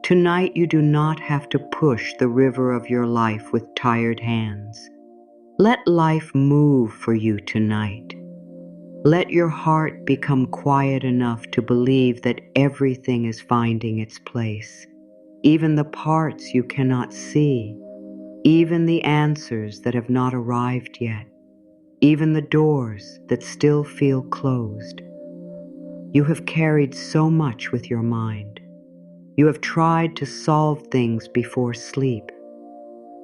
Tonight you do not have to push the river of your life with tired hands. Let life move for you tonight. Let your heart become quiet enough to believe that everything is finding its place, even the parts you cannot see, even the answers that have not arrived yet, even the doors that still feel closed. You have carried so much with your mind. You have tried to solve things before sleep.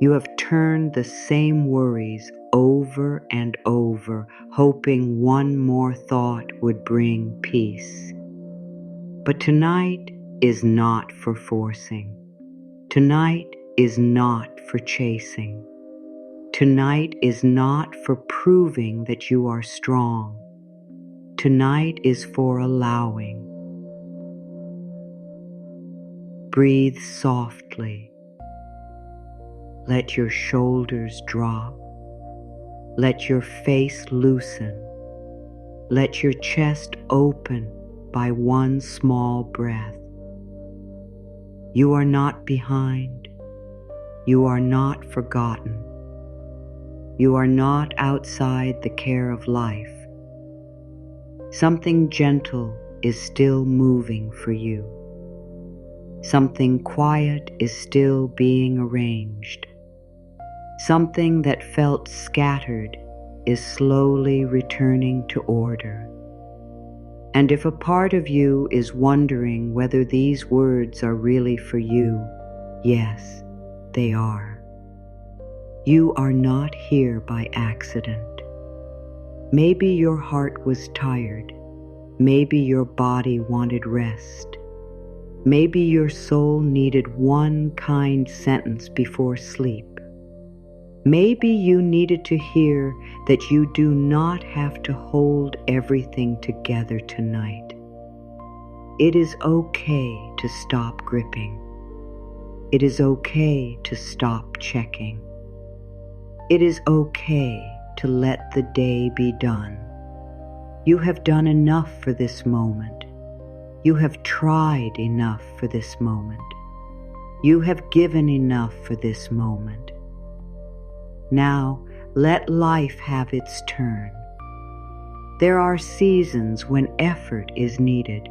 You have turned the same worries over and over, hoping one more thought would bring peace. But tonight is not for forcing. Tonight is not for chasing. Tonight is not for proving that you are strong. Tonight is for allowing. Breathe softly. Let your shoulders drop. Let your face loosen. Let your chest open by one small breath. You are not behind. You are not forgotten. You are not outside the care of life. Something gentle is still moving for you. Something quiet is still being arranged. Something that felt scattered is slowly returning to order. And if a part of you is wondering whether these words are really for you, yes, they are. You are not here by accident. Maybe your heart was tired. Maybe your body wanted rest. Maybe your soul needed one kind sentence before sleep. Maybe you needed to hear that you do not have to hold everything together tonight. It is okay to stop gripping. It is okay to stop checking. It is okay to let the day be done. You have done enough for this moment. You have tried enough for this moment. You have given enough for this moment. Now, let life have its turn. There are seasons when effort is needed,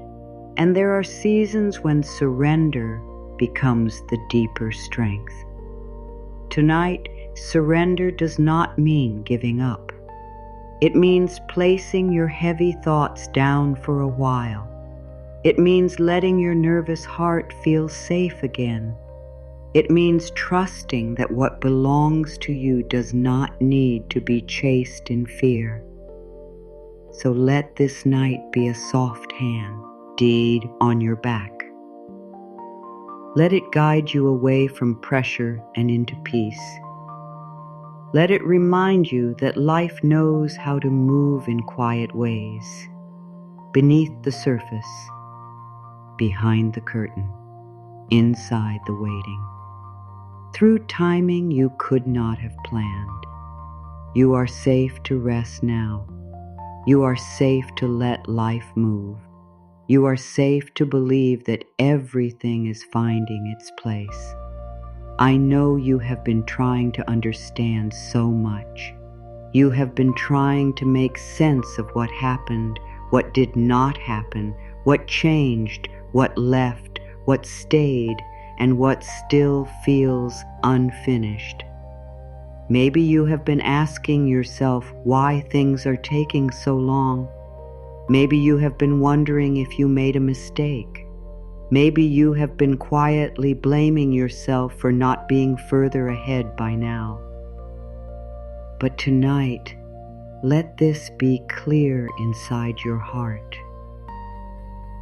and there are seasons when surrender becomes the deeper strength. Tonight, surrender does not mean giving up. It means placing your heavy thoughts down for a while. It means letting your nervous heart feel safe again. It means trusting that what belongs to you does not need to be chased in fear. So let this night be a soft hand, deed on your back. Let it guide you away from pressure and into peace. Let it remind you that life knows how to move in quiet ways, beneath the surface, behind the curtain, inside the waiting. Through timing you could not have planned. You are safe to rest now. You are safe to let life move. You are safe to believe that everything is finding its place. I know you have been trying to understand so much. You have been trying to make sense of what happened, what did not happen, what changed, what left, what stayed, and what still feels unfinished. Maybe you have been asking yourself why things are taking so long. Maybe you have been wondering if you made a mistake. Maybe you have been quietly blaming yourself for not being further ahead by now. But tonight, let this be clear inside your heart.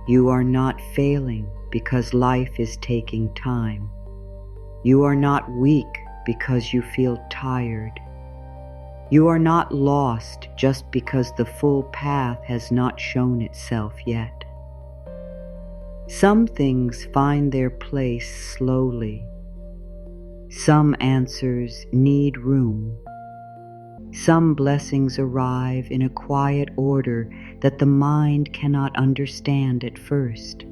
You are not failing because life is taking time. You are not weak because you feel tired. You are not lost just because the full path has not shown itself yet. Some things find their place slowly. Some answers need room. Some blessings arrive in a quiet order that the mind cannot understand at first.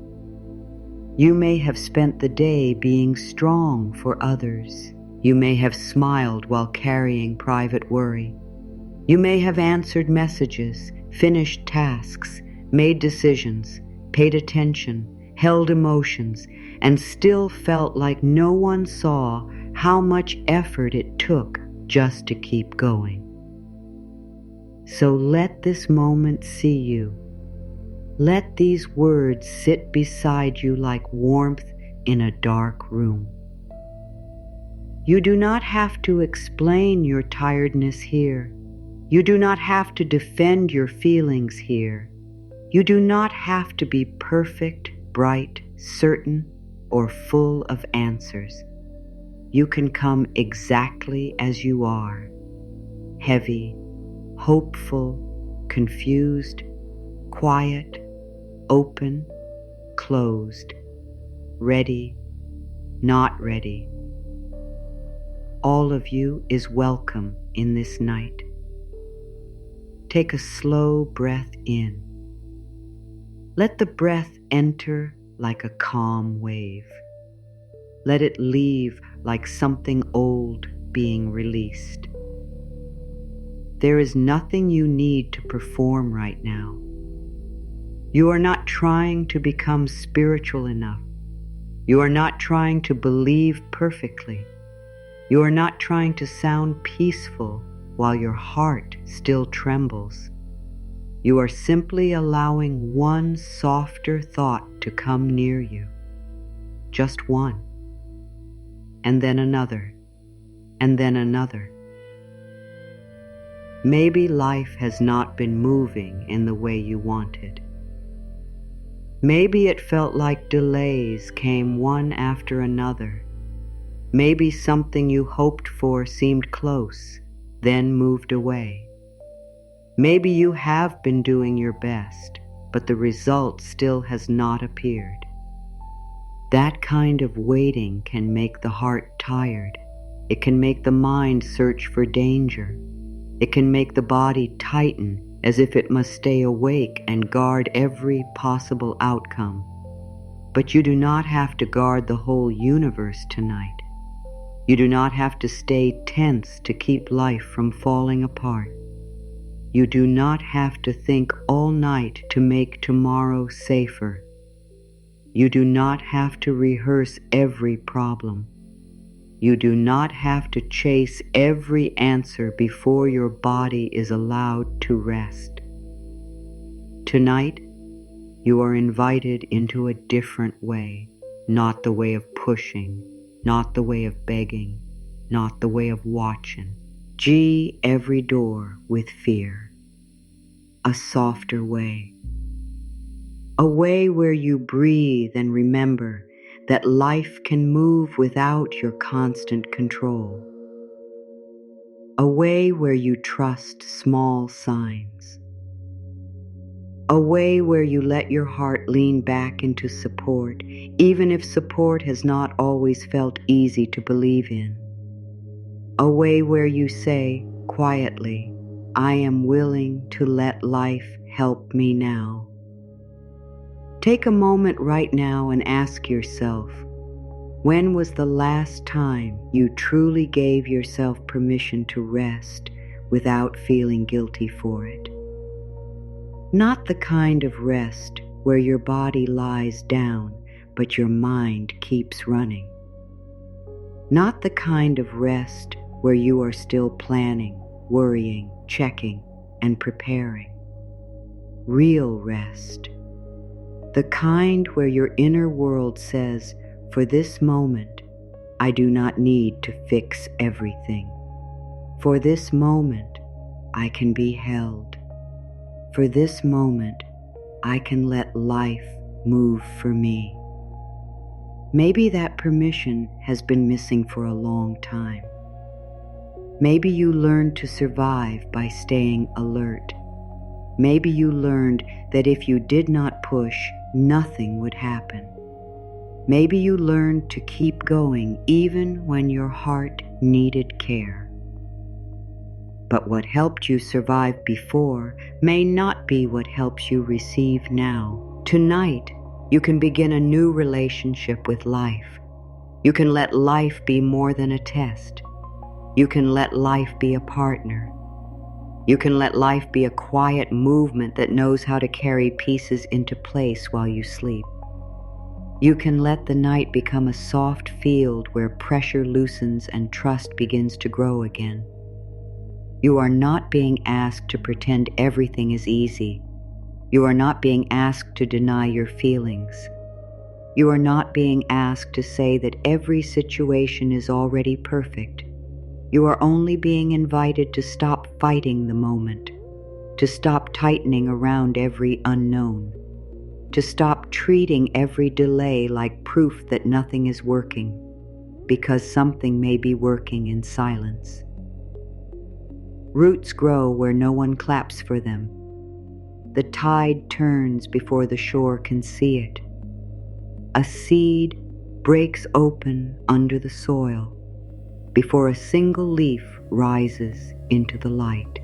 You may have spent the day being strong for others. You may have smiled while carrying private worry. You may have answered messages, finished tasks, made decisions, paid attention, held emotions, and still felt like no one saw how much effort it took just to keep going. So let this moment see you. Let these words sit beside you like warmth in a dark room. You do not have to explain your tiredness here. You do not have to defend your feelings here. You do not have to be perfect, bright, certain, or full of answers. You can come exactly as you are, heavy, hopeful, confused, quiet, open, closed, ready, not ready. All of you is welcome in this night. Take a slow breath in. Let the breath enter like a calm wave. Let it leave like something old being released. There is nothing you need to perform right now. You are not trying to become spiritual enough. You are not trying to believe perfectly. You are not trying to sound peaceful while your heart still trembles. You are simply allowing one softer thought to come near you. Just one. And then another. And then another. Maybe life has not been moving in the way you wanted. Maybe it felt like delays came one after another. Maybe something you hoped for seemed close, then moved away. Maybe you have been doing your best, but the result still has not appeared. That kind of waiting can make the heart tired. It can make the mind search for danger. It can make the body tighten as if it must stay awake and guard every possible outcome. But you do not have to guard the whole universe tonight. You do not have to stay tense to keep life from falling apart. You do not have to think all night to make tomorrow safer. You do not have to rehearse every problem. You do not have to chase every answer before your body is allowed to rest. Tonight, you are invited into a different way, not the way of pushing, not the way of begging, not the way of watching. G every door with fear. A softer way. A way where you breathe and remember that life can move without your constant control. A way where you trust small signs. A way where you let your heart lean back into support, even if support has not always felt easy to believe in. A way where you say, quietly, I am willing to let life help me now. Take a moment right now and ask yourself, when was the last time you truly gave yourself permission to rest without feeling guilty for it? Not the kind of rest where your body lies down, but your mind keeps running. Not the kind of rest where you are still planning, worrying, checking, and preparing. Real rest. The kind where your inner world says, for this moment, I do not need to fix everything. For this moment, I can be held. For this moment, I can let life move for me. Maybe that permission has been missing for a long time. Maybe you learned to survive by staying alert. Maybe you learned that if you did not push, nothing would happen. Maybe you learned to keep going even when your heart needed care. But what helped you survive before may not be what helps you receive now. Tonight, You can begin a new relationship with life. You can let life be more than a test. You can let life be a partner. You can let life be a quiet movement that knows how to carry pieces into place while you sleep. You can let the night become a soft field where pressure loosens and trust begins to grow again. You are not being asked to pretend everything is easy. You are not being asked to deny your feelings. You are not being asked to say that every situation is already perfect. You are only being invited to stop fighting the moment, to stop tightening around every unknown, to stop treating every delay like proof that nothing is working, because something may be working in silence. Roots grow where no one claps for them. The tide turns before the shore can see it. A seed breaks open under the soil before a single leaf rises into the light.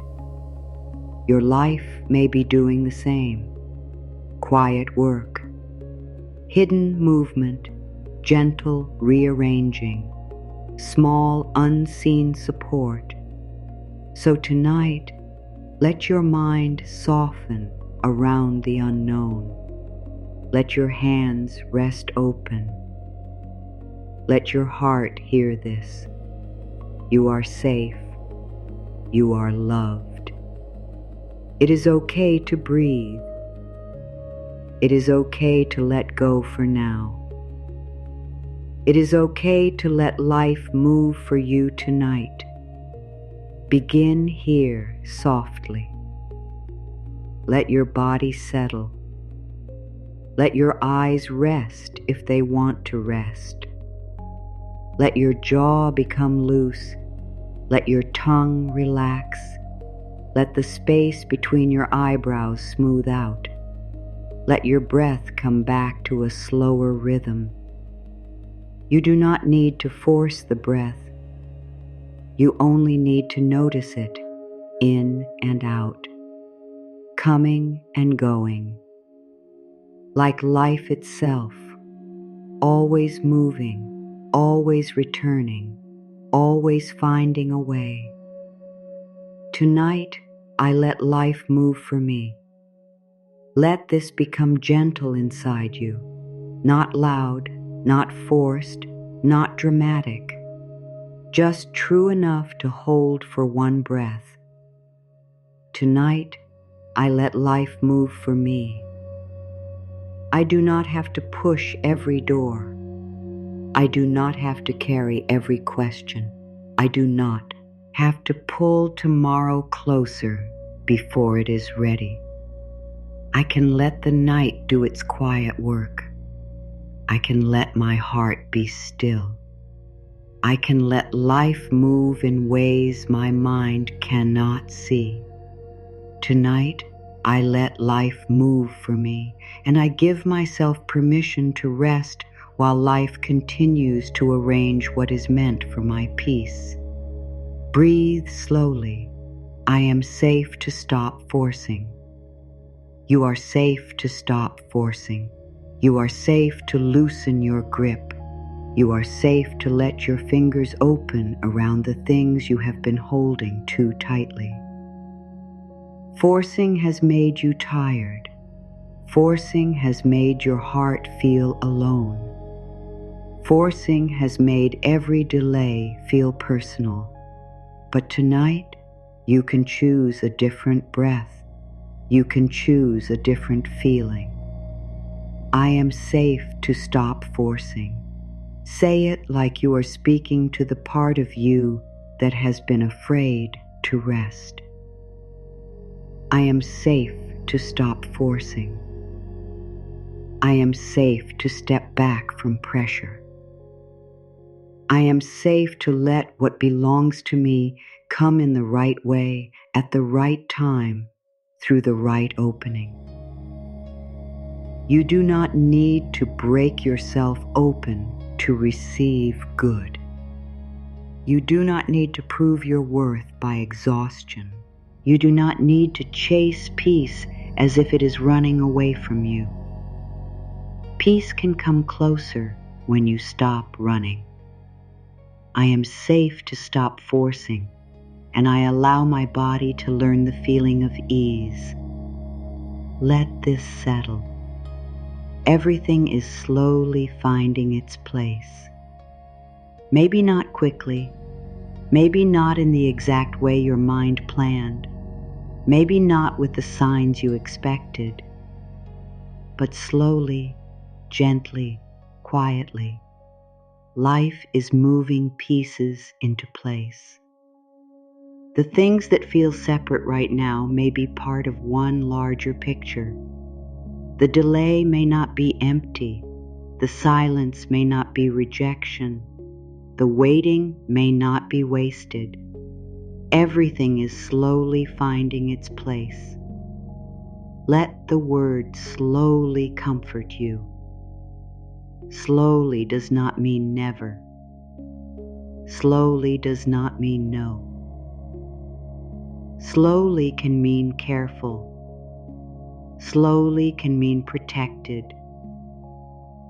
Your life may be doing the same. Quiet work, hidden movement, gentle rearranging, small unseen support. So tonight, let your mind soften around the unknown. Let your hands rest open. Let your heart hear this. You are safe. You are loved. It is okay to breathe. It is okay to let go for now. It is okay to let life move for you tonight. Begin here softly. Let your body settle. Let your eyes rest if they want to rest. Let your jaw become loose. Let your tongue relax. Let the space between your eyebrows smooth out. Let your breath come back to a slower rhythm. You do not need to force the breath. You only need to notice it, in and out, coming and going, like life itself, always moving, always returning, always finding a way. Tonight, I let life move for me. Let this become gentle inside you, not loud, not forced, not dramatic, just true enough to hold for one breath. Tonight, I let life move for me. I do not have to push every door. I do not have to carry every question. I do not have to pull tomorrow closer before it is ready. I can let the night do its quiet work. I can let my heart be still. I can let life move in ways my mind cannot see. Tonight, I let life move for me, and I give myself permission to rest while life continues to arrange what is meant for my peace. Breathe slowly. I am safe to stop forcing. You are safe to stop forcing. You are safe to loosen your grip. You are safe to let your fingers open around the things you have been holding too tightly. Forcing has made you tired. Forcing has made your heart feel alone. Forcing has made every delay feel personal. But tonight, you can choose a different breath. You can choose a different feeling. I am safe to stop forcing. Say it like you are speaking to the part of you that has been afraid to rest. I am safe to stop forcing. I am safe to step back from pressure. I am safe to let what belongs to me come in the right way, at the right time, through the right opening. You do not need to break yourself open to receive good. You do not need to prove your worth by exhaustion. You do not need to chase peace as if it is running away from you. Peace can come closer when you stop running. I am safe to stop forcing, and I allow my body to learn the feeling of ease. Let this settle. Everything is slowly finding its place. Maybe not quickly, maybe not in the exact way your mind planned, maybe not with the signs you expected, but slowly, gently, quietly, life is moving pieces into place. The things that feel separate right now may be part of one larger picture. The delay may not be empty. The silence may not be rejection. The waiting may not be wasted. Everything is slowly finding its place. Let the word slowly comfort you. Slowly does not mean never. Slowly does not mean no. Slowly can mean careful. Slowly can mean protected.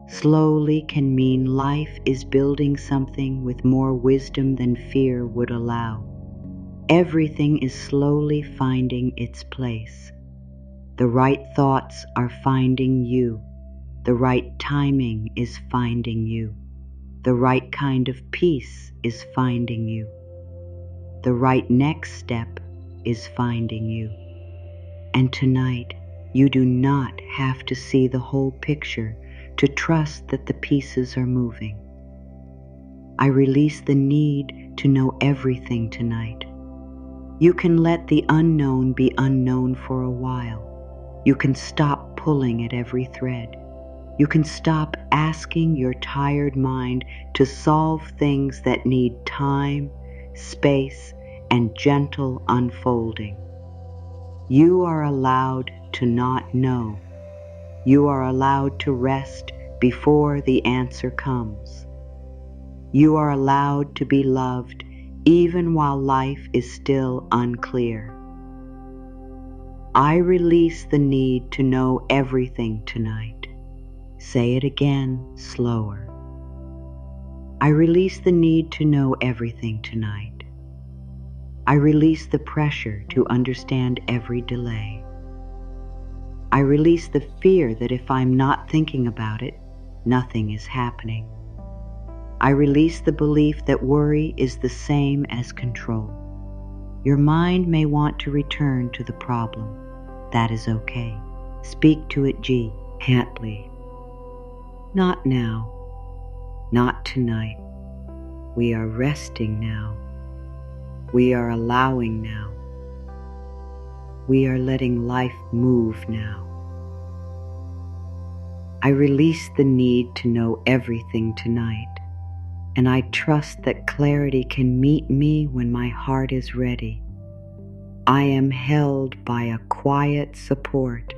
Slowly can mean life is building something with more wisdom than fear would allow. Everything is slowly finding its place. The right thoughts are finding you. The right timing is finding you. The right kind of peace is finding you. The right next step is finding you. And tonight, you do not have to see the whole picture to trust that the pieces are moving. I release the need to know everything tonight. You can let the unknown be unknown for a while. You can stop pulling at every thread. You can stop asking your tired mind to solve things that need time, space, and gentle unfolding. You are allowed to not know. You are allowed to rest before the answer comes. You are allowed to be loved even while life is still unclear. I release the need to know everything tonight. Say it again, slower. I release the need to know everything tonight. I release the pressure to understand every delay. I release the fear that if I'm not thinking about it, nothing is happening. I release the belief that worry is the same as control. Your mind may want to return to the problem. That is okay. Speak to it gently. Not now. Not tonight. We are resting now. We are allowing now. We are letting life move now. I release the need to know everything tonight, and I trust that clarity can meet me when my heart is ready. I am held by a quiet support.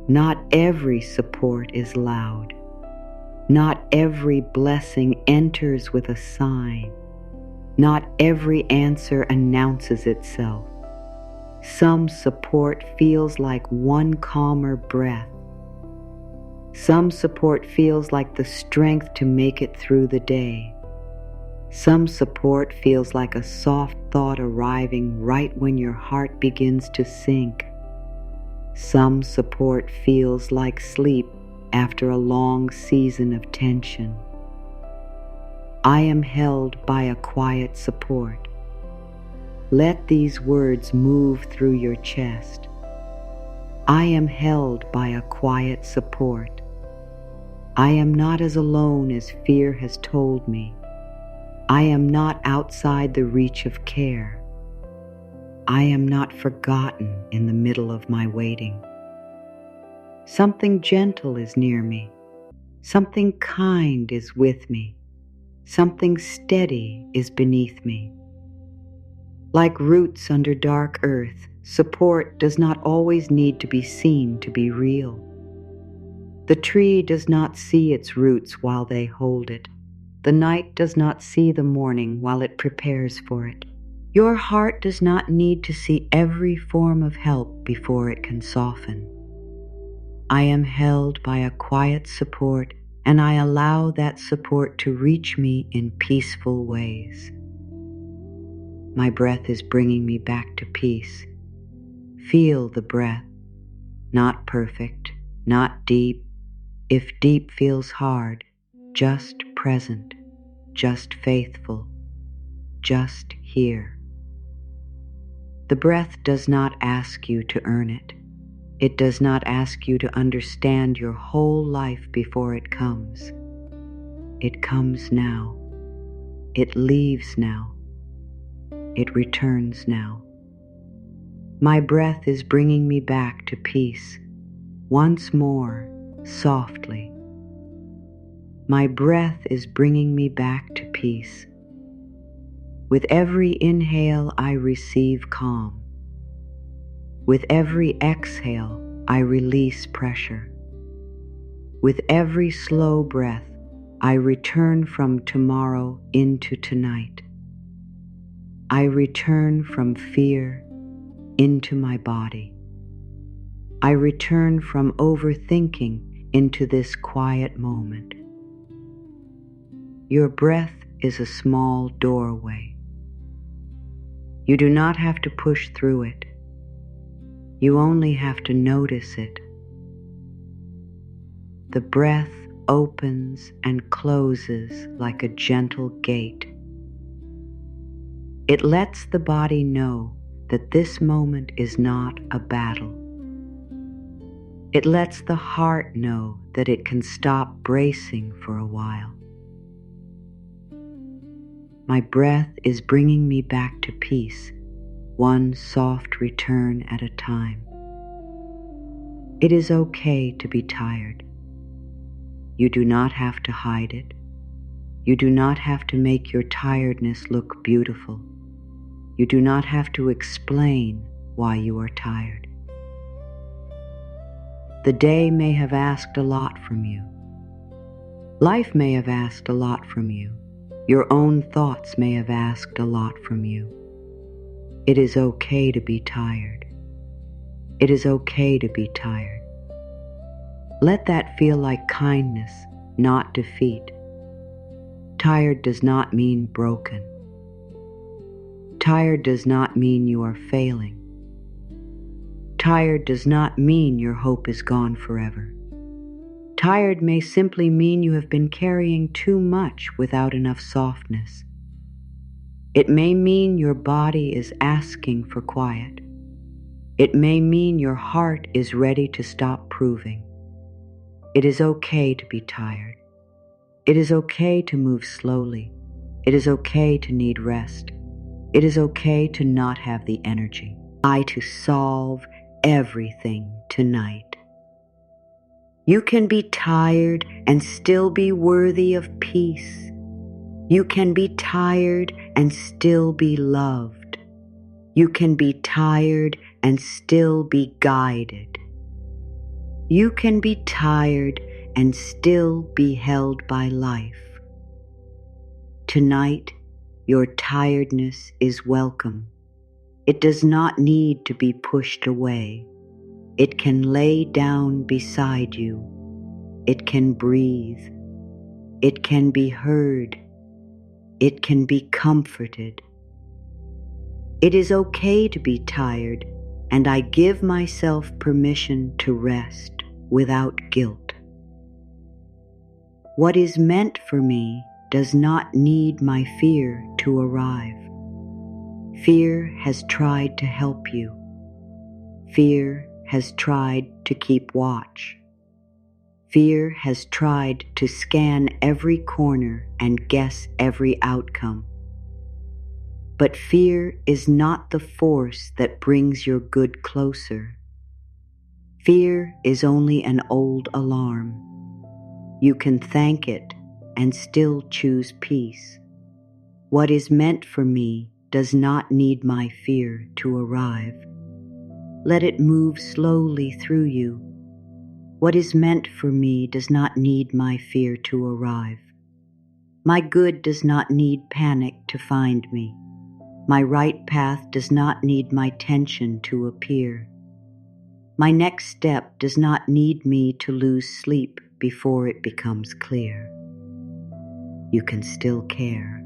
Not every support is loud. Not every blessing enters with a sign. Not every answer announces itself. Some support feels like one calmer breath. Some support feels like the strength to make it through the day. Some support feels like a soft thought arriving right when your heart begins to sink. Some support feels like sleep after a long season of tension. I am held by a quiet support. Let these words move through your chest. I am held by a quiet support. I am not as alone as fear has told me. I am not outside the reach of care. I am not forgotten in the middle of my waiting. Something gentle is near me. Something kind is with me. Something steady is beneath me. Like roots under dark earth, support does not always need to be seen to be real. The tree does not see its roots while they hold it. The night does not see the morning while it prepares for it. Your heart does not need to see every form of help before it can soften. I am held by a quiet support, and I allow that support to reach me in peaceful ways. My breath is bringing me back to peace. Feel the breath, not perfect, not deep. If deep feels hard, just present, just faithful, just here. The breath does not ask you to earn it. It does not ask you to understand your whole life before it comes. It comes now. It leaves now. It returns now. My breath is bringing me back to peace. Once more, softly. My breath is bringing me back to peace. With every inhale, I receive calm. With every exhale, I release pressure. With every slow breath, I return from tomorrow into tonight. I return from fear into my body. I return from overthinking into this quiet moment. Your breath is a small doorway. You do not have to push through it. You only have to notice it. The breath opens and closes like a gentle gate. It lets the body know that this moment is not a battle. It lets the heart know that it can stop bracing for a while. My breath is bringing me back to peace, one soft return at a time. It is okay to be tired. You do not have to hide it. You do not have to make your tiredness look beautiful. You do not have to explain why you are tired. The day may have asked a lot from you. Life may have asked a lot from you. Your own thoughts may have asked a lot from you. It is okay to be tired. It is okay to be tired. Let that feel like kindness, not defeat. Tired does not mean broken. Tired does not mean you are failing. Tired does not mean your hope is gone forever. Tired may simply mean you have been carrying too much without enough softness. It may mean your body is asking for quiet. It may mean your heart is ready to stop proving. It is okay to be tired. It is okay to move slowly. It is okay to need rest. It is okay to not have the energy. To solve everything tonight. You can be tired and still be worthy of peace. You can be tired and still be loved. You can be tired and still be guided. You can be tired and still be held by life. Tonight, your tiredness is welcome. It does not need to be pushed away. It can lay down beside you. It can breathe. It can be heard. It can be comforted. It is okay to be tired, and I give myself permission to rest without guilt. What is meant for me does not need my fear to arrive. Fear has tried to help you. Fear has tried to keep watch. Fear has tried to scan every corner and guess every outcome. But fear is not the force that brings your good closer. Fear is only an old alarm. You can thank it and still choose peace. What is meant for me does not need my fear to arrive. Let it move slowly through you. What is meant for me does not need my fear to arrive. My good does not need panic to find me. My right path does not need my tension to appear. My next step does not need me to lose sleep before it becomes clear. You can still care.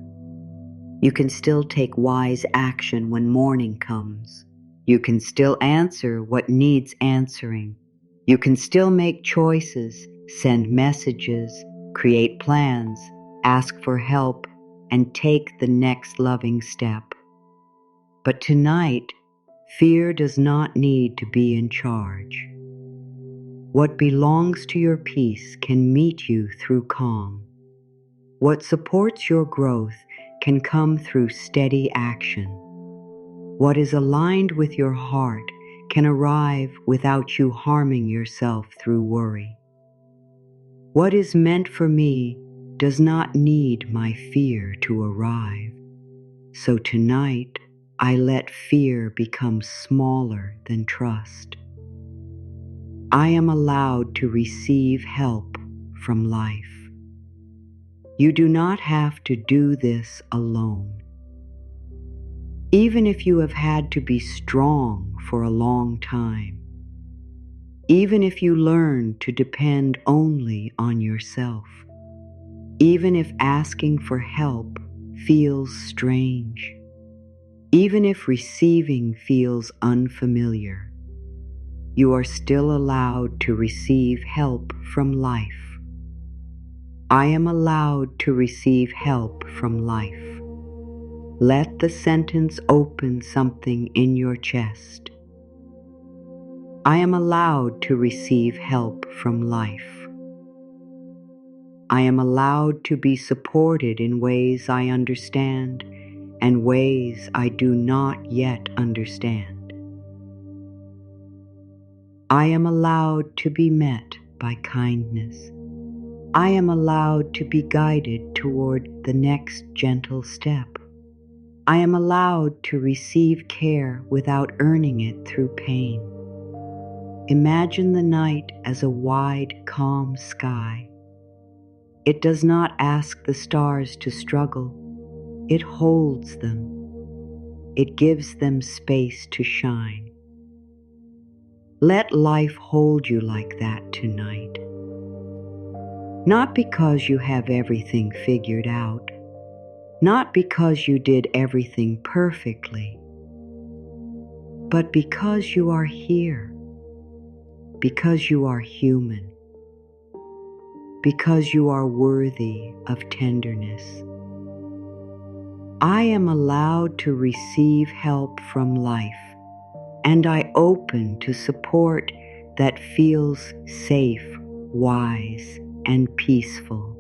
You can still take wise action when morning comes. You can still answer what needs answering. You can still make choices, send messages, create plans, ask for help, and take the next loving step. But tonight, fear does not need to be in charge. What belongs to your peace can meet you through calm. What supports your growth can come through steady action. What is aligned with your heart can arrive without you harming yourself through worry. What is meant for me does not need my fear to arrive. So tonight, I let fear become smaller than trust. I am allowed to receive help from life. You do not have to do this alone. Even if you have had to be strong for a long time, even if you learn to depend only on yourself, even if asking for help feels strange, even if receiving feels unfamiliar, you are still allowed to receive help from life. I am allowed to receive help from life. Let the sentence open something in your chest. I am allowed to receive help from life. I am allowed to be supported in ways I understand and ways I do not yet understand. I am allowed to be met by kindness. I am allowed to be guided toward the next gentle step. I am allowed to receive care without earning it through pain. Imagine the night as a wide, calm sky. It does not ask the stars to struggle. It holds them. It gives them space to shine. Let life hold you like that tonight. Not because you have everything figured out, not because you did everything perfectly, but because you are here, because you are human, because you are worthy of tenderness. I am allowed to receive help from life, and I open to support that feels safe, wise, and peaceful.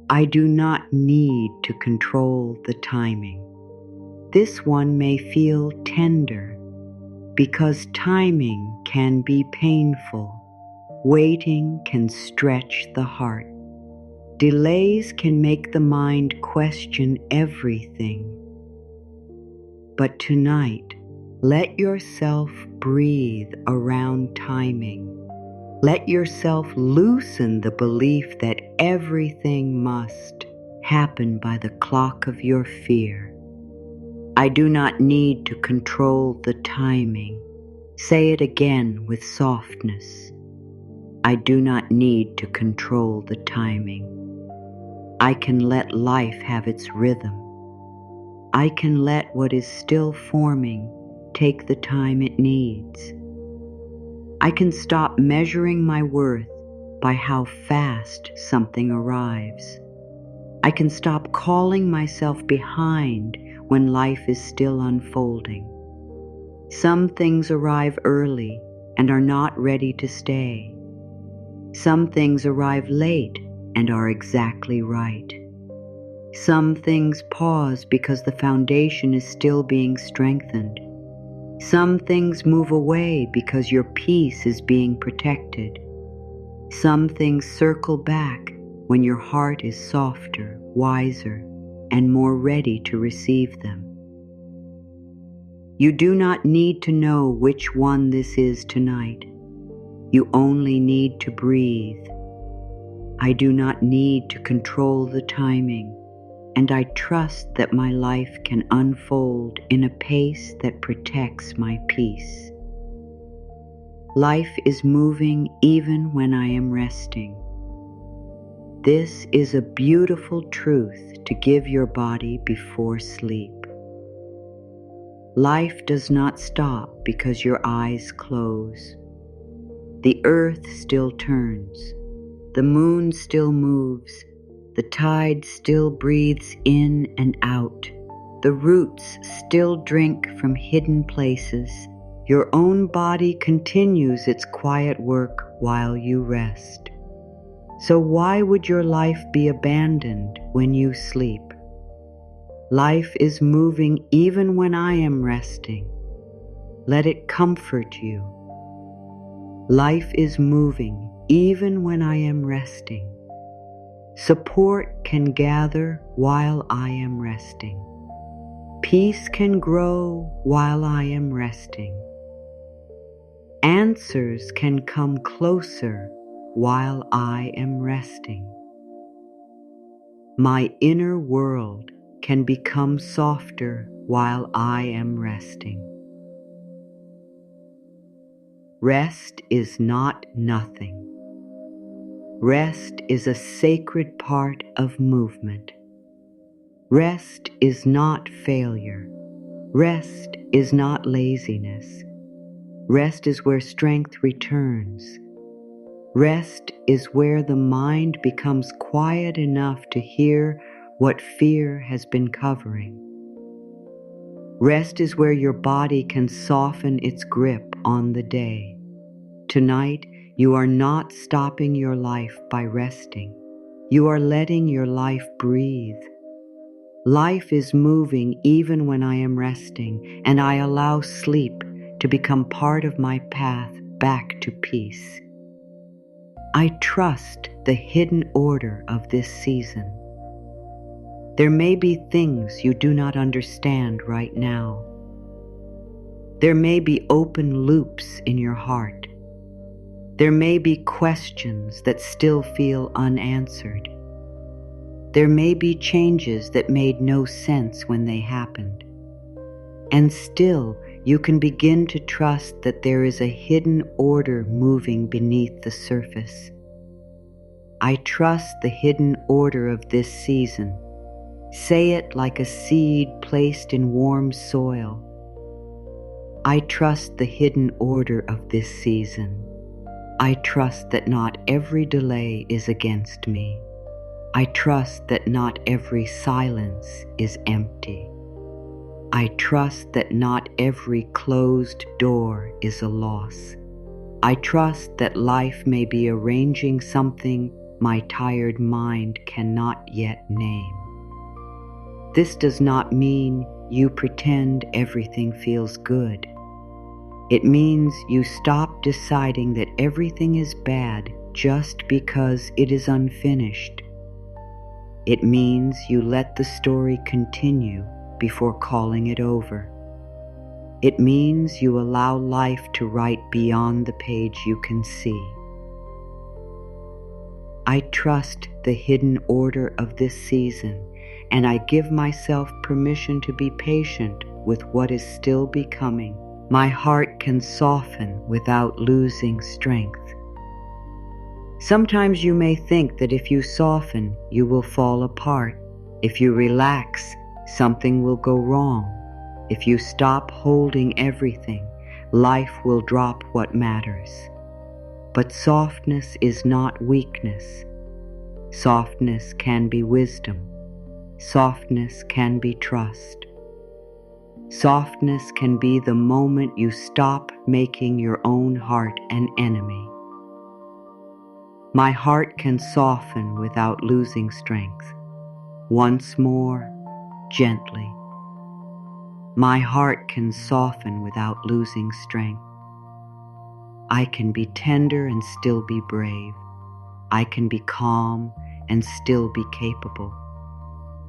I do not need to control the timing. This one may feel tender because timing can be painful. Waiting can stretch the heart. Delays can make the mind question everything. But tonight, let yourself breathe around timing. Let yourself loosen the belief that everything must happen by the clock of your fear. I do not need to control the timing. Say it again with softness. I do not need to control the timing. I can let life have its rhythm. I can let what is still forming take the time it needs. I can stop measuring my worth by how fast something arrives. I can stop calling myself behind when life is still unfolding. Some things arrive early and are not ready to stay. Some things arrive late and are exactly right. Some things pause because the foundation is still being strengthened. Some things move away because your peace is being protected. Some things circle back when your heart is softer, wiser, and more ready to receive them. You do not need to know which one this is tonight. You only need to breathe. I do not need to control the timing, and I trust that my life can unfold in a pace that protects my peace. Life is moving even when I am resting. This is a beautiful truth to give your body before sleep. Life does not stop because your eyes close. The earth still turns. The moon still moves. The tide still breathes in and out. The roots still drink from hidden places. Your own body continues its quiet work while you rest. So why would your life be abandoned when you sleep? Life is moving even when I am resting. Let it comfort you. Life is moving even when I am resting. Support can gather while I am resting. Peace can grow while I am resting. Answers can come closer while I am resting. My inner world can become softer while I am resting. Rest is not nothing. Rest is a sacred part of movement. Rest is not failure. Rest is not laziness. Rest is where strength returns. Rest is where the mind becomes quiet enough to hear what fear has been covering. Rest is where your body can soften its grip on the day. Tonight, you are not stopping your life by resting. You are letting your life breathe. Life is moving even when I am resting, and I allow sleep to become part of my path back to peace. I trust the hidden order of this season. There may be things you do not understand right now. There may be open loops in your heart. There may be questions that still feel unanswered. There may be changes that made no sense when they happened. And still, you can begin to trust that there is a hidden order moving beneath the surface. I trust the hidden order of this season. Say it like a seed placed in warm soil. I trust the hidden order of this season. I trust that not every delay is against me. I trust that not every silence is empty. I trust that not every closed door is a loss. I trust that life may be arranging something my tired mind cannot yet name. This does not mean you pretend everything feels good. It means you stop deciding that everything is bad just because it is unfinished. It means you let the story continue before calling it over. It means you allow life to write beyond the page you can see. I trust the hidden order of this season, and I give myself permission to be patient with what is still becoming. My heart can soften without losing strength. Sometimes you may think that if you soften, you will fall apart. If you relax, something will go wrong. If you stop holding everything, life will drop what matters. But softness is not weakness. Softness can be wisdom. Softness can be trust. Softness can be the moment you stop making your own heart an enemy. My heart can soften without losing strength. Once more, gently. My heart can soften without losing strength. I can be tender and still be brave. I can be calm and still be capable.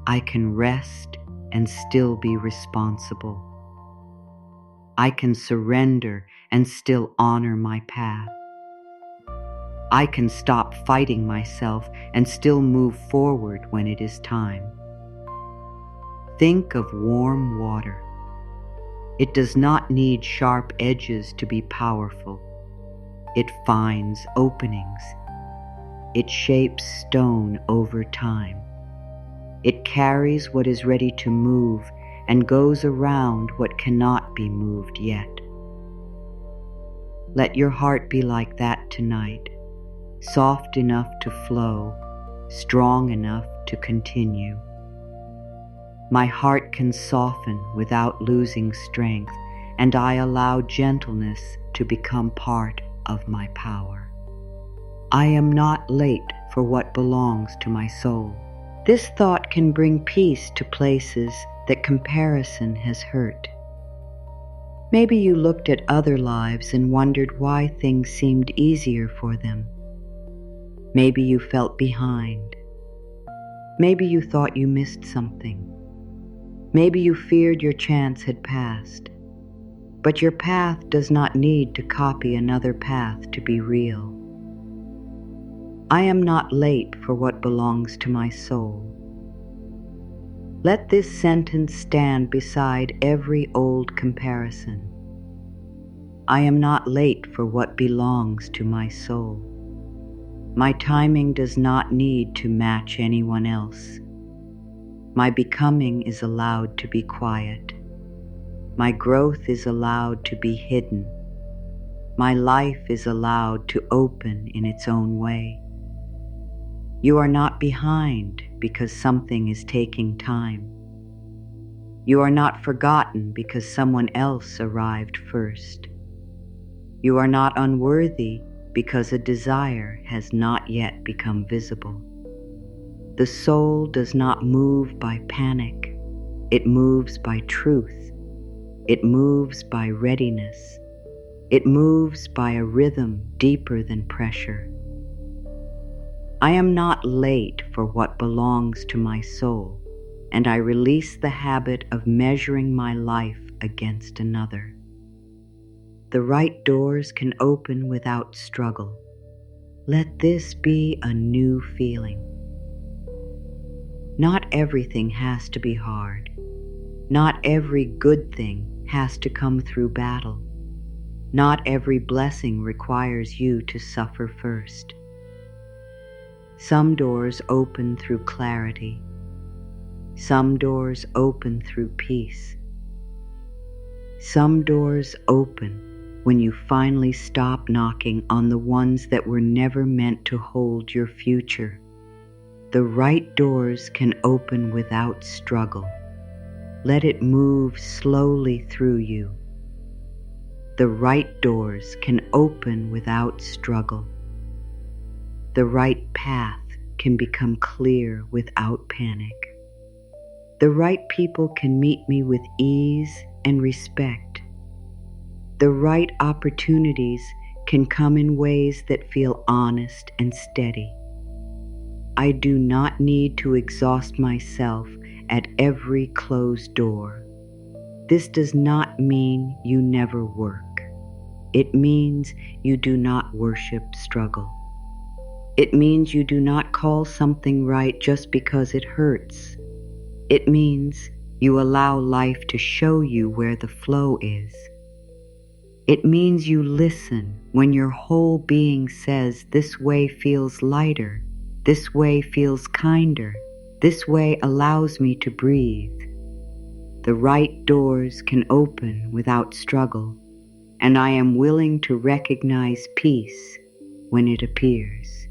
I can rest and still be responsible. I can surrender and still honor my path. I can stop fighting myself and still move forward when it is time. Think of warm water. It does not need sharp edges to be powerful. It finds openings. It shapes stone over time. It carries what is ready to move and goes around what cannot be moved yet. Let your heart be like that tonight, soft enough to flow, strong enough to continue. My heart can soften without losing strength, and I allow gentleness to become part of my power. I am not late for what belongs to my soul. This thought can bring peace to places that comparison has hurt. Maybe you looked at other lives and wondered why things seemed easier for them. Maybe you felt behind. Maybe you thought you missed something. Maybe you feared your chance had passed. But your path does not need to copy another path to be real. I am not late for what belongs to my soul. Let this sentence stand beside every old comparison. I am not late for what belongs to my soul. My timing does not need to match anyone else. My becoming is allowed to be quiet. My growth is allowed to be hidden. My life is allowed to open in its own way. You are not behind because something is taking time. You are not forgotten because someone else arrived first. You are not unworthy because a desire has not yet become visible. The soul does not move by panic. It moves by truth. It moves by readiness. It moves by a rhythm deeper than pressure. I am not late for what belongs to my soul, and I release the habit of measuring my life against another. The right doors can open without struggle. Let this be a new feeling. Not everything has to be hard. Not every good thing has to come through battle. Not every blessing requires you to suffer first. Some doors open through clarity. Some doors open through peace. Some doors open when you finally stop knocking on the ones that were never meant to hold your future. The right doors can open without struggle. Let it move slowly through you. The right doors can open without struggle. The right path can become clear without panic. The right people can meet me with ease and respect. The right opportunities can come in ways that feel honest and steady. I do not need to exhaust myself at every closed door. This does not mean you never work. It means you do not worship struggle. It means you do not call something right just because it hurts. It means you allow life to show you where the flow is. It means you listen when your whole being says, this way feels lighter, this way feels kinder, this way allows me to breathe. The right doors can open without struggle, and I am willing to recognize peace when it appears.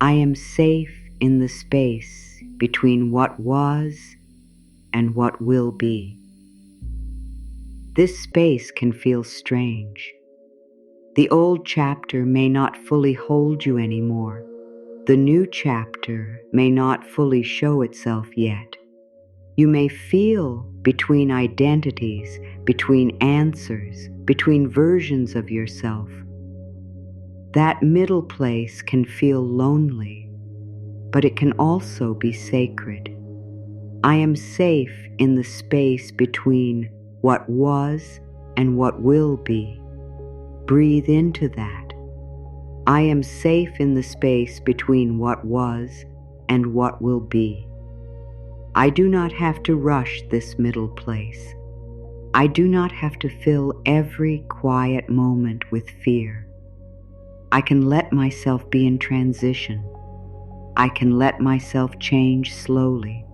I am safe in the space between what was and what will be. This space can feel strange. The old chapter may not fully hold you anymore. The new chapter may not fully show itself yet. You may feel between identities, between answers, between versions of yourself. That middle place can feel lonely, but it can also be sacred. I am safe in the space between what was and what will be. Breathe into that. I am safe in the space between what was and what will be. I do not have to rush this middle place. I do not have to fill every quiet moment with fear. I can let myself be in transition. I can let myself change slowly.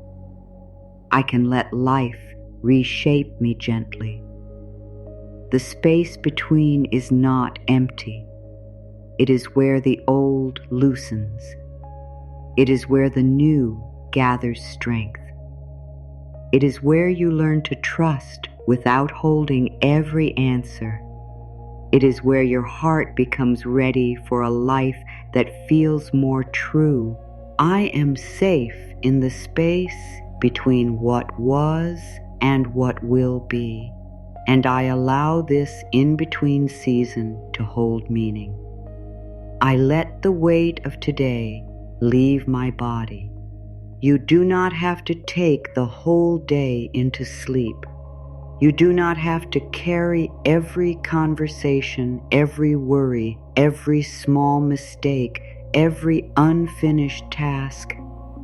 I can let life reshape me gently. The space between is not empty. It is where the old loosens. It is where the new gathers strength. It is where you learn to trust without holding every answer. It is where your heart becomes ready for a life that feels more true. I am safe in the space between what was and what will be, and I allow this in-between season to hold meaning. I let the weight of today leave my body. You do not have to take the whole day into sleep. You do not have to carry every conversation, every worry, every small mistake, every unfinished task,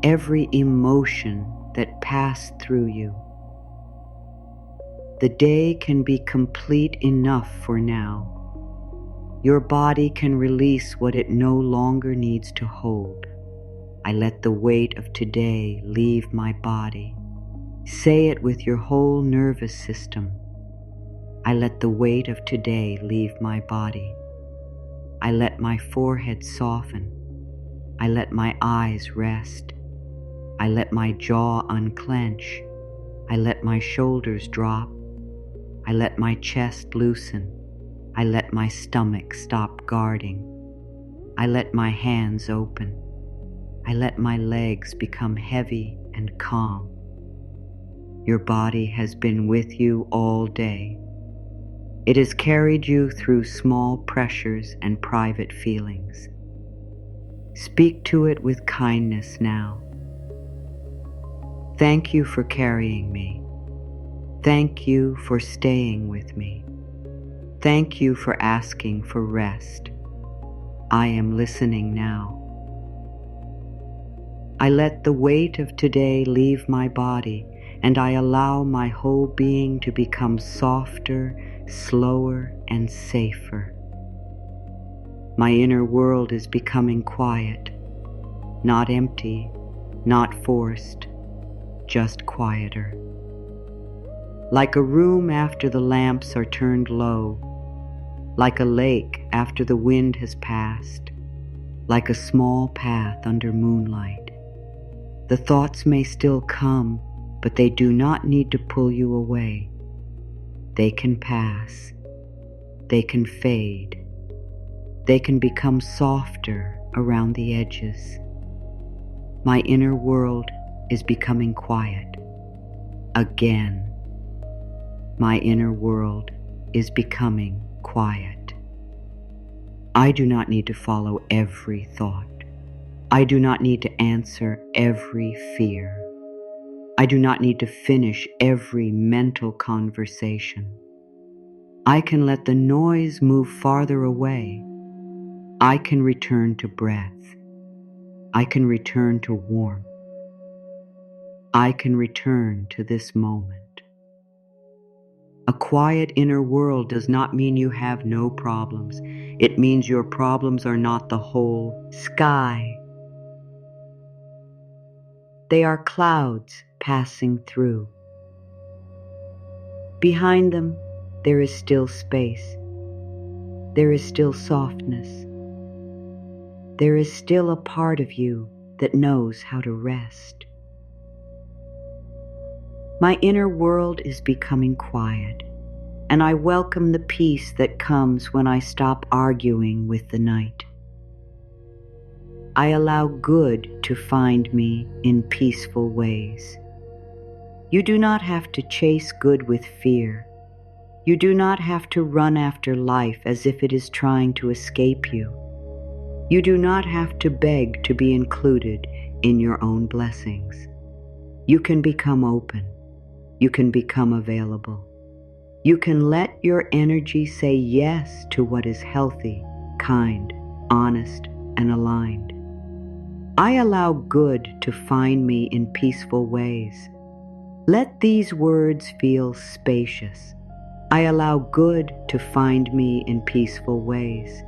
every emotion that passed through you. The day can be complete enough for now. Your body can release what it no longer needs to hold. I let the weight of today leave my body. Say it with your whole nervous system. I let the weight of today leave my body. I let my forehead soften. I let my eyes rest. I let my jaw unclench. I let my shoulders drop. I let my chest loosen. I let my stomach stop guarding. I let my hands open. I let my legs become heavy and calm. Your body has been with you all day. It has carried you through small pressures and private feelings. Speak to it with kindness now. Thank you for carrying me. Thank you for staying with me. Thank you for asking for rest. I am listening now. I let the weight of today leave my body, and I allow my whole being to become softer, slower, and safer. My inner world is becoming quiet, not empty, not forced, just quieter. Like a room after the lamps are turned low, like a lake after the wind has passed, like a small path under moonlight. The thoughts may still come, but they do not need to pull you away. They can pass. They can fade. They can become softer around the edges. My inner world is becoming quiet. Again. My inner world is becoming quiet. I do not need to follow every thought. I do not need to answer every fear. I do not need to finish every mental conversation. I can let the noise move farther away. I can return to breath. I can return to warmth. I can return to this moment. A quiet inner world does not mean you have no problems. It means your problems are not the whole sky. They are clouds passing through. Behind them, there is still space. There is still softness. There is still a part of you that knows how to rest. My inner world is becoming quiet, and I welcome the peace that comes when I stop arguing with the night. I allow good to find me in peaceful ways. You do not have to chase good with fear. You do not have to run after life as if it is trying to escape you. You do not have to beg to be included in your own blessings. You can become open. You can become available. You can let your energy say yes to what is healthy, kind, honest, and aligned. I allow good to find me in peaceful ways. Let these words feel spacious. I allow good to find me in peaceful ways.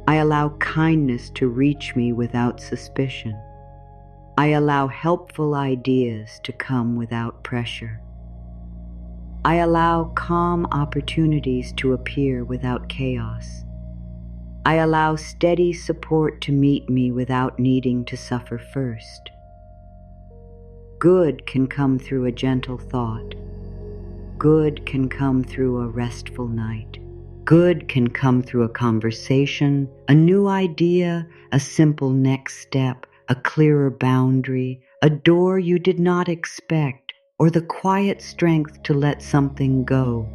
I allow kindness to reach me without suspicion. I allow helpful ideas to come without pressure. I allow calm opportunities to appear without chaos. I allow steady support to meet me without needing to suffer first. Good can come through a gentle thought. Good can come through a restful night. Good can come through a conversation, a new idea, a simple next step, a clearer boundary, a door you did not expect, or the quiet strength to let something go.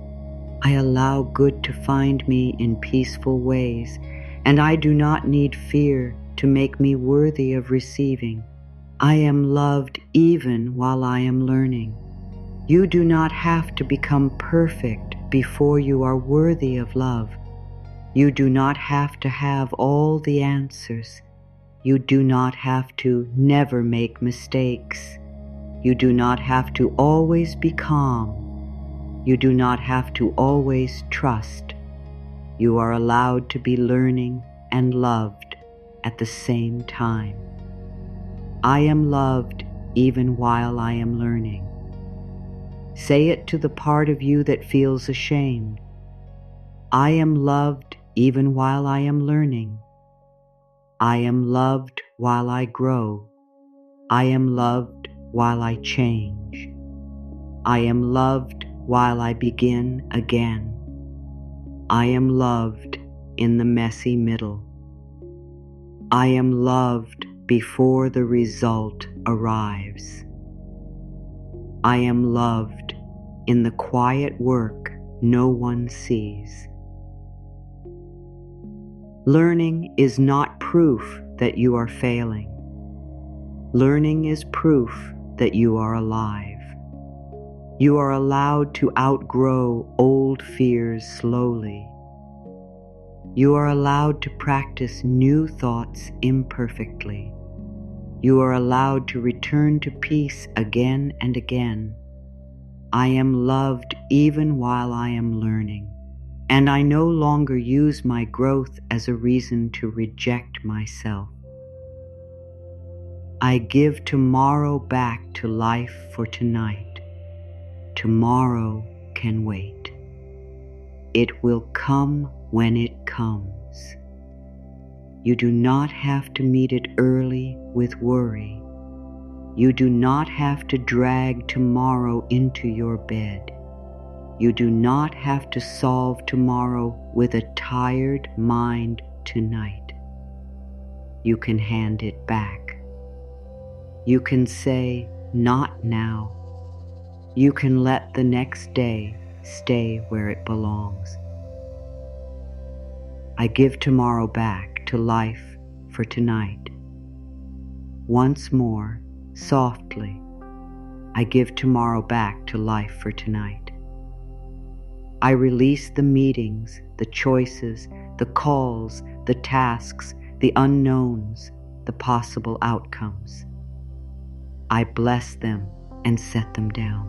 I allow good to find me in peaceful ways, and I do not need fear to make me worthy of receiving. I am loved even while I am learning. You do not have to become perfect before you are worthy of love. You do not have to have all the answers. You do not have to never make mistakes. You do not have to always be calm. You do not have to always trust. You are allowed to be learning and loved at the same time. I am loved even while I am learning. Say it to the part of you that feels ashamed. I am loved even while I am learning. I am loved while I grow. I am loved while I change. I am loved while I begin again. I am loved in the messy middle. I am loved before the result arrives. I am loved in the quiet work no one sees. Learning is not proof that you are failing. Learning is proof that you are alive. You are allowed to outgrow old fears slowly. You are allowed to practice new thoughts imperfectly. You are allowed to return to peace again and again. I am loved even while I am learning, and I no longer use my growth as a reason to reject myself. I give tomorrow back to life for tonight. Tomorrow can wait. It will come when it comes. You do not have to meet it early with worry. You do not have to drag tomorrow into your bed. You do not have to solve tomorrow with a tired mind tonight. You can hand it back. You can say, not now. You can let the next day stay where it belongs. I give tomorrow back to life for tonight. Once more, softly, I give tomorrow back to life for tonight. I release the meetings, the choices, the calls, the tasks, the unknowns, the possible outcomes. I bless them and set them down.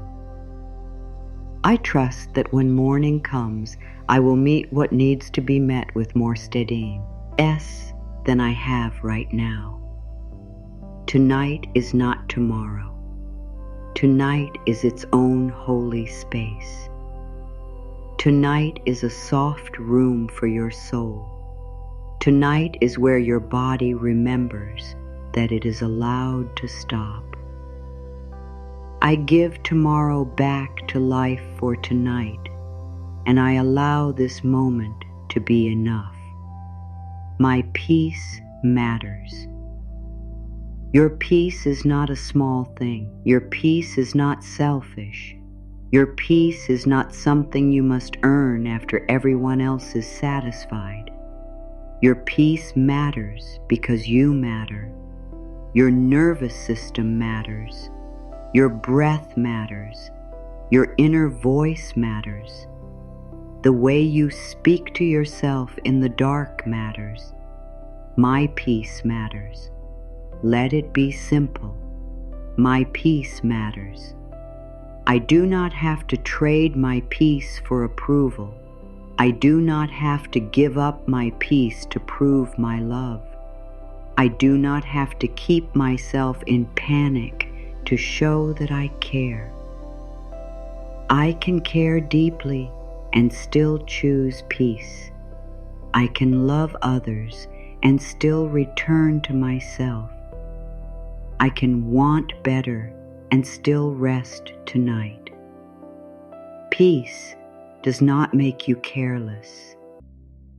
I trust that when morning comes, I will meet what needs to be met with more steadying than I have right now. Tonight is not tomorrow. Tonight is its own holy space. Tonight is a soft room for your soul. Tonight is where your body remembers that it is allowed to stop. I give tomorrow back to life for tonight, and I allow this moment to be enough. My peace matters. Your peace is not a small thing. Your peace is not selfish. Your peace is not something you must earn after everyone else is satisfied. Your peace matters because you matter. Your nervous system matters. Your breath matters. Your inner voice matters. The way you speak to yourself in the dark matters. My peace matters. Let it be simple. My peace matters. I do not have to trade my peace for approval. I do not have to give up my peace to prove my love. I do not have to keep myself in panic to show that I care. I can care deeply and still choose peace. I can love others and still return to myself. I can want better and still rest tonight. Peace does not make you careless.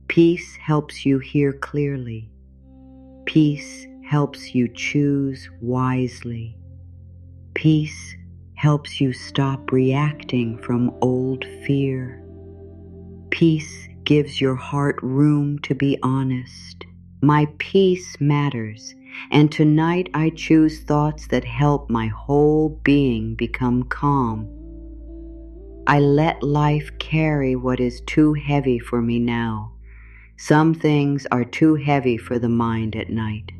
Peace helps you hear clearly. Peace helps you choose wisely. Peace helps you stop reacting from old fear. Peace gives your heart room to be honest. My peace matters, and tonight I choose thoughts that help my whole being become calm. I let life carry what is too heavy for me now. Some things are too heavy for the mind at night.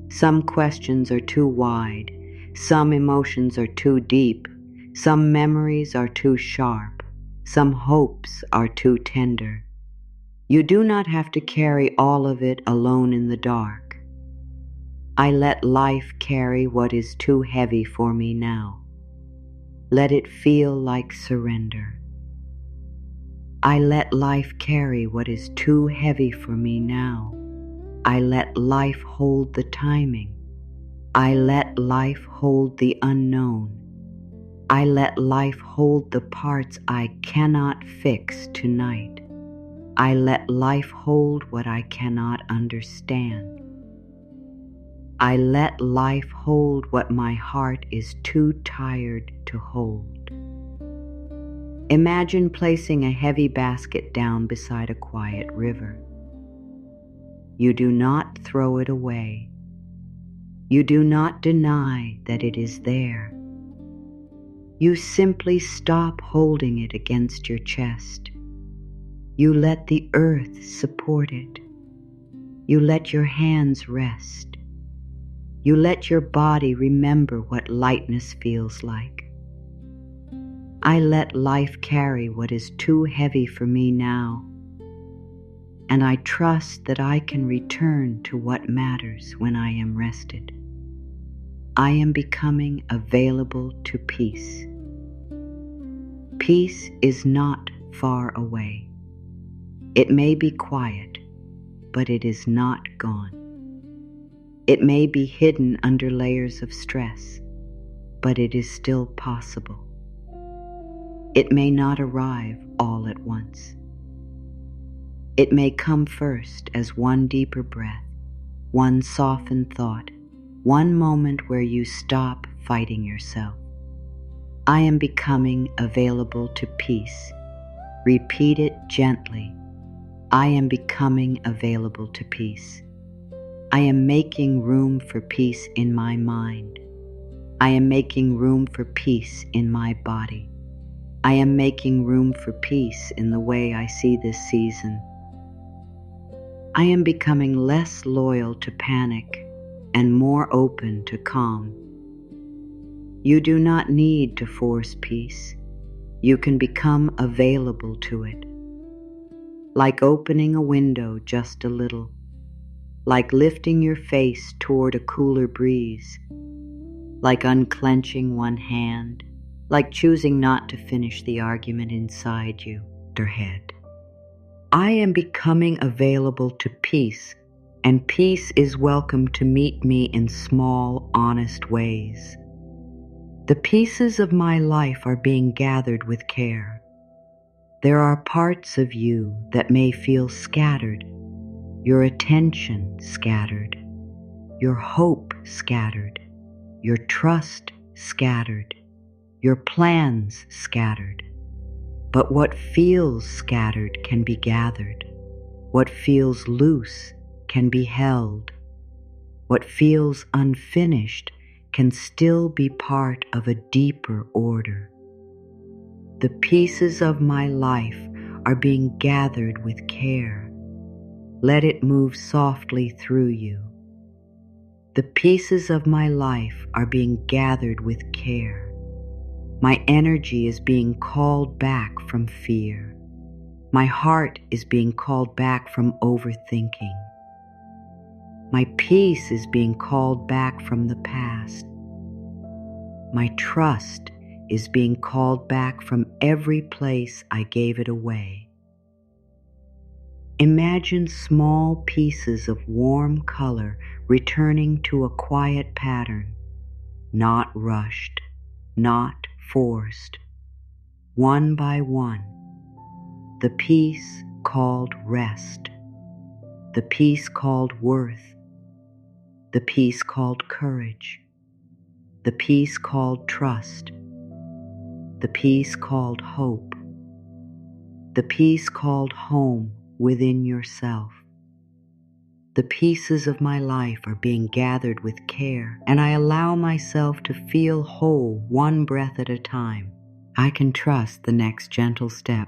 Some questions are too wide. Some emotions are too deep. Some memories are too sharp. Some hopes are too tender. You do not have to carry all of it alone in the dark. I let life carry what is too heavy for me now. Let it feel like surrender. I let life carry what is too heavy for me now. I let life hold the timing. I let life hold the unknown. I let life hold the parts I cannot fix tonight. I let life hold what I cannot understand. I let life hold what my heart is too tired to hold. Imagine placing a heavy basket down beside a quiet river. You do not throw it away. You do not deny that it is there. You simply stop holding it against your chest. You let the earth support it. You let your hands rest. You let your body remember what lightness feels like. I let life carry what is too heavy for me now, and I trust that I can return to what matters when I am rested. I am becoming available to peace. Peace is not far away. It may be quiet, but it is not gone. It may be hidden under layers of stress, but it is still possible. It may not arrive all at once. It may come first as one deeper breath, one softened thought, one moment where you stop fighting yourself. I am becoming available to peace. Repeat it gently. I am becoming available to peace. I am making room for peace in my mind. I am making room for peace in my body. I am making room for peace in the way I see this season. I am becoming less loyal to panic and more open to calm. You do not need to force peace. You can become available to it. Like opening a window just a little, like lifting your face toward a cooler breeze, like unclenching one hand, like choosing not to finish the argument inside you, your head. I am becoming available to peace, and peace is welcome to meet me in small, honest ways. The pieces of my life are being gathered with care. There are parts of you that may feel scattered, your attention scattered, your hope scattered, your trust scattered, your plans scattered. But what feels scattered can be gathered. What feels loose can be held. What feels unfinished can still be part of a deeper order. The pieces of my life are being gathered with care. Let it move softly through you. The pieces of my life are being gathered with care. My energy is being called back from fear. My heart is being called back from overthinking. My peace is being called back from the past. My trust is being called back from every place I gave it away. Imagine small pieces of warm color returning to a quiet pattern, not rushed, not forced. One by one, the peace called rest, the peace called worth, the peace called courage, the peace called trust, the peace called hope, the peace called home within yourself. The pieces of my life are being gathered with care, and I allow myself to feel whole one breath at a time. I can trust the next gentle step.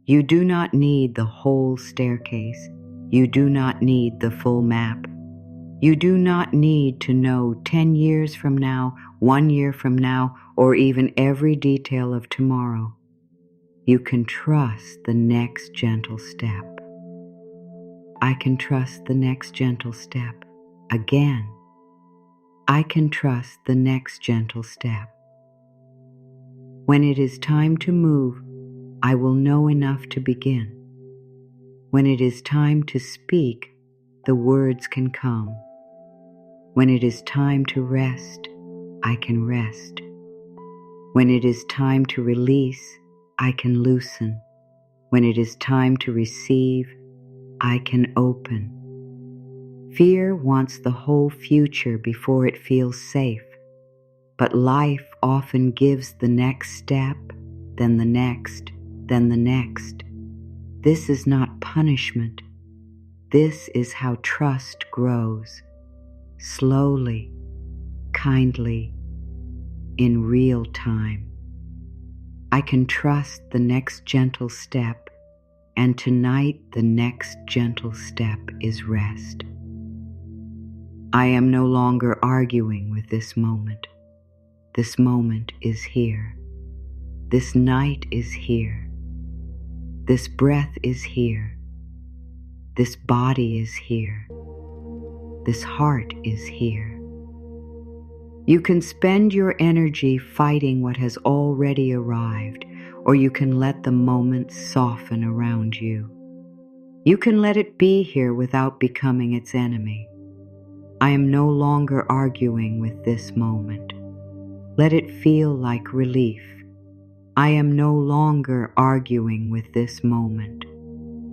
You do not need the whole staircase. You do not need the full map. You do not need to know 10 years from now, 1 year from now, or even every detail of tomorrow. You can trust the next gentle step. I can trust the next gentle step. Again, I can trust the next gentle step. When it is time to move, I will know enough to begin. When it is time to speak, the words can come. When it is time to rest, I can rest. When it is time to release, I can loosen. When it is time to receive, I can open. Fear wants the whole future before it feels safe, but life often gives the next step, then the next, then the next. This is not punishment. This is how trust grows, slowly, kindly, in real time. I can trust the next gentle step, and tonight the next gentle step is rest. I am no longer arguing with this moment. This moment is here. This night is here. This breath is here. This body is here. This heart is here. You can spend your energy fighting what has already arrived, or you can let the moment soften around you. You can let it be here without becoming its enemy. I am no longer arguing with this moment. Let it feel like relief. I am no longer arguing with this moment.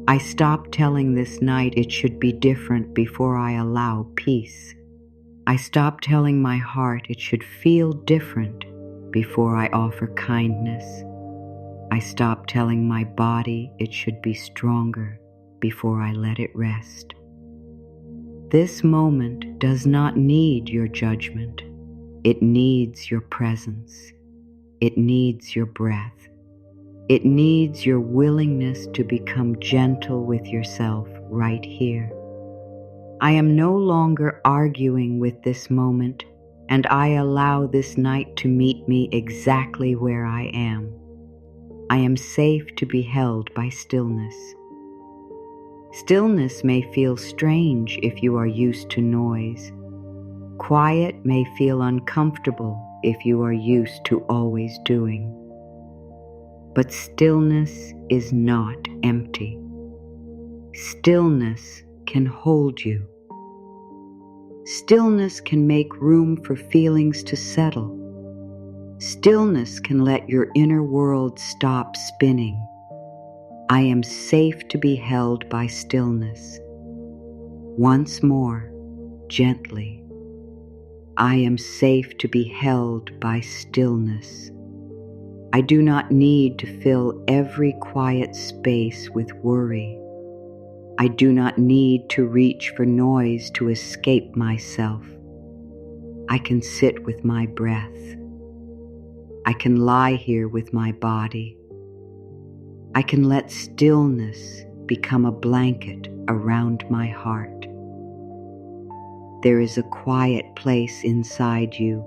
I stop telling this night it should be different before I allow peace. I stop telling my heart it should feel different before I offer kindness. I stop telling my body it should be stronger before I let it rest. This moment does not need your judgment. It needs your presence. It needs your breath. It needs your willingness to become gentle with yourself right here. I am no longer arguing with this moment, and I allow this night to meet me exactly where I am. I am safe to be held by stillness. Stillness may feel strange if you are used to noise. Quiet may feel uncomfortable if you are used to always doing. But stillness is not empty. Stillness can hold you. Stillness can make room for feelings to settle. Stillness can let your inner world stop spinning. I am safe to be held by stillness. Once more, gently. I am safe to be held by stillness. I do not need to fill every quiet space with worry. I do not need to reach for noise to escape myself. I can sit with my breath. I can lie here with my body. I can let stillness become a blanket around my heart. There is a quiet place inside you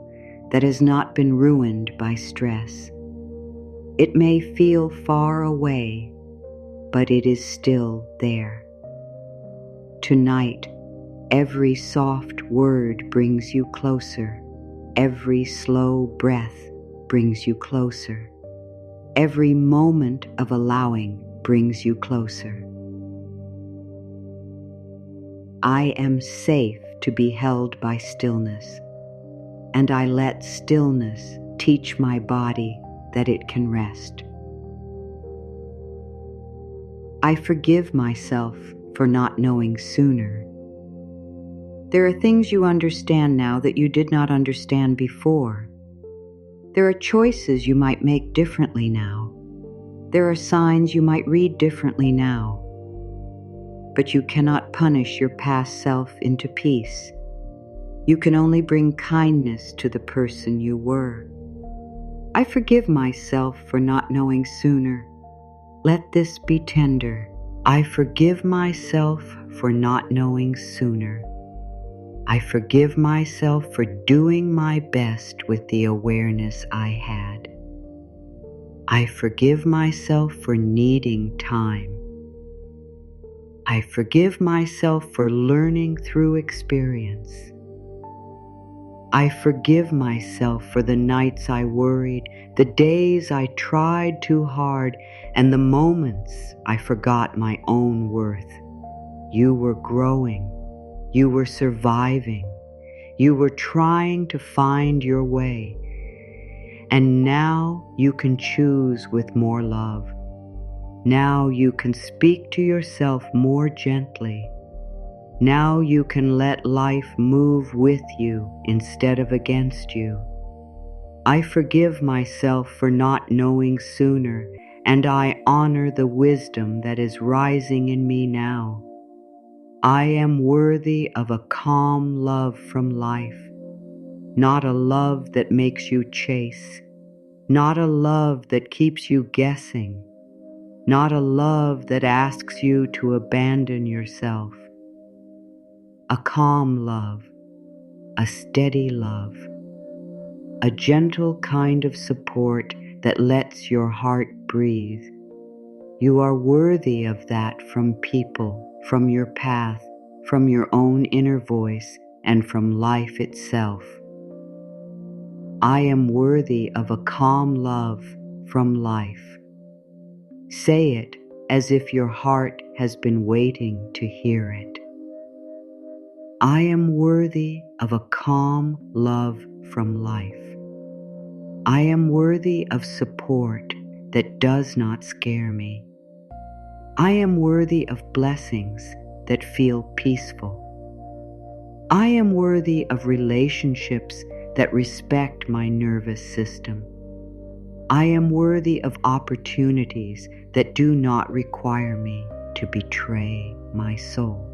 that has not been ruined by stress. It may feel far away, but it is still there. Tonight, every soft word brings you closer. Every slow breath brings you closer. Every moment of allowing brings you closer. I am safe to be held by stillness, and I let stillness teach my body that it can rest. I forgive myself for not knowing sooner. There are things you understand now that you did not understand before. There are choices you might make differently now. There are signs you might read differently now. But you cannot punish your past self into peace. You can only bring kindness to the person you were. I forgive myself for not knowing sooner. Let this be tender. I forgive myself for not knowing sooner. I forgive myself for doing my best with the awareness I had. I forgive myself for needing time. I forgive myself for learning through experience. I forgive myself for the nights I worried, the days I tried too hard, and the moments I forgot my own worth. You were growing. You were surviving. You were trying to find your way. And now you can choose with more love. Now you can speak to yourself more gently. Now you can let life move with you instead of against you. I forgive myself for not knowing sooner, and I honor the wisdom that is rising in me now. I am worthy of a calm love from life, not a love that makes you chase, not a love that keeps you guessing, not a love that asks you to abandon yourself. A calm love, a steady love, a gentle kind of support that lets your heart breathe. You are worthy of that from people, from your path, from your own inner voice, and from life itself. I am worthy of a calm love from life. Say it as if your heart has been waiting to hear it. I am worthy of a calm love from life. I am worthy of support that does not scare me. I am worthy of blessings that feel peaceful. I am worthy of relationships that respect my nervous system. I am worthy of opportunities that do not require me to betray my soul.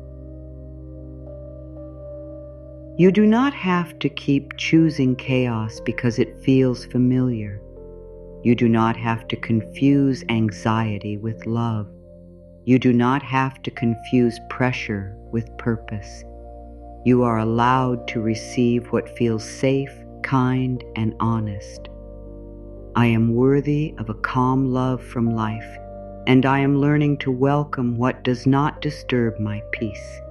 You do not have to keep choosing chaos because it feels familiar. You do not have to confuse anxiety with love. You do not have to confuse pressure with purpose. You are allowed to receive what feels safe, kind, and honest. I am worthy of a calm love from life, and I am learning to welcome what does not disturb my peace.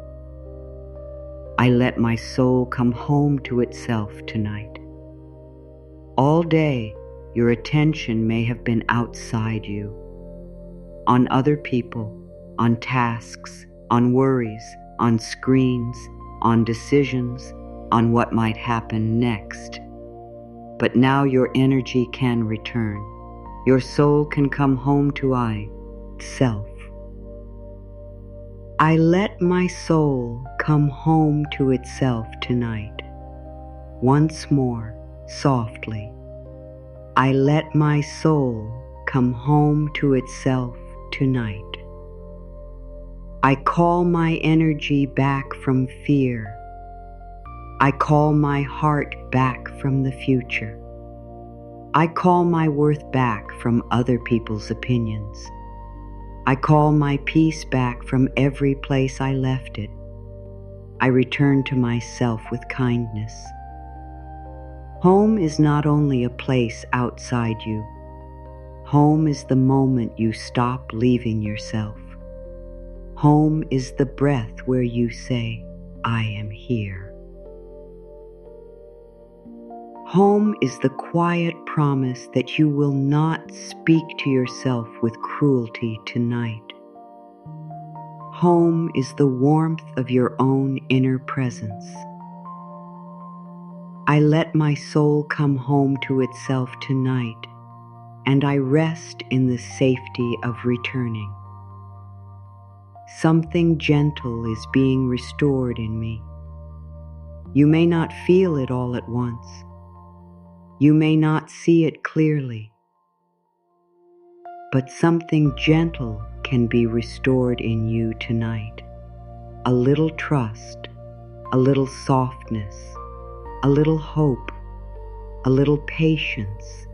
I let my soul come home to itself tonight. All day, your attention may have been outside you, on other people, on tasks, on worries, on screens, on decisions, on what might happen next. But now your energy can return. Your soul can come home to self. I let my soul come home to itself tonight. Once more, softly. I let my soul come home to itself tonight. I call my energy back from fear. I call my heart back from the future. I call my worth back from other people's opinions. I call my peace back from every place I left it. I return to myself with kindness. Home is not only a place outside you. Home is the moment you stop leaving yourself. Home is the breath where you say, I am here. Home is the quiet promise that you will not speak to yourself with cruelty tonight. Home is the warmth of your own inner presence. I let my soul come home to itself tonight, and I rest in the safety of returning. Something gentle is being restored in me. You may not feel it all at once. You may not see it clearly, but something gentle can be restored in you tonight. A little trust, a little softness, a little hope, a little patience,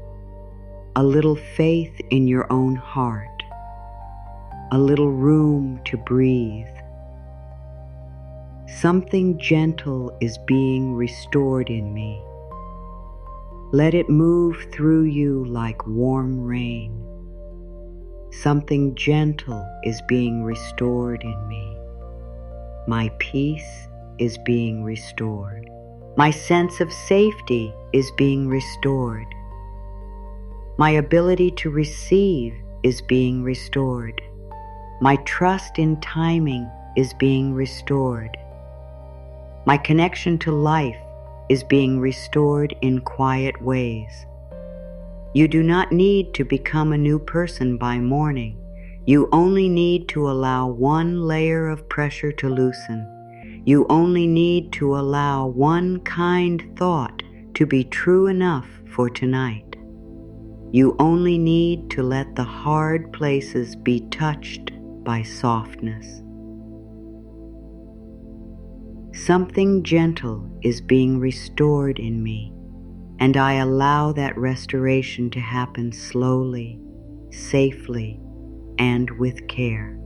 a little faith in your own heart, a little room to breathe. Something gentle is being restored in me. Let it move through you like warm rain. Something gentle is being restored in me. My peace is being restored. My sense of safety is being restored. My ability to receive is being restored. My trust in timing is being restored. My connection to life is being restored in quiet ways. You do not need to become a new person by morning. You only need to allow one layer of pressure to loosen. You only need to allow one kind thought to be true enough for tonight. You only need to let the hard places be touched by softness. Something gentle is being restored in me, and I allow that restoration to happen slowly, safely, and with care.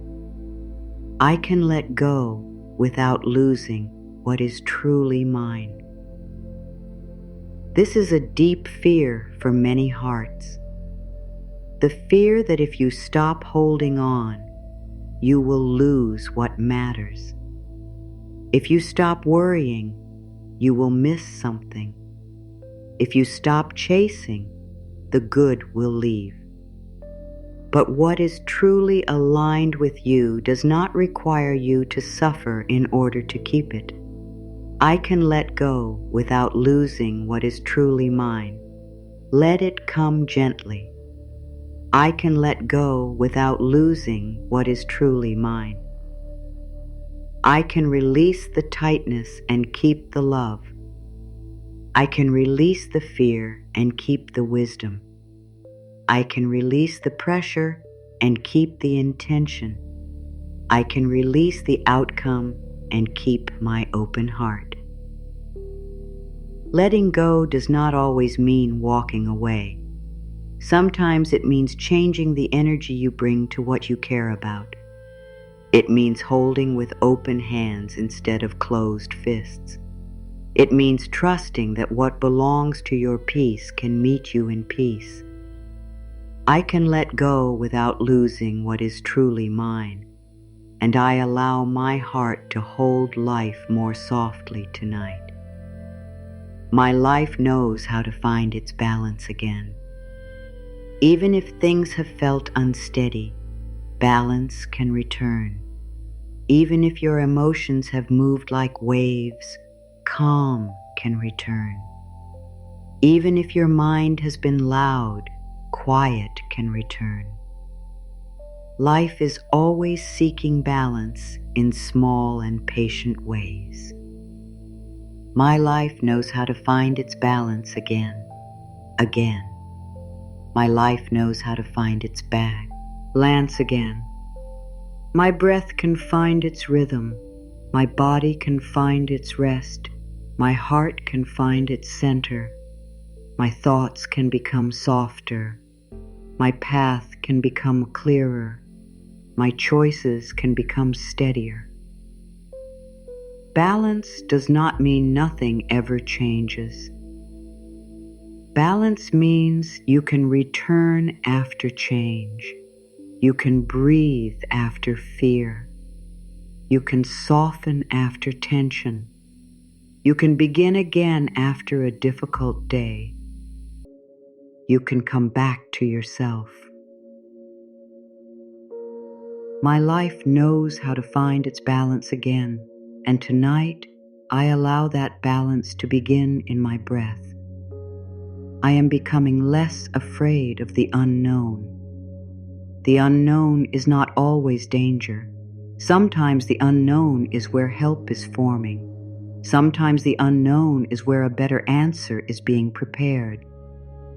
I can let go without losing what is truly mine. This is a deep fear for many hearts. The fear that if you stop holding on, you will lose what matters. If you stop worrying, you will miss something. If you stop chasing, the good will leave. But what is truly aligned with you does not require you to suffer in order to keep it. I can let go without losing what is truly mine. Let it come gently. I can let go without losing what is truly mine. I can release the tightness and keep the love. I can release the fear and keep the wisdom. I can release the pressure and keep the intention. I can release the outcome and keep my open heart. Letting go does not always mean walking away. Sometimes it means changing the energy you bring to what you care about. It means holding with open hands instead of closed fists. It means trusting that what belongs to your peace can meet you in peace. I can let go without losing what is truly mine, and I allow my heart to hold life more softly tonight. My life knows how to find its balance again. Even if things have felt unsteady, balance can return. Even if your emotions have moved like waves, calm can return. Even if your mind has been loud, quiet can return. Life is always seeking balance in small and patient ways. My life knows how to find its balance again. My life knows how to find its balance again. My breath can find its rhythm. My body can find its rest. My heart can find its center. My thoughts can become softer. My path can become clearer. My choices can become steadier. Balance does not mean nothing ever changes. Balance means you can return after change. You can breathe after fear. You can soften after tension. You can begin again after a difficult day. You can come back to yourself. My life knows how to find its balance again, and tonight I allow that balance to begin in my breath. I am becoming less afraid of the unknown. The unknown is not always danger. Sometimes the unknown is where help is forming. Sometimes the unknown is where a better answer is being prepared.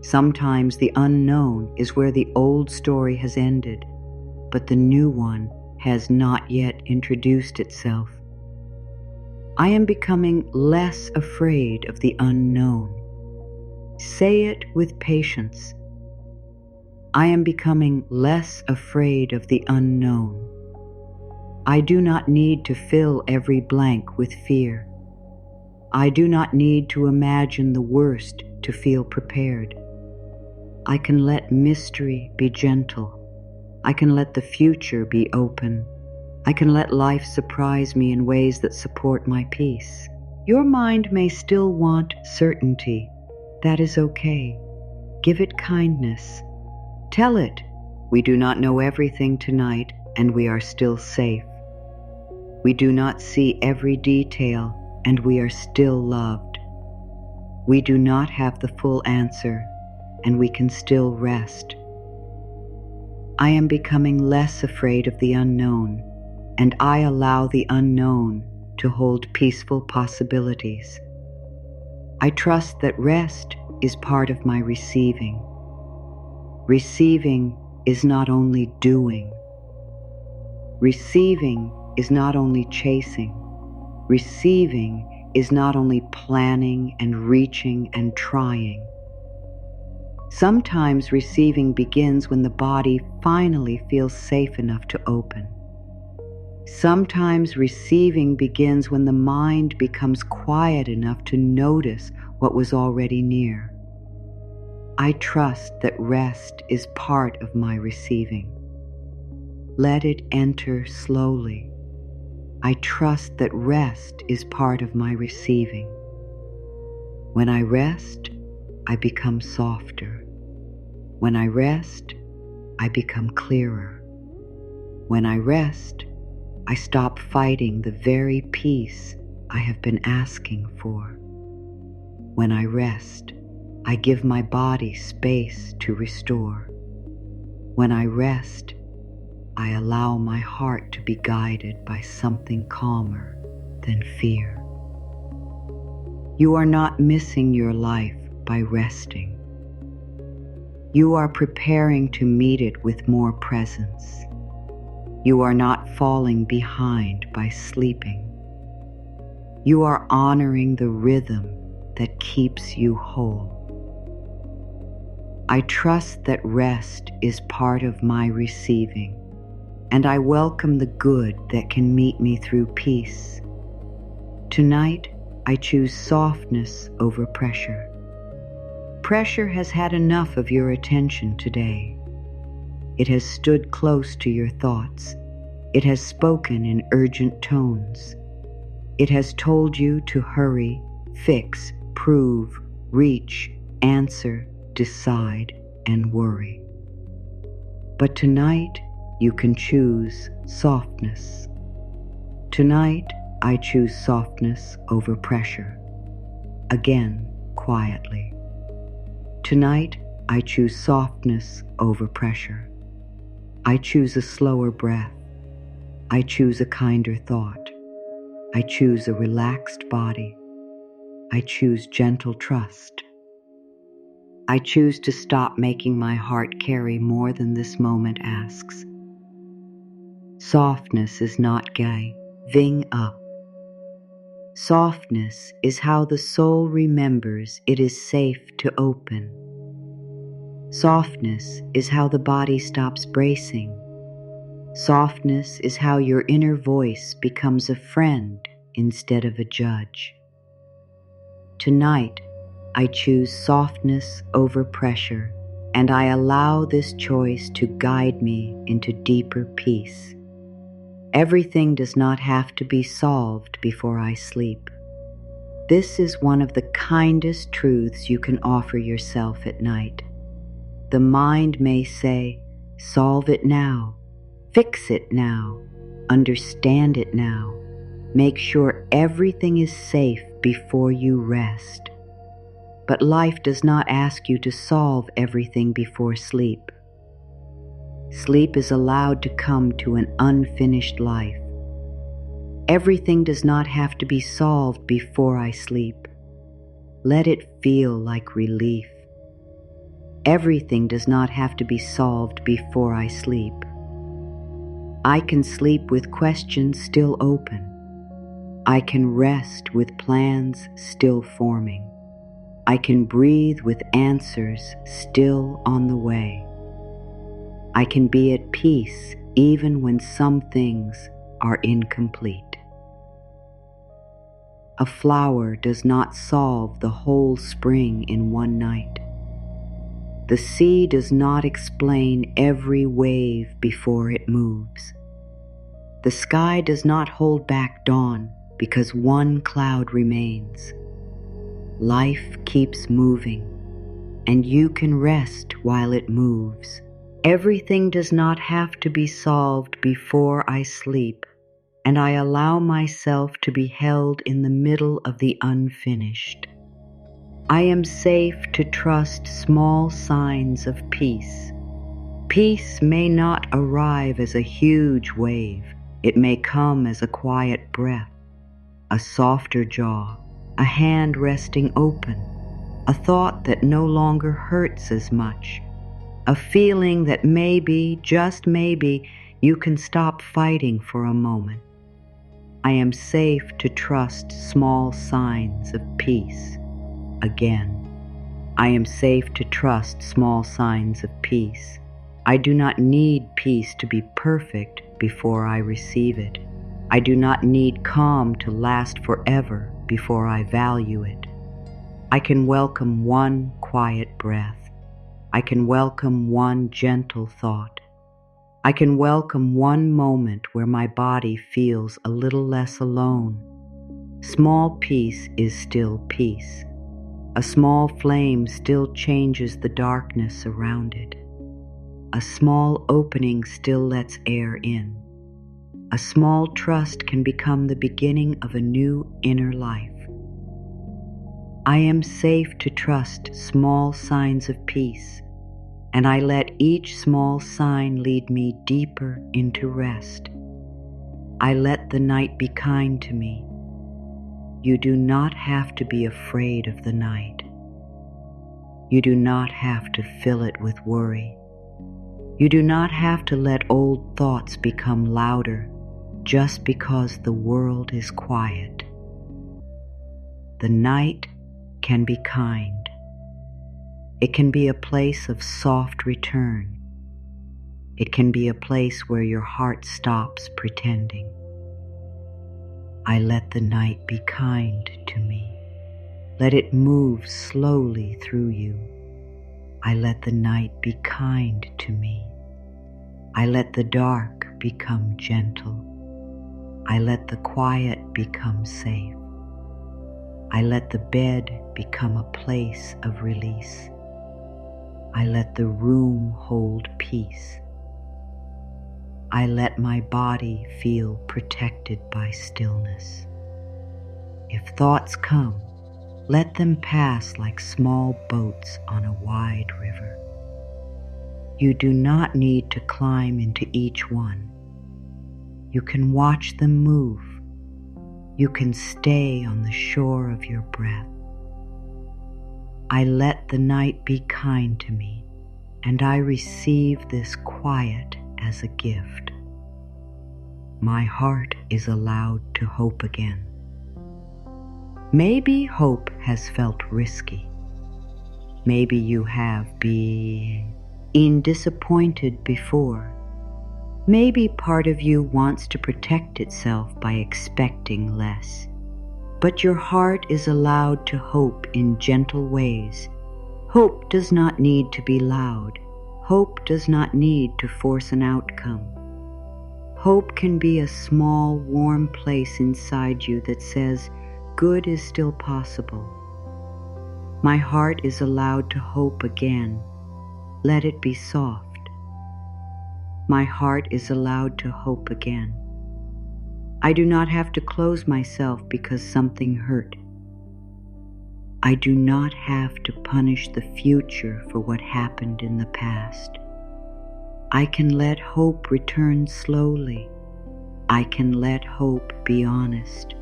Sometimes the unknown is where the old story has ended, but the new one has not yet introduced itself. I am becoming less afraid of the unknown. Say it with patience. I am becoming less afraid of the unknown. I do not need to fill every blank with fear. I do not need to imagine the worst to feel prepared. I can let mystery be gentle. I can let the future be open. I can let life surprise me in ways that support my peace. Your mind may still want certainty. That is okay. Give it kindness. Tell it, we do not know everything tonight, and we are still safe. We do not see every detail, and we are still loved. We do not have the full answer, and we can still rest. I am becoming less afraid of the unknown, and I allow the unknown to hold peaceful possibilities. I trust that rest is part of my receiving. Receiving is not only doing. Receiving is not only chasing. Receiving is not only planning and reaching and trying. Sometimes receiving begins when the body finally feels safe enough to open. Sometimes receiving begins when the mind becomes quiet enough to notice what was already near. I trust that rest is part of my receiving. Let it enter slowly. I trust that rest is part of my receiving. When I rest, I become softer. When I rest, I become clearer. When I rest, I stop fighting the very peace I have been asking for. When I rest, I give my body space to restore. When I rest, I allow my heart to be guided by something calmer than fear. You are not missing your life by resting. You are preparing to meet it with more presence. You are not falling behind by sleeping. You are honoring the rhythm that keeps you whole. I trust that rest is part of my receiving, and I welcome the good that can meet me through peace. Tonight, I choose softness over pressure. Pressure has had enough of your attention today. It has stood close to your thoughts. It has spoken in urgent tones. It has told you to hurry, fix, prove, reach, answer, decide, and worry. But tonight, you can choose softness. Tonight, I choose softness over pressure. Again, quietly. Tonight, I choose softness over pressure. I choose a slower breath. I choose a kinder thought. I choose a relaxed body. I choose gentle trust. I choose to stop making my heart carry more than this moment asks. Softness is not giving up. Softness is how the soul remembers it is safe to open. Softness is how the body stops bracing. Softness is how your inner voice becomes a friend instead of a judge. Tonight, I choose softness over pressure, and I allow this choice to guide me into deeper peace. Everything does not have to be solved before I sleep. This is one of the kindest truths you can offer yourself at night. The mind may say, solve it now, fix it now, understand it now. Make sure everything is safe before you rest. But life does not ask you to solve everything before sleep. Sleep is allowed to come to an unfinished life. Everything does not have to be solved before I sleep. Let it feel like relief. Everything does not have to be solved before I sleep. I can sleep with questions still open. I can rest with plans still forming. I can breathe with answers still on the way. I can be at peace even when some things are incomplete. A flower does not solve the whole spring in one night. The sea does not explain every wave before it moves. The sky does not hold back dawn because one cloud remains. Life keeps moving, and you can rest while it moves. Everything does not have to be solved before I sleep, and I allow myself to be held in the middle of the unfinished. I am safe to trust small signs of peace. Peace may not arrive as a huge wave. It may come as a quiet breath, a softer jaw, a hand resting open, a thought that no longer hurts as much, a feeling that maybe, just maybe, you can stop fighting for a moment. I am safe to trust small signs of peace. Again, I am safe to trust small signs of peace. I do not need peace to be perfect before I receive it. I do not need calm to last forever before I value it. I can welcome one quiet breath. I can welcome one gentle thought. I can welcome one moment where my body feels a little less alone. Small peace is still peace. A small flame still changes the darkness around it. A small opening still lets air in. A small trust can become the beginning of a new inner life. I am safe to trust small signs of peace, and I let each small sign lead me deeper into rest. I let the night be kind to me. You do not have to be afraid of the night. You do not have to fill it with worry. You do not have to let old thoughts become louder just because the world is quiet. The night can be kind. It can be a place of soft return. It can be a place where your heart stops pretending. I let the night be kind to me. Let it move slowly through you. I let the night be kind to me. I let the dark become gentle. I let the quiet become safe. I let the bed become a place of release. I let the room hold peace. I let my body feel protected by stillness. If thoughts come, let them pass like small boats on a wide river. You do not need to climb into each one. You can watch them move. You can stay on the shore of your breath. I let the night be kind to me, and I receive this quiet as a gift. My heart is allowed to hope again. Maybe hope has felt risky. Maybe you have been disappointed before. Maybe part of you wants to protect itself by expecting less. but your heart is allowed to hope in gentle ways. Hope does not need to be loud. Hope does not need to force an outcome. Hope can be a small, warm place inside you that says, good is still possible. My heart is allowed to hope again. Let it be soft. My heart is allowed to hope again. I do not have to close myself because something hurt. I do not have to punish the future for what happened in the past. I can let hope return slowly. I can let hope be honest.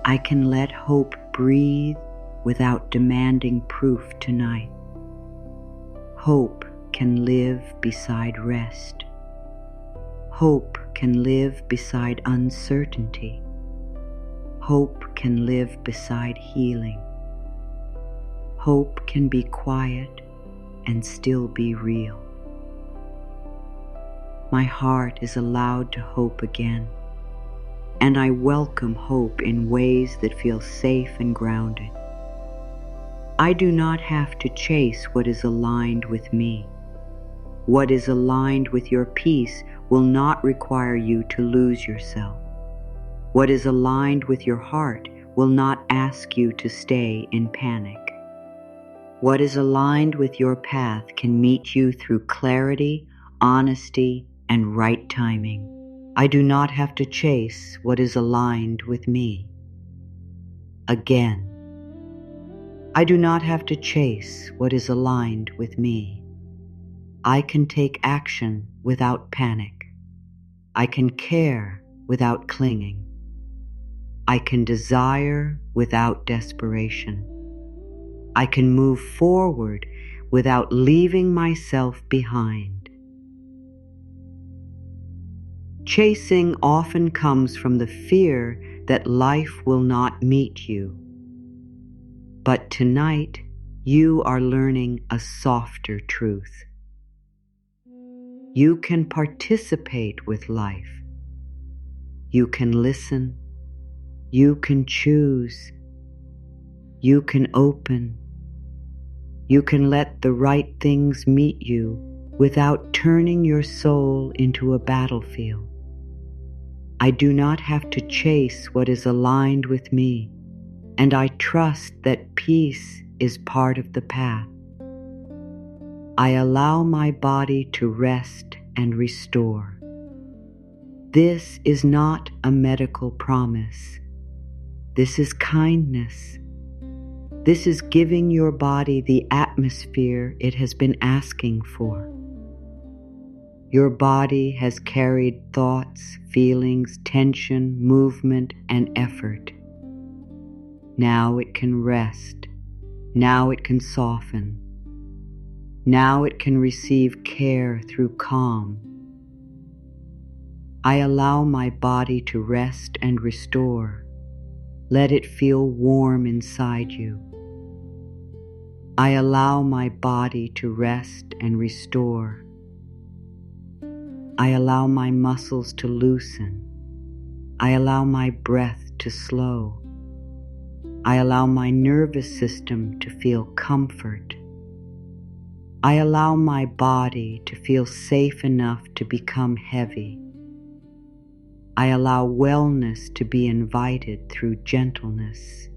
I can let hope breathe without demanding proof tonight. Hope can live beside rest. Hope can live beside uncertainty. Hope can live beside healing. Hope can be quiet and still be real. My heart is allowed to hope again, and I welcome hope in ways that feel safe and grounded. I do not have to chase what is aligned with me. What is aligned with your peace will not require you to lose yourself. What is aligned with your heart will not ask you to stay in panic. What is aligned with your path can meet you through clarity, honesty, and right timing. I do not have to chase what is aligned with me. Again, I do not have to chase what is aligned with me. I can take action without panic. I can care without clinging. I can desire without desperation. I can move forward without leaving myself behind. Chasing often comes from the fear that life will not meet you. But tonight, you are learning a softer truth. You can participate with life. You can listen. You can choose. You can open. You can let the right things meet you without turning your soul into a battlefield. I do not have to chase what is aligned with me, and I trust that peace is part of the path. I allow my body to rest and restore. This is not a medical promise. This is kindness. This is giving your body the atmosphere it has been asking for. Your body has carried thoughts, feelings, tension, movement, and effort. Now it can rest. Now it can soften. Now it can receive care through calm. I allow my body to rest and restore. Let it feel warm inside you. I allow my body to rest and restore. I allow my muscles to loosen. I allow my breath to slow. I allow my nervous system to feel comfort. I allow my body to feel safe enough to become heavy. I allow wellness to be invited through gentleness.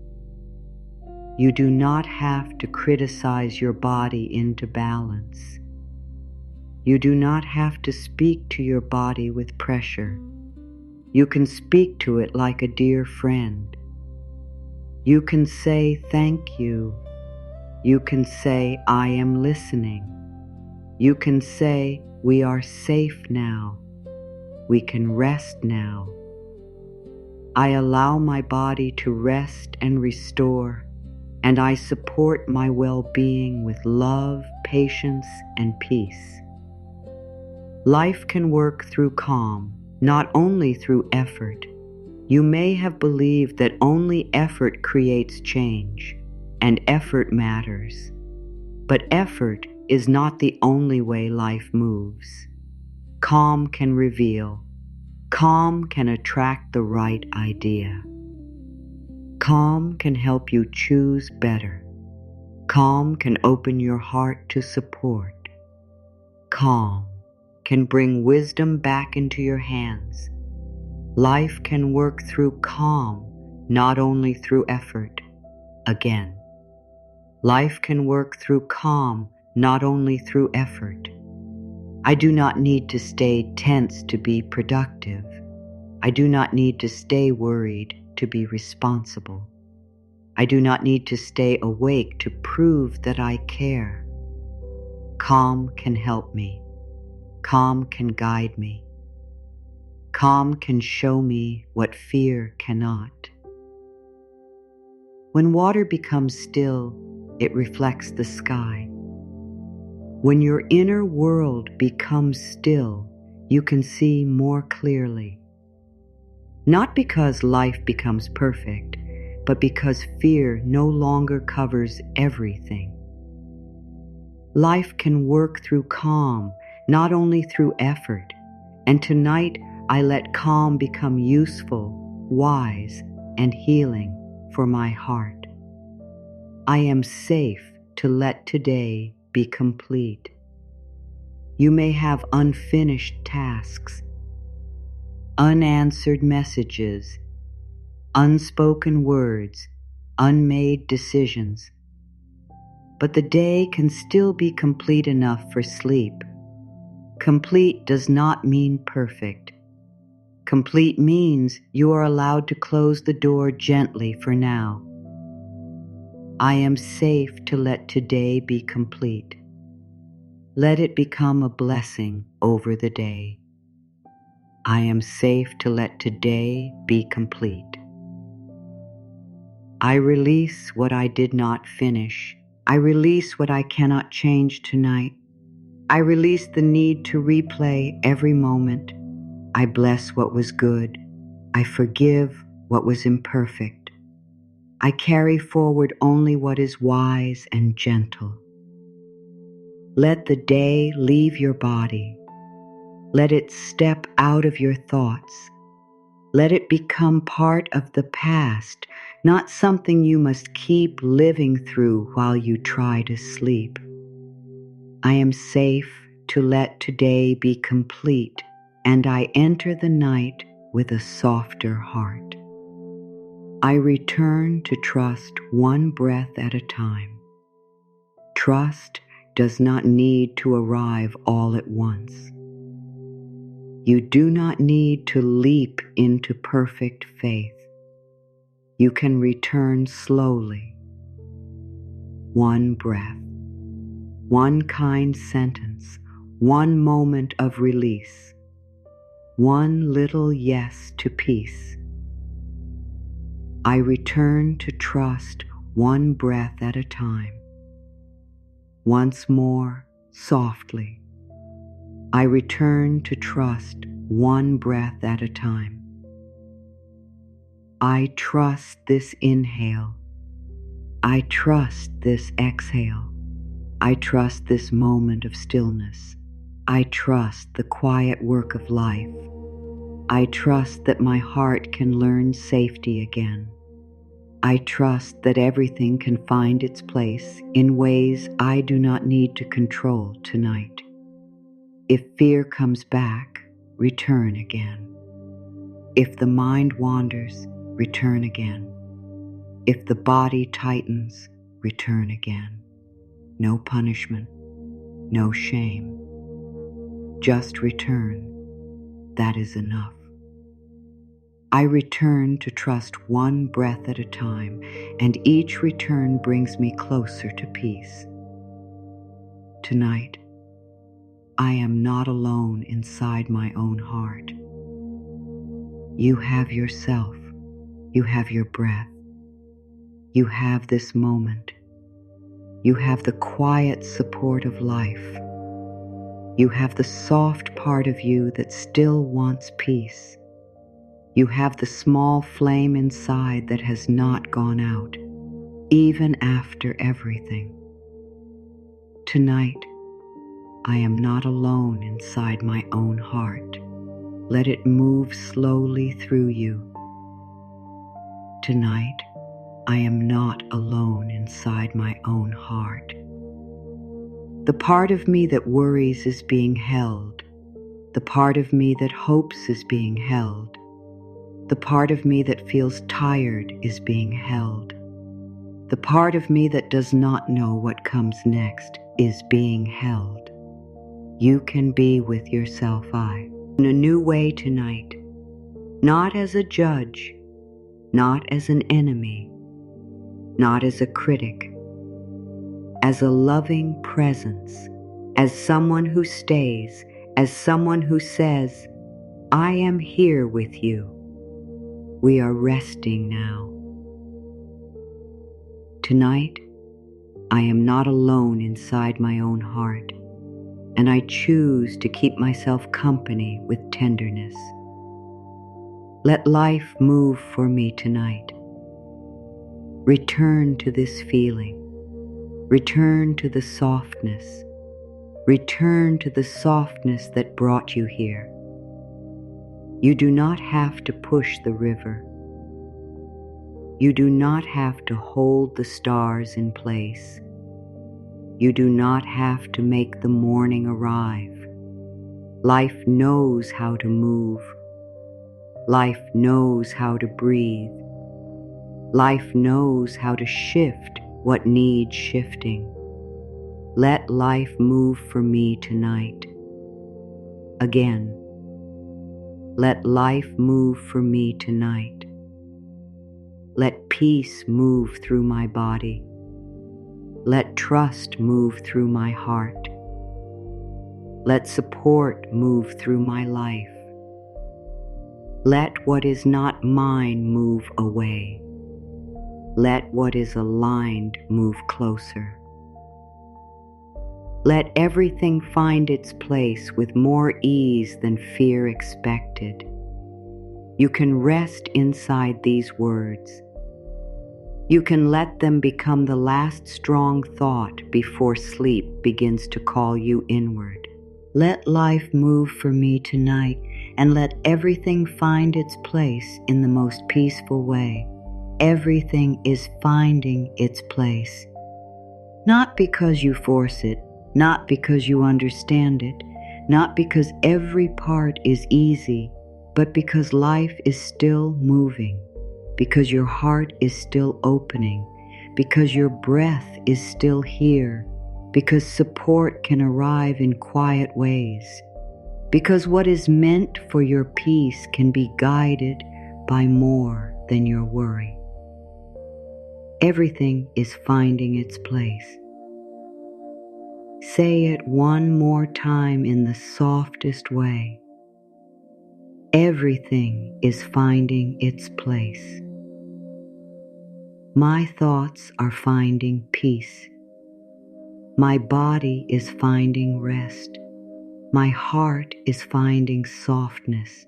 You do not have to criticize your body into balance. You do not have to speak to your body with pressure. You can speak to it like a dear friend. You can say thank you. You can say I am listening. You can say we are safe now. We can rest now. I allow my body to rest and restore, and I support my well-being with love, patience, and peace. Life can work through calm, not only through effort. You may have believed that only effort creates change, and effort matters. But effort is not the only way life moves. Calm can reveal. Calm can attract the right idea. Calm can help you choose better. Calm can open your heart to support. Calm can bring wisdom back into your hands. Life can work through calm, not only through effort. Again, life can work through calm, not only through effort. I do not need to stay tense to be productive. I do not need to stay worried to be responsible. I do not need to stay awake to prove that I care. Calm can help me. Calm can guide me. Calm can show me what fear cannot. When water becomes still, it reflects the sky. When your inner world becomes still, you can see more clearly. Not because life becomes perfect, but because fear no longer covers everything. Life can work through calm, not only through effort, and tonight I let calm become useful, wise, and healing for my heart. I am safe to let today be complete. You may have unfinished tasks, unanswered messages, unspoken words, unmade decisions. But the day can still be complete enough for sleep. Complete does not mean perfect. Complete means you are allowed to close the door gently for now. I am safe to let today be complete. Let it become a blessing over the day. I am safe to let today be complete. I release what I did not finish. I release what I cannot change tonight. I release the need to replay every moment. I bless what was good. I forgive what was imperfect. I carry forward only what is wise and gentle. Let the day leave your body. Let it step out of your thoughts. Let it become part of the past, not something you must keep living through while you try to sleep. I am safe to let today be complete, and I enter the night with a softer heart. I return to trust one breath at a time. Trust does not need to arrive all at once. You do not need to leap into perfect faith. You can return slowly. One breath, one kind sentence, one moment of release, one little yes to peace. I return to trust one breath at a time. Once more, softly, I return to trust one breath at a time. I trust this inhale. I trust this exhale. I trust this moment of stillness. I trust the quiet work of life. I trust that my heart can learn safety again. I trust that everything can find its place in ways I do not need to control tonight. If fear comes back, return again. If the mind wanders, return again. If the body tightens, return again. No punishment, no shame. Just return. That is enough. I return to trust one breath at a time, and each return brings me closer to peace. Tonight, I am not alone inside my own heart. You have yourself. You have your breath. You have this moment. You have the quiet support of life. You have the soft part of you that still wants peace. You have the small flame inside that has not gone out, even after everything. Tonight, I am not alone inside my own heart. Let it move slowly through you. Tonight, I am not alone inside my own heart. The part of me that worries is being held. The part of me that hopes is being held. The part of me that feels tired is being held. The part of me that does not know what comes next is being held. You can be with yourself, in a new way tonight, not as a judge, not as an enemy, not as a critic, as a loving presence, as someone who stays, as someone who says, I am here with you. We are resting now. Tonight, I am not alone inside my own heart, and I choose to keep myself company with tenderness. Let life move for me tonight. Return to this feeling. Return to the softness. Return to the softness that brought you here. You do not have to push the river. You do not have to hold the stars in place. You do not have to make the morning arrive. Life knows how to move. Life knows how to breathe. Life knows how to shift what needs shifting. Let life move for me tonight. Again, let life move for me tonight. Let peace move through my body. Let trust move through my heart. Let support move through my life. Let what is not mine move away. Let what is aligned move closer. Let everything find its place with more ease than fear expected. You can rest inside these words. You can let them become the last strong thought before sleep begins to call you inward. Let life move for me tonight, and let everything find its place in the most peaceful way. Everything is finding its place. Not because you force it, not because you understand it, not because every part is easy, but because life is still moving, because your heart is still opening, because your breath is still here, because support can arrive in quiet ways, because what is meant for your peace can be guided by more than your worry. Everything is finding its place. Say it one more time in the softest way. Everything is finding its place. My thoughts are finding peace. My body is finding rest. My heart is finding softness.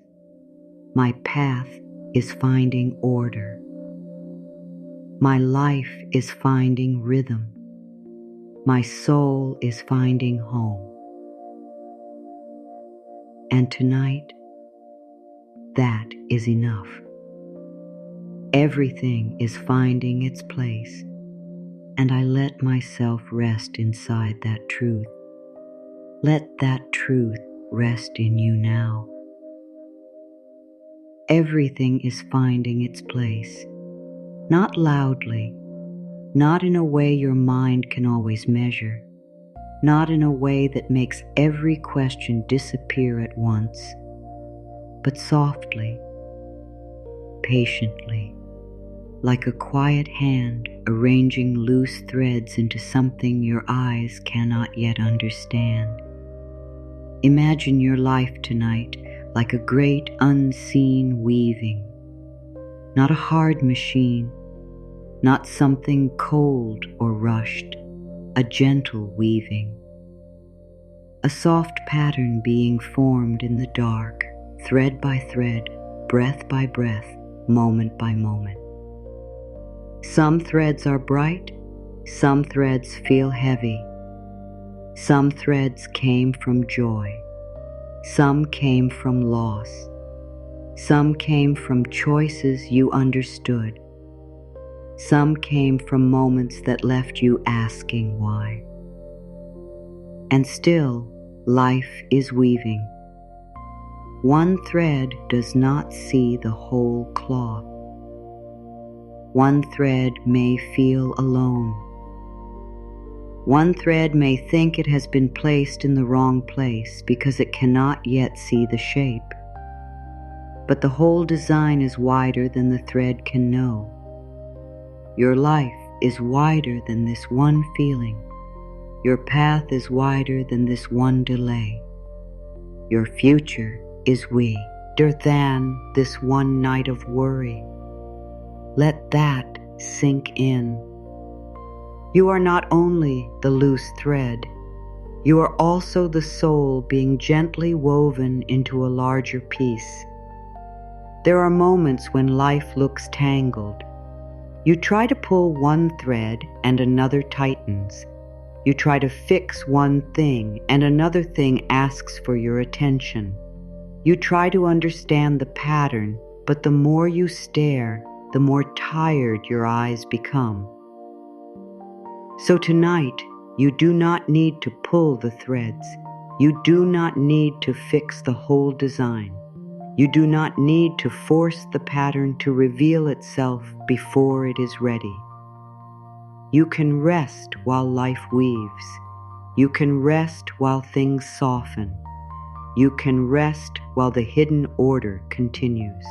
My path is finding order. My life is finding rhythm. My soul is finding home. And tonight, that is enough. Everything is finding its place, and I let myself rest inside that truth. Let that truth rest in you now. Everything is finding its place, not loudly, not in a way your mind can always measure, not in a way that makes every question disappear at once, but softly, patiently, like a quiet hand arranging loose threads into something your eyes cannot yet understand. Imagine your life tonight like a great unseen weaving, not a hard machine, not something cold or rushed, a gentle weaving. A soft pattern being formed in the dark, thread by thread, breath by breath, moment by moment. Some threads are bright, some threads feel heavy. Some threads came from joy, some came from loss, some came from choices you understood. Some came from moments that left you asking why. And still, life is weaving. One thread does not see the whole cloth. One thread may feel alone. One thread may think it has been placed in the wrong place because it cannot yet see the shape. But the whole design is wider than the thread can know. Your life is wider than this one feeling. Your path is wider than this one delay. Your future is wider than this one night of worry. Let that sink in. You are not only the loose thread, you are also the soul being gently woven into a larger piece. There are moments when life looks tangled. You try to pull one thread and another tightens. You try to fix one thing and another thing asks for your attention. You try to understand the pattern, but the more you stare, the more tired your eyes become. So tonight, you do not need to pull the threads. You do not need to fix the whole design. You do not need to force the pattern to reveal itself before it is ready. You can rest while life weaves. You can rest while things soften. You can rest while the hidden order continues.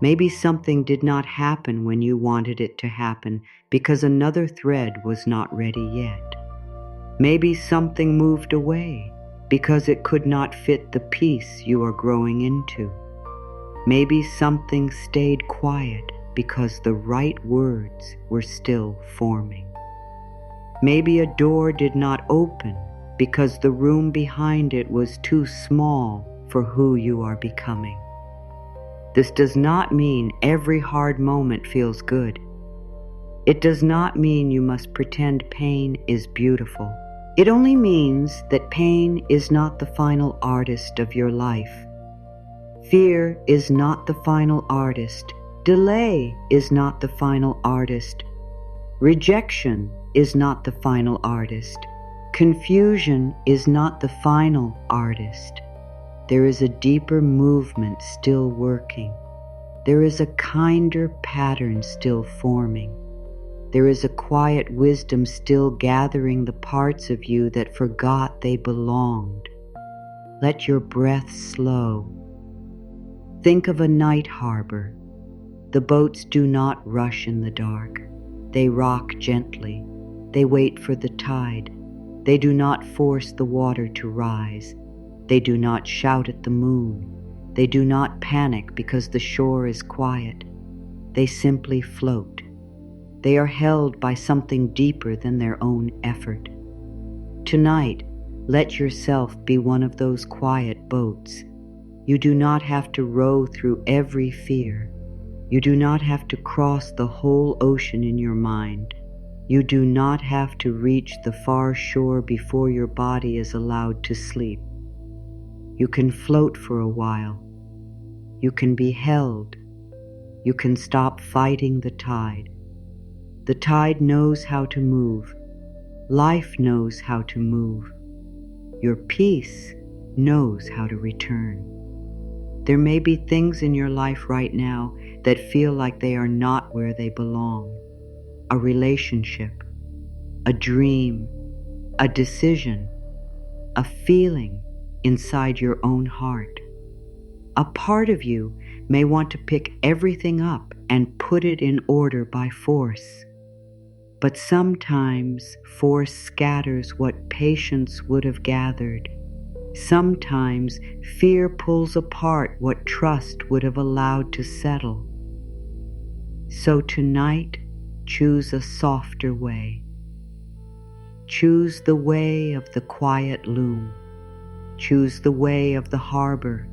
Maybe something did not happen when you wanted it to happen because another thread was not ready yet. Maybe something moved away because it could not fit the piece you are growing into. Maybe something stayed quiet because the right words were still forming. Maybe a door did not open because the room behind it was too small for who you are becoming. This does not mean every hard moment feels good. It does not mean you must pretend pain is beautiful. It only means that pain is not the final artist of your life. Fear is not the final artist. Delay is not the final artist. Rejection is not the final artist. Confusion is not the final artist. There is a deeper movement still working. There is a kinder pattern still forming. There is a quiet wisdom still gathering the parts of you that forgot they belonged. Let your breath slow. Think of a night harbor. The boats do not rush in the dark. They rock gently. They wait for the tide. They do not force the water to rise. They do not shout at the moon. They do not panic because the shore is quiet. They simply float. They are held by something deeper than their own effort. Tonight, let yourself be one of those quiet boats. You do not have to row through every fear. You do not have to cross the whole ocean in your mind. You do not have to reach the far shore before your body is allowed to sleep. You can float for a while. You can be held. You can stop fighting the tide. The tide knows how to move. Life knows how to move. Your peace knows how to return. There may be things in your life right now that feel like they are not where they belong. A relationship, a dream, a decision, a feeling inside your own heart. A part of you may want to pick everything up and put it in order by force. But sometimes force scatters what patience would have gathered. Sometimes fear pulls apart what trust would have allowed to settle. So tonight, choose a softer way. Choose the way of the quiet loom. Choose the way of the harbor.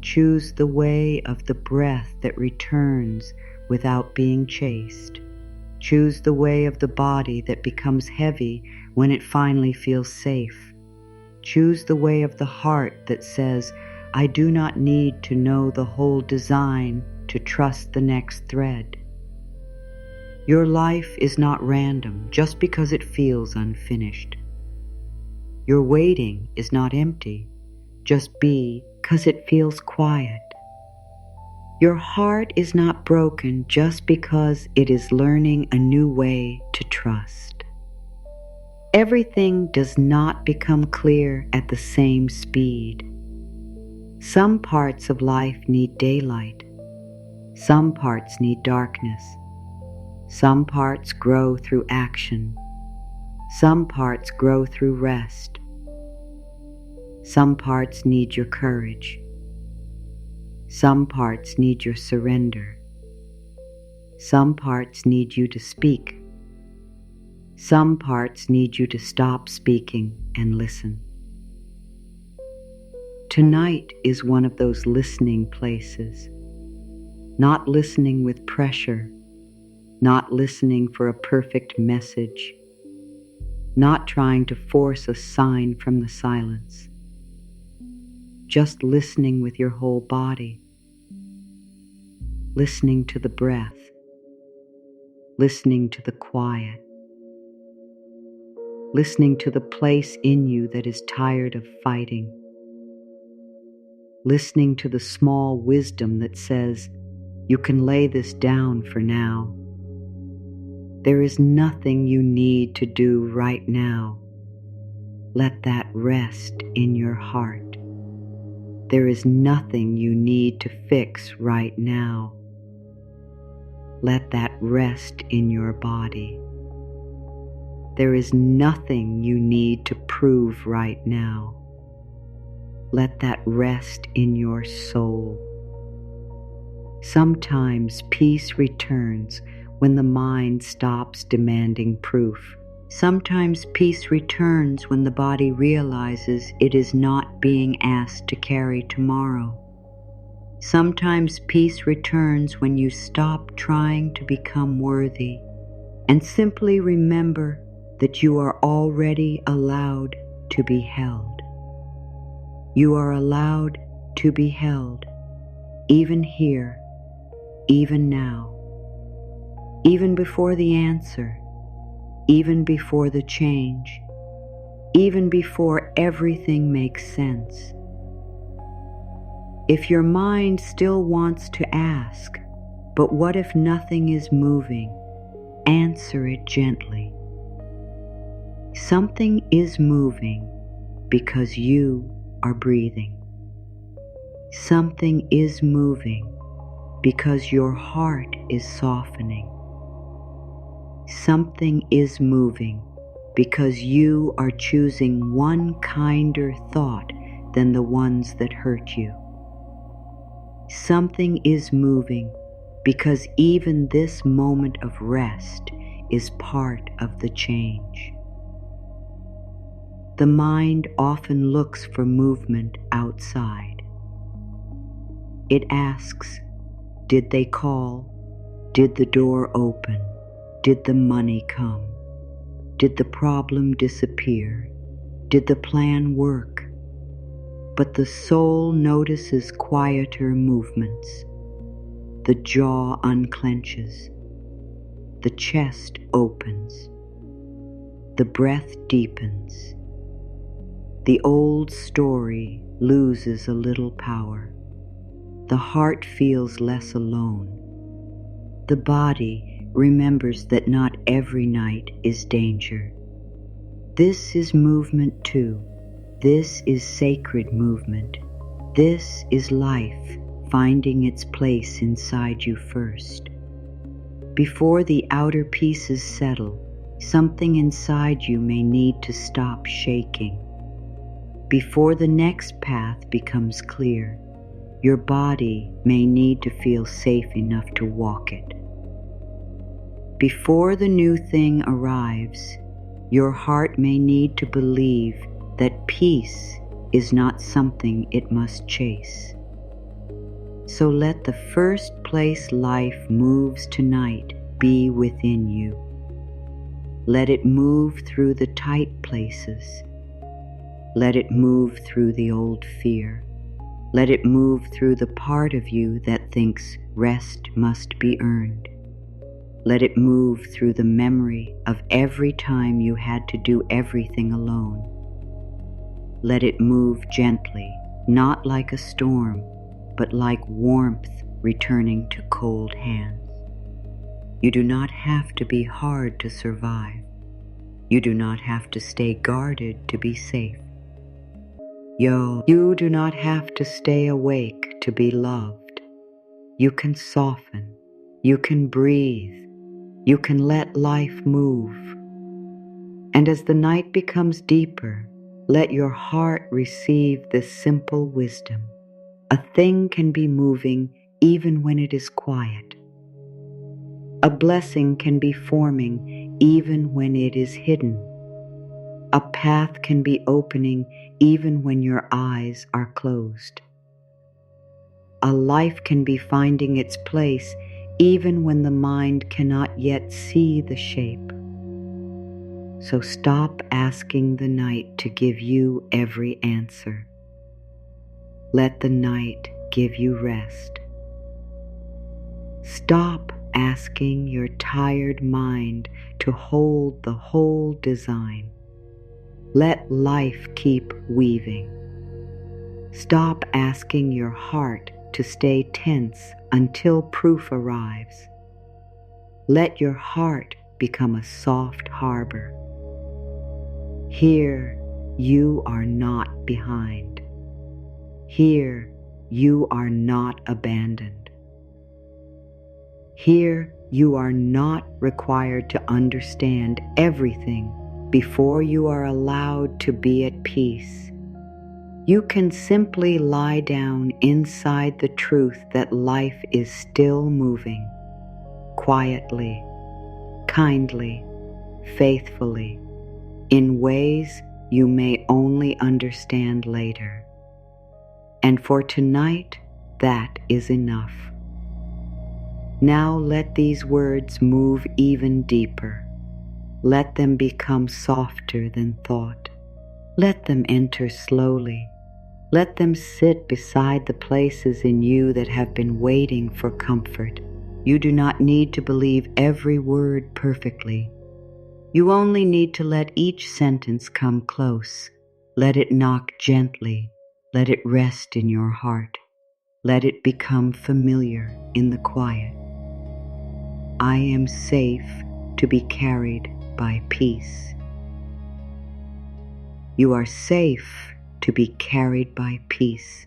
Choose the way of the breath that returns without being chased. Choose the way of the body that becomes heavy when it finally feels safe. Choose the way of the heart that says, I do not need to know the whole design to trust the next thread. Your life is not random just because it feels unfinished. Your waiting is not empty just because it feels quiet. Your heart is not broken just because it is learning a new way to trust. Everything does not become clear at the same speed. Some parts of life need daylight. Some parts need darkness. Some parts grow through action. Some parts grow through rest. Some parts need your courage. Some parts need your surrender. Some parts need you to speak. Some parts need you to stop speaking and listen. Tonight is one of those listening places. Not listening with pressure, not listening for a perfect message, not trying to force a sign from the silence. Just listening with your whole body, listening to the breath, listening to the quiet, listening to the place in you that is tired of fighting, listening to the small wisdom that says, you can lay this down for now. There is nothing you need to do right now. Let that rest in your heart. There is nothing you need to fix right now. Let that rest in your body. There is nothing you need to prove right now. Let that rest in your soul. Sometimes peace returns when the mind stops demanding proof. Sometimes peace returns when the body realizes it is not being asked to carry tomorrow. Sometimes peace returns when you stop trying to become worthy and simply remember that you are already allowed to be held. You are allowed to be held, even here, even now, even before the answer, even before the change, even before everything makes sense. If your mind still wants to ask, but what if nothing is moving? Answer it gently. Something is moving because you are breathing. Something is moving because your heart is softening. Something is moving because you are choosing one kinder thought than the ones that hurt you. Something is moving because even this moment of rest is part of the change. The mind often looks for movement outside. It asks, did they call? Did the door open? Did the money come? Did the problem disappear? Did the plan work? But the soul notices quieter movements. The jaw unclenches. The chest opens. The breath deepens. The old story loses a little power. The heart feels less alone. The body remembers that not every night is danger. This is movement too. This is sacred movement. This is life finding its place inside you first. Before the outer pieces settle, something inside you may need to stop shaking. Before the next path becomes clear, your body may need to feel safe enough to walk it. Before the new thing arrives, your heart may need to believe that peace is not something it must chase. So let the first place life moves tonight be within you. Let it move through the tight places. Let it move through the old fear. Let it move through the part of you that thinks rest must be earned. Let it move through the memory of every time you had to do everything alone. Let it move gently, not like a storm, but like warmth returning to cold hands. You do not have to be hard to survive. You do not have to stay guarded to be safe. You do not have to stay awake to be loved. You can soften. You can breathe. You can let life move. And as the night becomes deeper, let your heart receive this simple wisdom. A thing can be moving even when it is quiet. A blessing can be forming even when it is hidden. A path can be opening even when your eyes are closed. A life can be finding its place even when the mind cannot yet see the shape. So stop asking the night to give you every answer. Let the night give you rest. Stop asking your tired mind to hold the whole design. Let life keep weaving. Stop asking your heart to stay tense until proof arrives. Let your heart become a soft harbor. Here, you are not behind. Here, you are not abandoned. Here, you are not required to understand everything before you are allowed to be at peace. You can simply lie down inside the truth that life is still moving, quietly, kindly, faithfully, in ways you may only understand later. And for tonight, that is enough. Now let these words move even deeper. Let them become softer than thought. Let them enter slowly. Let them sit beside the places in you that have been waiting for comfort. You do not need to believe every word perfectly. You only need to let each sentence come close. Let it knock gently. Let it rest in your heart. Let it become familiar in the quiet. I am safe to be carried by peace. You are safe to be carried by peace.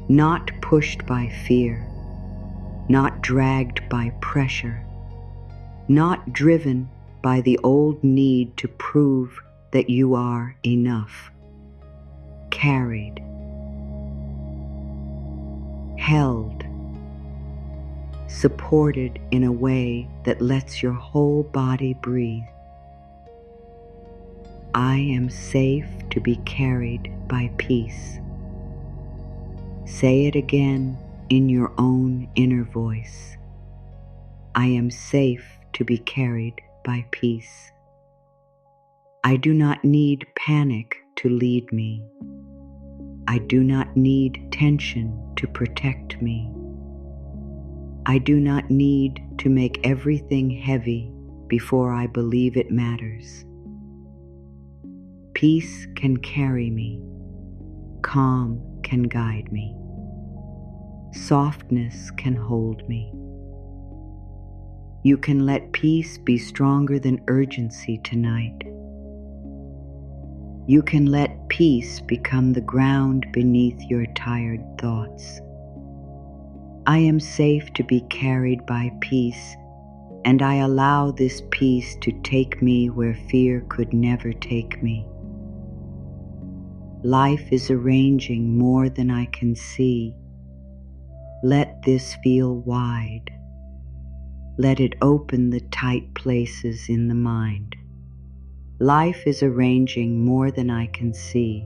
Not pushed by fear, not dragged by pressure, not driven by the old need to prove that you are enough. Carried, held, supported in a way that lets your whole body breathe. I am safe to be carried by peace. Say it again in your own inner voice. I am safe to be carried by peace. I do not need panic to lead me. I do not need tension to protect me. I do not need to make everything heavy before I believe it matters. Peace can carry me. Calm can guide me. Softness can hold me. You can let peace be stronger than urgency tonight. You can let peace become the ground beneath your tired thoughts. I am safe to be carried by peace, and I allow this peace to take me where fear could never take me. Life is arranging more than I can see. Let this feel wide. Let it open the tight places in the mind. Life is arranging more than I can see.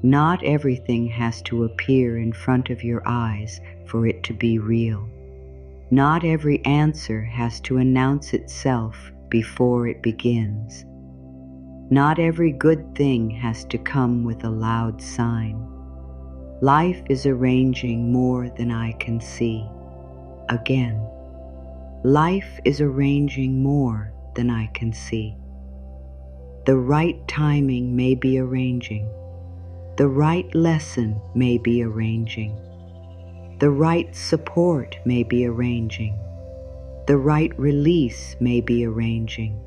Not everything has to appear in front of your eyes for it to be real. Not every answer has to announce itself before it begins. Not every good thing has to come with a loud sign. Life is arranging more than I can see. Again, Life is arranging more than I can see. The right timing may be arranging. The right lesson may be arranging. The right support may be arranging. The right release may be arranging.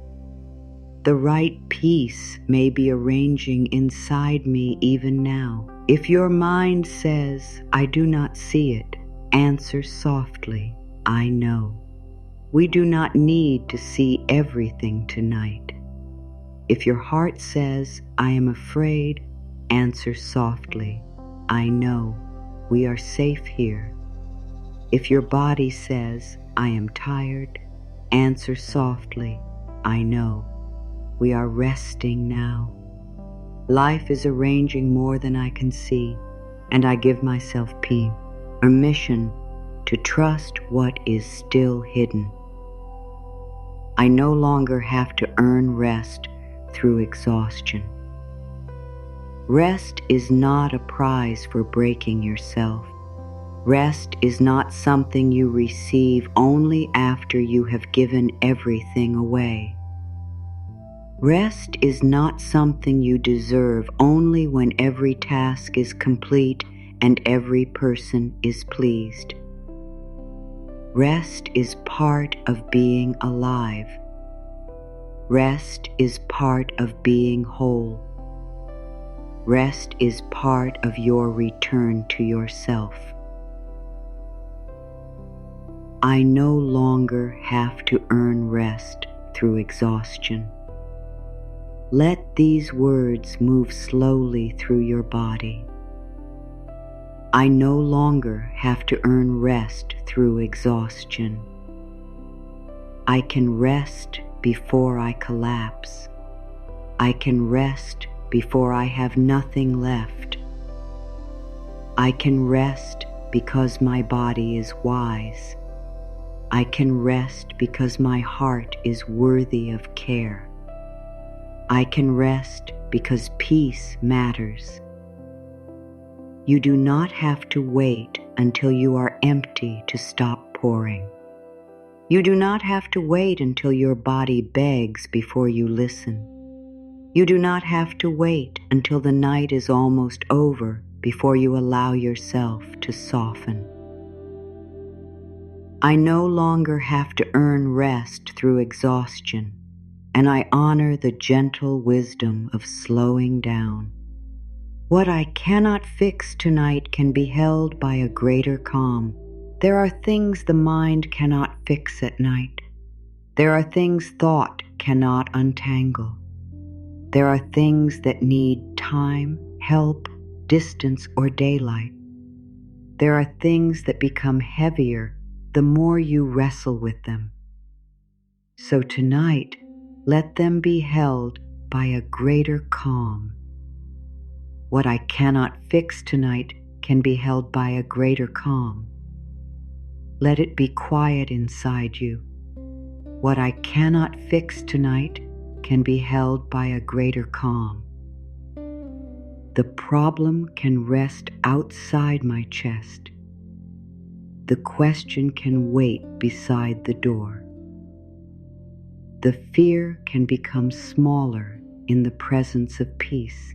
The right peace may be arranging inside me even now. If your mind says, I do not see it, answer softly, I know. We do not need to see everything tonight. If your heart says, I am afraid, answer softly, I know. We are safe here. If your body says, I am tired, answer softly, I know. We are resting now. Life is arranging more than I can see, and I give myself permission to trust what is still hidden. I no longer have to earn rest through exhaustion. Rest is not a prize for breaking yourself. Rest is not something you receive only after you have given everything away. Rest is not something you deserve only when every task is complete and every person is pleased. Rest is part of being alive. Rest is part of being whole. Rest is part of your return to yourself. I no longer have to earn rest through exhaustion. Let these words move slowly through your body. I no longer have to earn rest through exhaustion. I can rest before I collapse. I can rest before I have nothing left. I can rest because my body is wise. I can rest because my heart is worthy of care. I can rest because peace matters. You do not have to wait until you are empty to stop pouring. You do not have to wait until your body begs before you listen. You do not have to wait until the night is almost over before you allow yourself to soften. I no longer have to earn rest through exhaustion, and I honor the gentle wisdom of slowing down. What I cannot fix tonight can be held by a greater calm. There are things the mind cannot fix at night. There are things thought cannot untangle. There are things that need time, help, distance, or daylight. There are things that become heavier the more you wrestle with them. So tonight, let them be held by a greater calm. What I cannot fix tonight can be held by a greater calm. Let it be quiet inside you. What I cannot fix tonight can be held by a greater calm. The problem can rest outside my chest. The question can wait beside the door. The fear can become smaller in the presence of peace.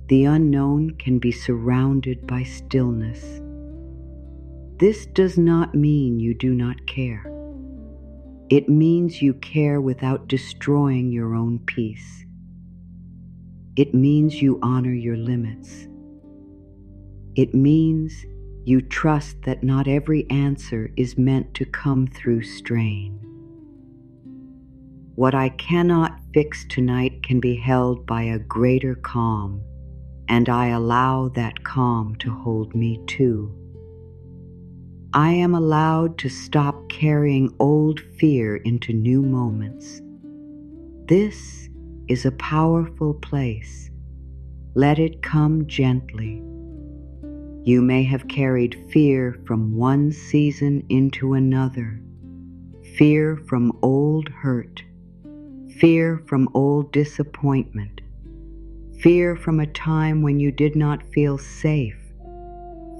The unknown can be surrounded by stillness. This does not mean you do not care. It means you care without destroying your own peace. It means you honor your limits. It means you trust that not every answer is meant to come through strain. What I cannot fix tonight can be held by a greater calm, and I allow that calm to hold me too. I am allowed to stop carrying old fear into new moments. This is a powerful place. Let it come gently. You may have carried fear from one season into another. Fear from old hurt. Fear from old disappointment. Fear from a time when you did not feel safe.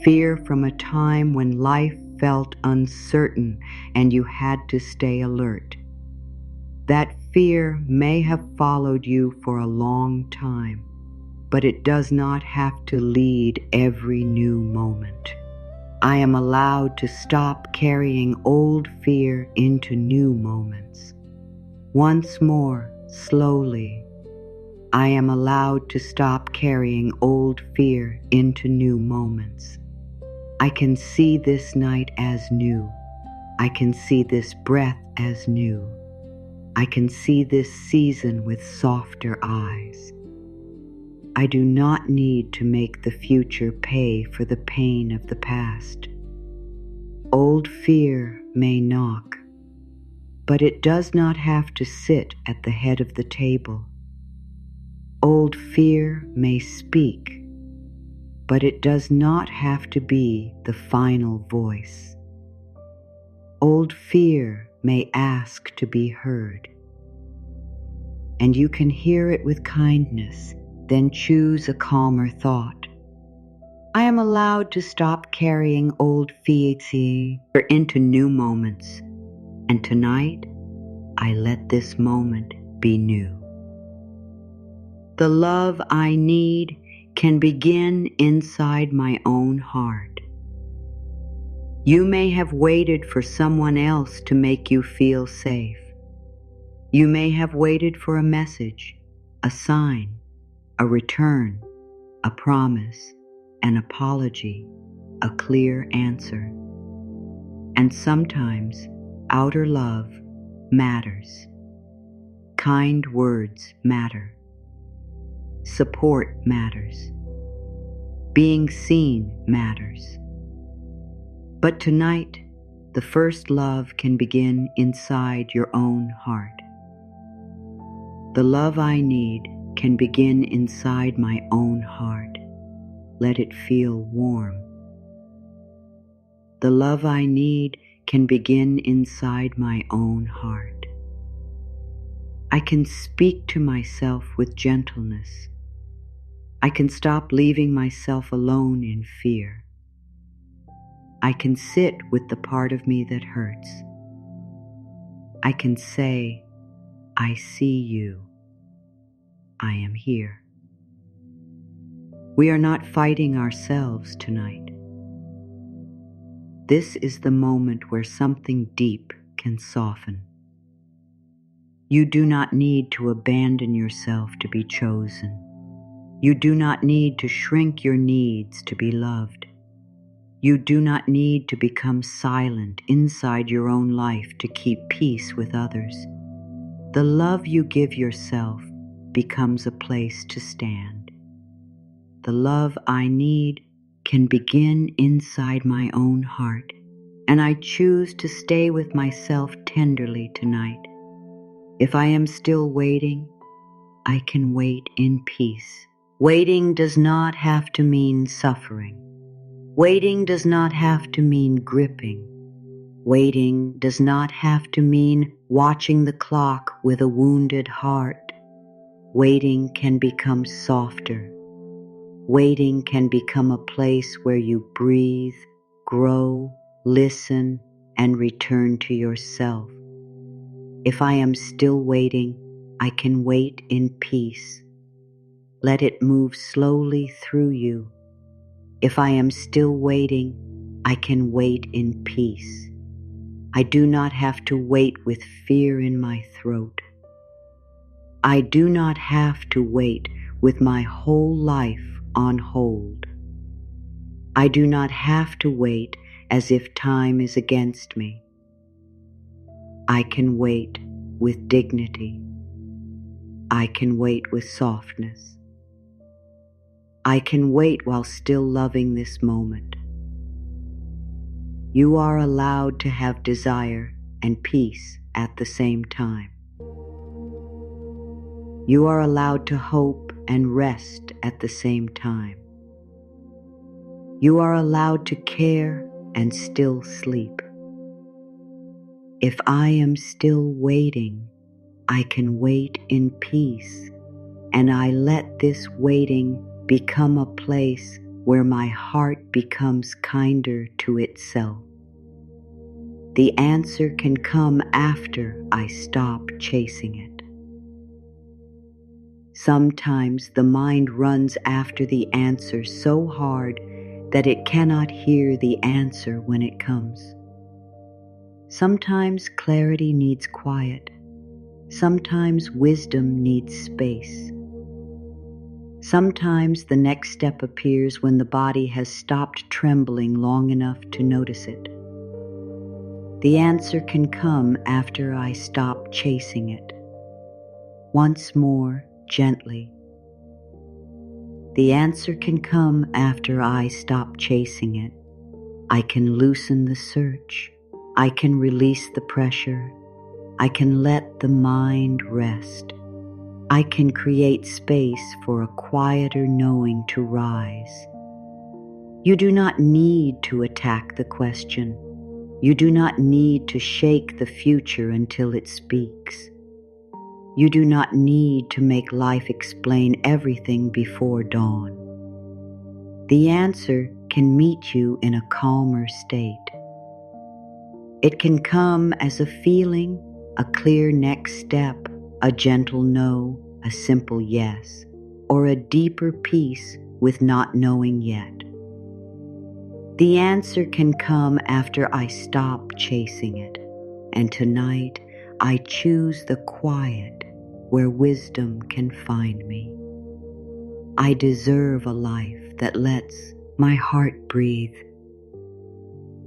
Fear from a time when life felt uncertain and you had to stay alert. That fear may have followed you for a long time, but it does not have to lead every new moment. I am allowed to stop carrying old fear into new moments. Once more, slowly, I am allowed to stop carrying old fear into new moments. I can see this night as new. I can see this breath as new. I can see this season with softer eyes. I do not need to make the future pay for the pain of the past. Old fear may knock, but it does not have to sit at the head of the table. Old fear may speak, but it does not have to be the final voice. Old fear may ask to be heard, and you can hear it with kindness, then choose a calmer thought. I am allowed to stop carrying old fear into new moments, and tonight I let this moment be new. The love I need can begin inside my own heart. You may have waited for someone else to make you feel safe. You may have waited for a message, a sign, a return, a promise, an apology, a clear answer. And sometimes outer love matters. Kind words matter. Support matters. Being seen matters. But tonight, the first love can begin inside your own heart. The love I need can begin inside my own heart. Let it feel warm. The love I need can begin inside my own heart. I can speak to myself with gentleness. I can stop leaving myself alone in fear. I can sit with the part of me that hurts. I can say, I see you. I am here. We are not fighting ourselves tonight. This is the moment where something deep can soften. You do not need to abandon yourself to be chosen. You do not need to shrink your needs to be loved. You do not need to become silent inside your own life to keep peace with others. The love you give yourself becomes a place to stand. The love I need can begin inside my own heart, and I choose to stay with myself tenderly tonight. If I am still waiting, I can wait in peace. Waiting does not have to mean suffering. Waiting does not have to mean gripping. Waiting does not have to mean watching the clock with a wounded heart. Waiting can become softer. Waiting can become a place where you breathe, grow, listen, and return to yourself. If I am still waiting, I can wait in peace. Let it move slowly through you. If I am still waiting, I can wait in peace. I do not have to wait with fear in my throat. I do not have to wait with my whole life on hold. I do not have to wait as if time is against me. I can wait with dignity. I can wait with softness. I can wait while still loving this moment. You are allowed to have desire and peace at the same time. You are allowed to hope and rest at the same time. You are allowed to care and still sleep. If I am still waiting, I can wait in peace, and I let this waiting become a place where my heart becomes kinder to itself. The answer can come after I stop chasing it. Sometimes the mind runs after the answer so hard that it cannot hear the answer when it comes. Sometimes clarity needs quiet. Sometimes wisdom needs space. Sometimes the next step appears when the body has stopped trembling long enough to notice it. The answer can come after I stop chasing it. Once more, gently. The answer can come after I stop chasing it. I can loosen the search. I can release the pressure. I can let the mind rest. I can create space for a quieter knowing to rise. You do not need to attack the question. You do not need to shake the future until it speaks. You do not need to make life explain everything before dawn. The answer can meet you in a calmer state. It can come as a feeling, a clear next step, a gentle no, a simple yes, or a deeper peace with not knowing yet. The answer can come after I stop chasing it, and tonight I choose the quiet where wisdom can find me. I deserve a life that lets my heart breathe.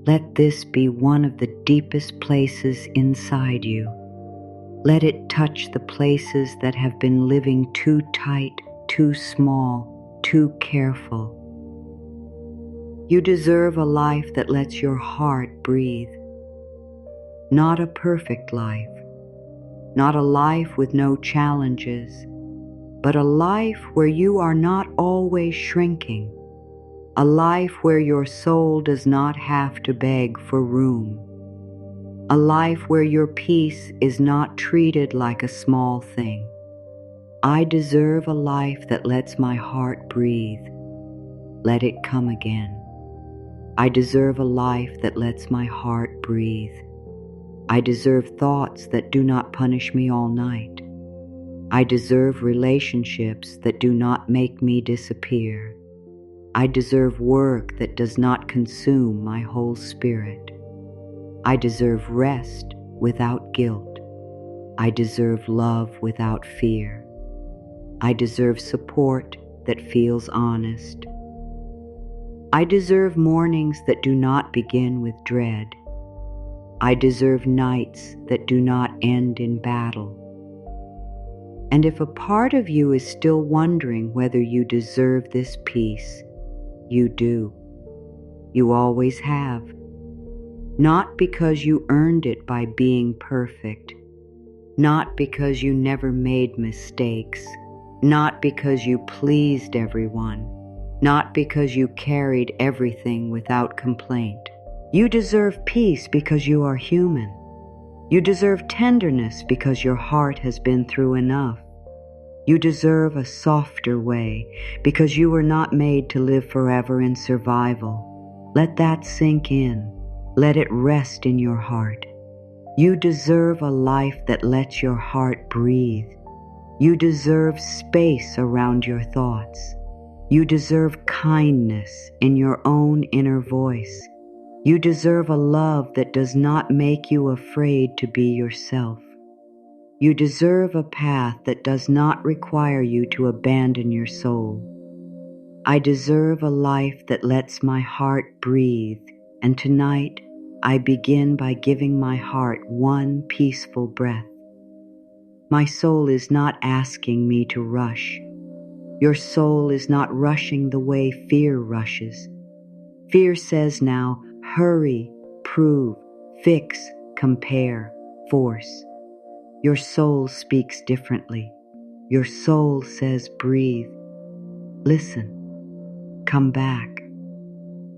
Let this be one of the deepest places inside you. Let it touch the places that have been living too tight, too small, too careful. You deserve a life that lets your heart breathe. Not a perfect life, not a life with no challenges, but a life where you are not always shrinking, a life where your soul does not have to beg for room, a life where your peace is not treated like a small thing. I deserve a life that lets my heart breathe. Let it come again. I deserve a life that lets my heart breathe. I deserve thoughts that do not punish me all night. I deserve relationships that do not make me disappear. I deserve work that does not consume my whole spirit. I deserve rest without guilt. I deserve love without fear. I deserve support that feels honest. I deserve mornings that do not begin with dread. I deserve nights that do not end in battle. And if a part of you is still wondering whether you deserve this peace, you do. You always have. Not because you earned it by being perfect, not because you never made mistakes, not because you pleased everyone, not because you carried everything without complaint. You deserve peace because you are human. You deserve tenderness because your heart has been through enough. You deserve a softer way because you were not made to live forever in survival. Let that sink in. Let it rest in your heart. You deserve a life that lets your heart breathe. You deserve space around your thoughts. You deserve kindness in your own inner voice. You deserve a love that does not make you afraid to be yourself. You deserve a path that does not require you to abandon your soul. I deserve a life that lets my heart breathe, and tonight I begin by giving my heart one peaceful breath. My soul is not asking me to rush. Your soul is not rushing the way fear rushes. Fear says now, hurry, prove, fix, compare, force. Your soul speaks differently. Your soul says breathe, listen, come back,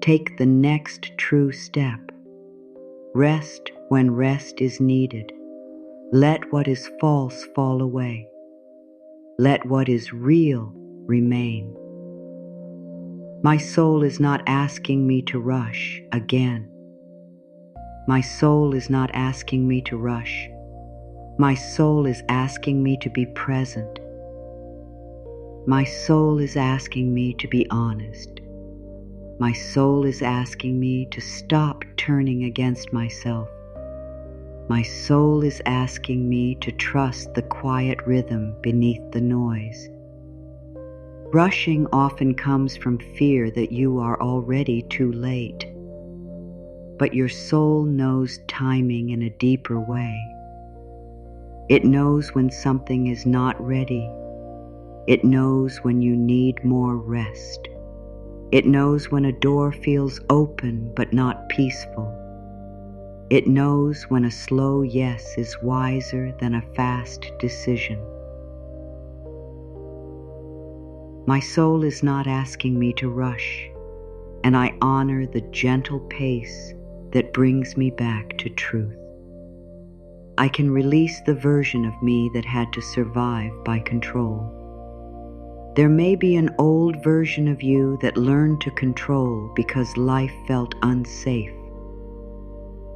take the next true step. Rest when rest is needed. Let what is false fall away. Let what is real remain. My soul is not asking me to rush again. My soul is not asking me to rush. My soul is asking me to be present. My soul is asking me to be honest. My soul is asking me to stop turning against myself. My soul is asking me to trust the quiet rhythm beneath the noise. Rushing often comes from fear that you are already too late. But your soul knows timing in a deeper way. It knows when something is not ready. It knows when you need more rest. It knows when a door feels open but not peaceful. It knows when a slow yes is wiser than a fast decision. My soul is not asking me to rush, and I honor the gentle pace that brings me back to truth. I can release the version of me that had to survive by control. There may be an old version of you that learned to control because life felt unsafe.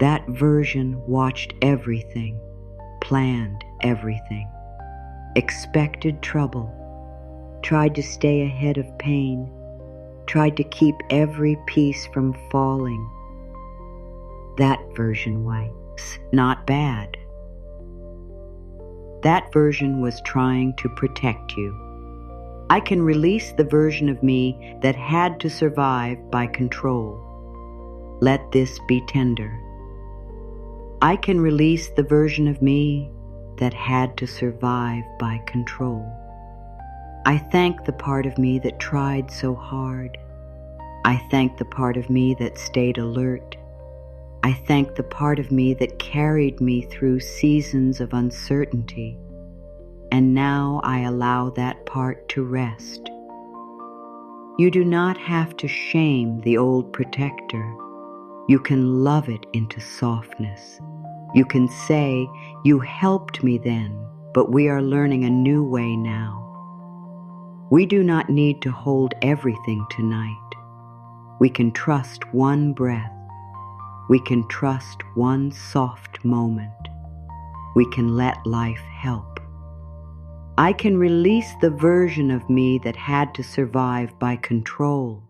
That version watched everything, planned everything, expected trouble, tried to stay ahead of pain, tried to keep every piece from falling. That version was not bad. That version was trying to protect you. I can release the version of me that had to survive by control. Let this be tender. I can release the version of me that had to survive by control. I thank the part of me that tried so hard. I thank the part of me that stayed alert. I thank the part of me that carried me through seasons of uncertainty. And now I allow that part to rest. You do not have to shame the old protector. You can love it into softness. You can say, "You helped me then, but we are learning a new way now." We do not need to hold everything tonight. We can trust one breath. We can trust one soft moment. We can let life help. I can release the version of me that had to survive by control,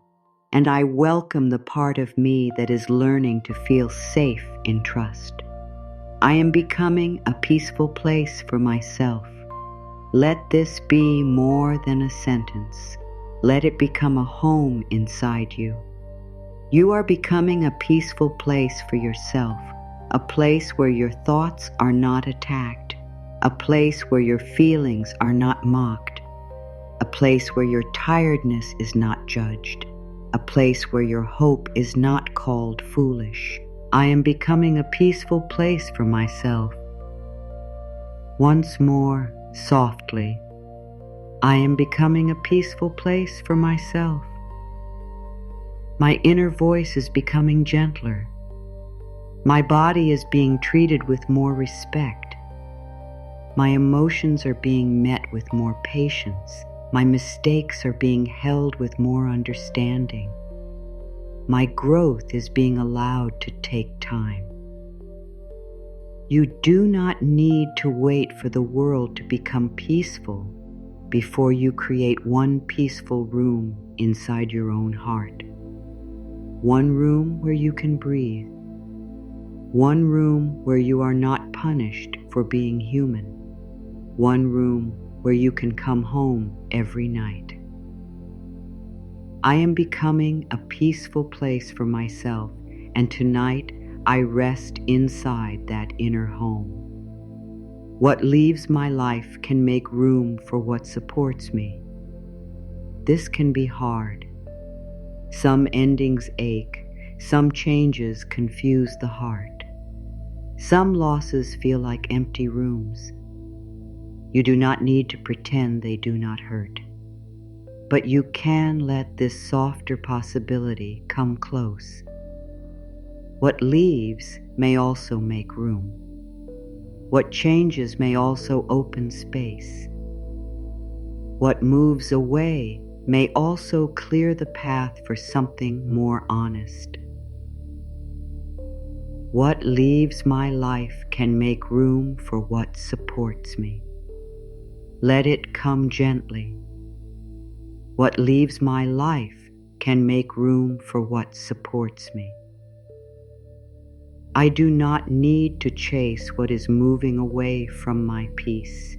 and I welcome the part of me that is learning to feel safe in trust. I am becoming a peaceful place for myself. Let this be more than a sentence. Let it become a home inside you. You are becoming a peaceful place for yourself, a place where your thoughts are not attacked, a place where your feelings are not mocked, a place where your tiredness is not judged, a place where your hope is not called foolish. I am becoming a peaceful place for myself. Once more, softly, I am becoming a peaceful place for myself. My inner voice is becoming gentler. My body is being treated with more respect. My emotions are being met with more patience. My mistakes are being held with more understanding. My growth is being allowed to take time. You do not need to wait for the world to become peaceful before you create one peaceful room inside your own heart. One room where you can breathe. One room where you are not punished for being human. One room where you can come home every night. I am becoming a peaceful place for myself, and tonight I rest inside that inner home. What leaves my life can make room for what supports me. This can be hard. Some endings ache, some changes confuse the heart. Some losses feel like empty rooms. You do not need to pretend they do not hurt. But you can let this softer possibility come close. What leaves may also make room. What changes may also open space. What moves away may also clear the path for something more honest. What leaves my life can make room for what supports me. Let it come gently. What leaves my life can make room for what supports me. I do not need to chase what is moving away from my peace.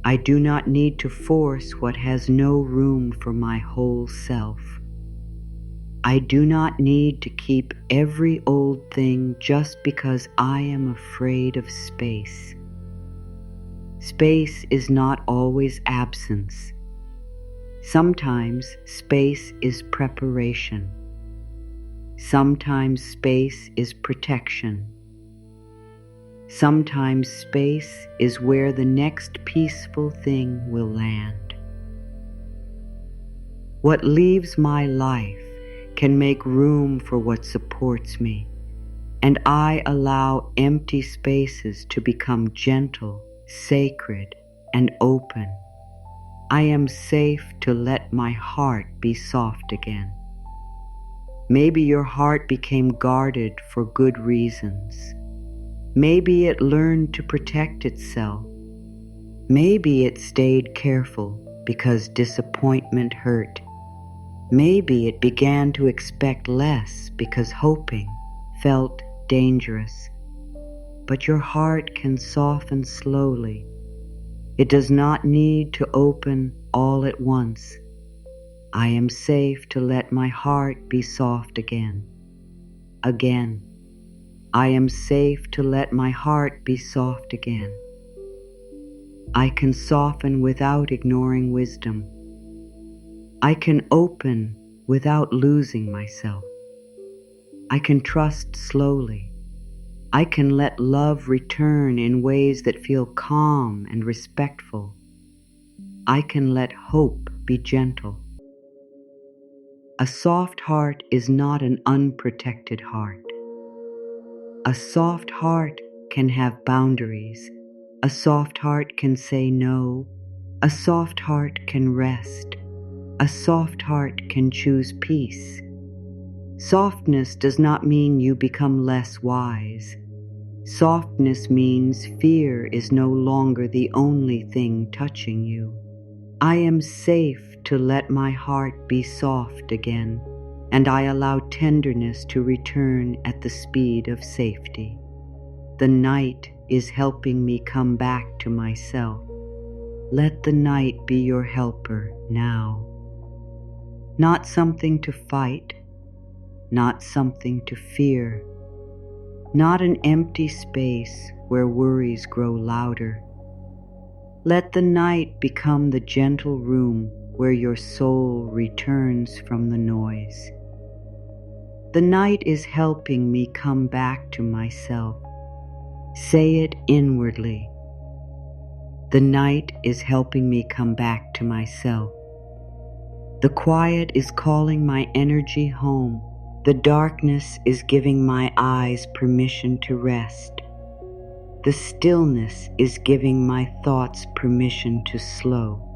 I do not need to force what has no room for my whole self. I do not need to keep every old thing just because I am afraid of space. Space is not always absence. Sometimes space is preparation. Sometimes space is protection. Sometimes space is where the next peaceful thing will land. What leaves my life can make room for what supports me, and I allow empty spaces to become gentle, sacred, and open. I am safe to let my heart be soft again. Maybe your heart became guarded for good reasons. Maybe it learned to protect itself. Maybe it stayed careful because disappointment hurt. Maybe it began to expect less because hoping felt dangerous. But your heart can soften slowly. It does not need to open all at once. I am safe to let my heart be soft again. Again. I am safe to let my heart be soft again. I can soften without ignoring wisdom. I can open without losing myself. I can trust slowly. I can let love return in ways that feel calm and respectful. I can let hope be gentle. A soft heart is not an unprotected heart. A soft heart can have boundaries. A soft heart can say no. A soft heart can rest. A soft heart can choose peace. Softness does not mean you become less wise. Softness means fear is no longer the only thing touching you. I am safe to let my heart be soft again, and I allow tenderness to return at the speed of safety. The night is helping me come back to myself. Let the night be your helper now. Not something to fight, not something to fear, not an empty space where worries grow louder. Let the night become the gentle room where your soul returns from the noise. The night is helping me come back to myself. Say it inwardly. The night is helping me come back to myself. The quiet is calling my energy home. The darkness is giving my eyes permission to rest. The stillness is giving my thoughts permission to slow.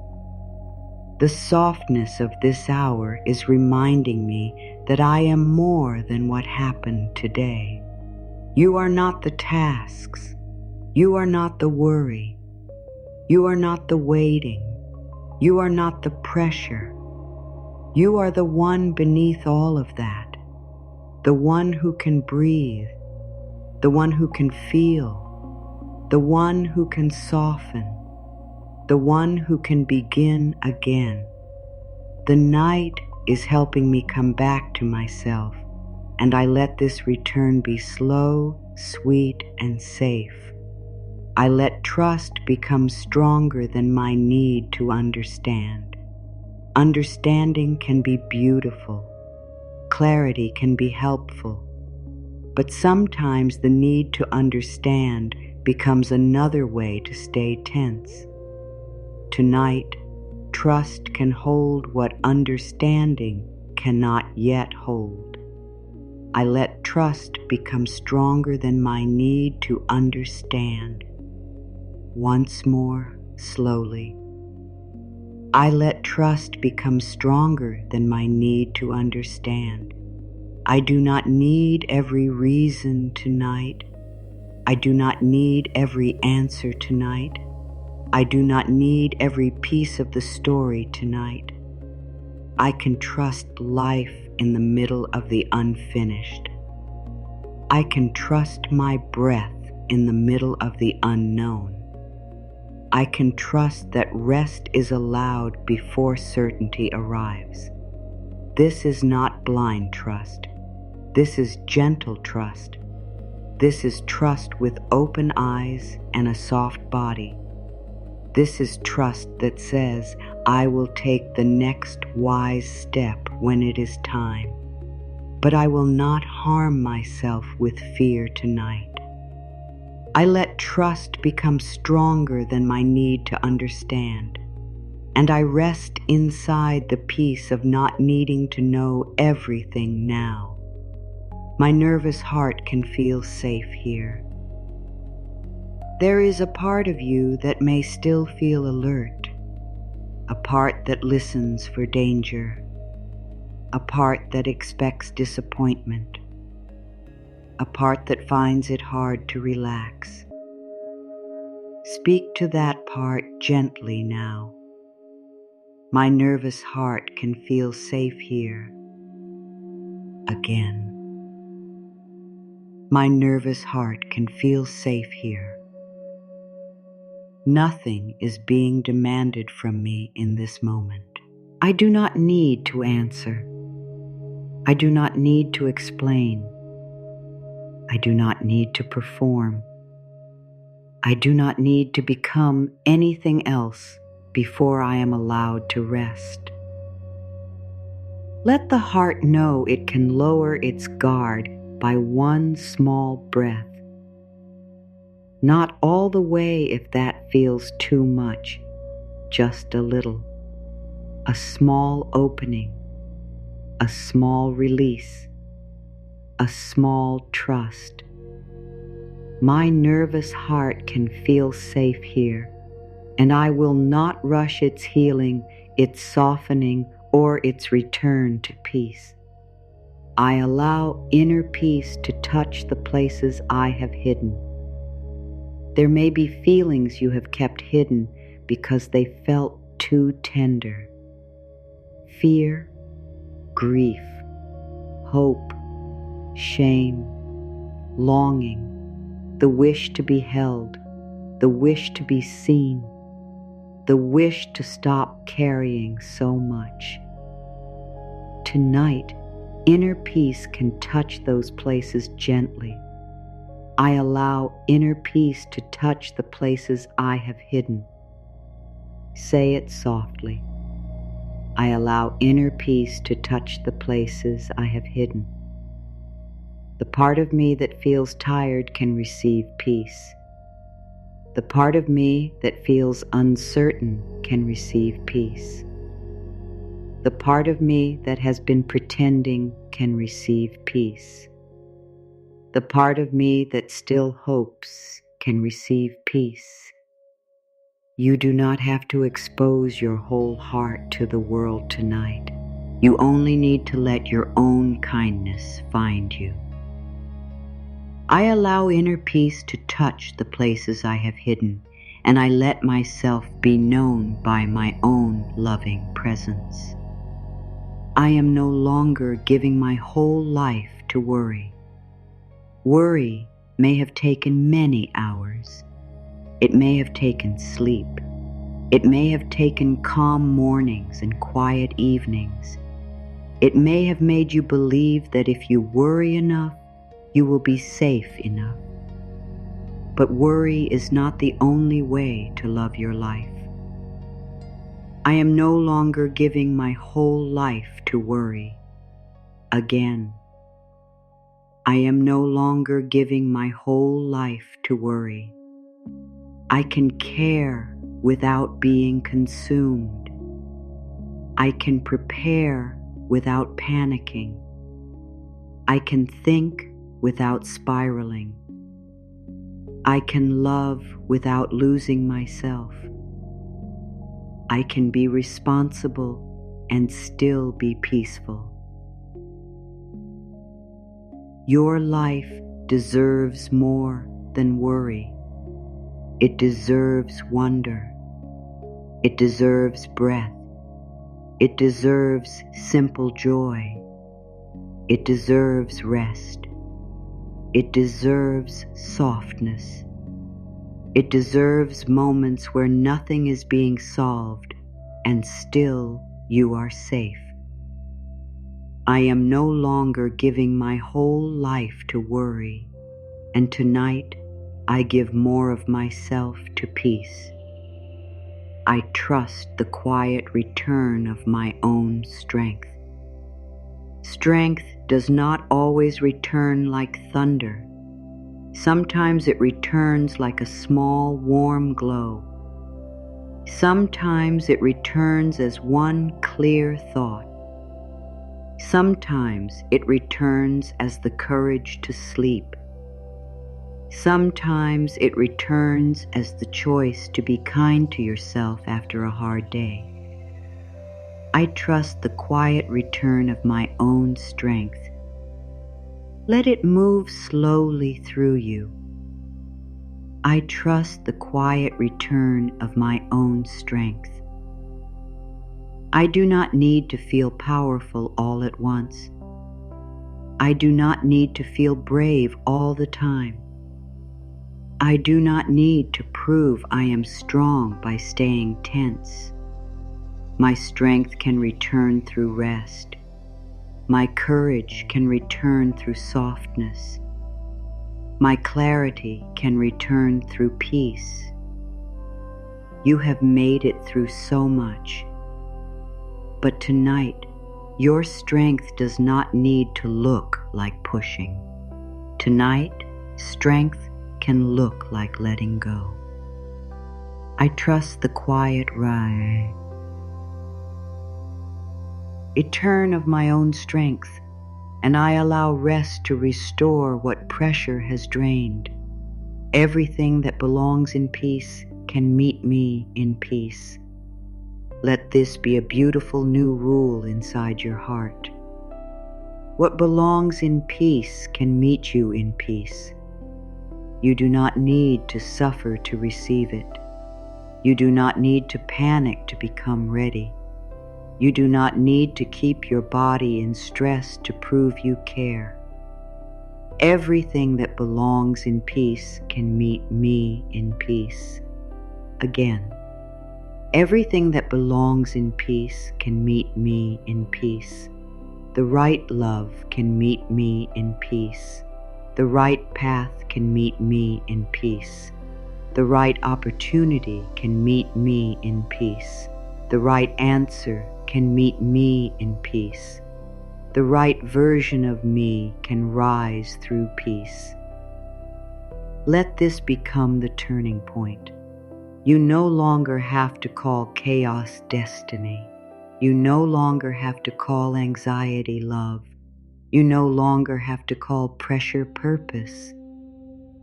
The softness of this hour is reminding me that I am more than what happened today. You are not the tasks. You are not the worry. You are not the waiting. You are not the pressure. You are the one beneath all of that. The one who can breathe. The one who can feel. The one who can soften, the one who can begin again. The night is helping me come back to myself, and I let this return be slow, sweet, and safe. I let trust become stronger than my need to understand. Understanding can be beautiful. Clarity can be helpful. But sometimes the need to understand becomes another way to stay tense. Tonight, trust can hold what understanding cannot yet hold. I let trust become stronger than my need to understand. Once more, slowly. I let trust become stronger than my need to understand. I do not need every reason tonight. I do not need every answer tonight. I do not need every piece of the story tonight. I can trust life in the middle of the unfinished. I can trust my breath in the middle of the unknown. I can trust that rest is allowed before certainty arrives. This is not blind trust. This is gentle trust. This is trust with open eyes and a soft body. This is trust that says, I will take the next wise step when it is time, but I will not harm myself with fear tonight. I let trust become stronger than my need to understand, and I rest inside the peace of not needing to know everything now. My nervous heart can feel safe here. There is a part of you that may still feel alert, a part that listens for danger, a part that expects disappointment, a part that finds it hard to relax. Speak to that part gently now. My nervous heart can feel safe here. Again. My nervous heart can feel safe here. Nothing is being demanded from me in this moment. I do not need to answer. I do not need to explain. I do not need to perform. I do not need to become anything else before I am allowed to rest. Let the heart know it can lower its guard by one small breath. Not all the way if that feels too much, just a little. A small opening, a small release, a small trust. My nervous heart can feel safe here, and I will not rush its healing, its softening, or its return to peace. I allow inner peace to touch the places I have hidden. There may be feelings you have kept hidden because they felt too tender. Fear, grief, hope, shame, longing, the wish to be held, the wish to be seen, the wish to stop carrying so much. Tonight, inner peace can touch those places gently. I allow inner peace to touch the places I have hidden. Say it softly. I allow inner peace to touch the places I have hidden. The part of me that feels tired can receive peace. The part of me that feels uncertain can receive peace. The part of me that has been pretending can receive peace. The part of me that still hopes can receive peace. You do not have to expose your whole heart to the world tonight. You only need to let your own kindness find you. I allow inner peace to touch the places I have hidden, and I let myself be known by my own loving presence. I am no longer giving my whole life to worry. Worry may have taken many hours. It may have taken sleep. It may have taken calm mornings and quiet evenings. It may have made you believe that if you worry enough, you will be safe enough. But worry is not the only way to love your life. I am no longer giving my whole life to worry. Again. I am no longer giving my whole life to worry. I can care without being consumed. I can prepare without panicking. I can think without spiraling. I can love without losing myself. I can be responsible and still be peaceful. Your life deserves more than worry. It deserves wonder. It deserves breath. It deserves simple joy. It deserves rest. It deserves softness. It deserves moments where nothing is being solved and still you are safe. I am no longer giving my whole life to worry, and tonight I give more of myself to peace. I trust the quiet return of my own strength. Strength does not always return like thunder. Sometimes it returns like a small, warm glow. Sometimes it returns as one clear thought. Sometimes it returns as the courage to sleep. Sometimes it returns as the choice to be kind to yourself after a hard day. I trust the quiet return of my own strength. Let it move slowly through you. I trust the quiet return of my own strength. I do not need to feel powerful all at once. I do not need to feel brave all the time. I do not need to prove I am strong by staying tense. My strength can return through rest. My courage can return through softness. My clarity can return through peace. You have made it through so much. But tonight, your strength does not need to look like pushing. Tonight, strength can look like letting go. I trust the quiet return of my own strength, and I allow rest to restore what pressure has drained. Everything that belongs in peace can meet me in peace. Let this be a beautiful new rule inside your heart. What belongs in peace can meet you in peace. You do not need to suffer to receive it. You do not need to panic to become ready. You do not need to keep your body in stress to prove you care. Everything that belongs in peace can meet me in peace. Again, everything that belongs in peace can meet me in peace. The right love can meet me in peace. The right path can meet me in peace. The right opportunity can meet me in peace. The right answer can meet me in peace. The right version of me can rise through peace. Let this become the turning point. You no longer have to call chaos destiny. You no longer have to call anxiety love. You no longer have to call pressure purpose.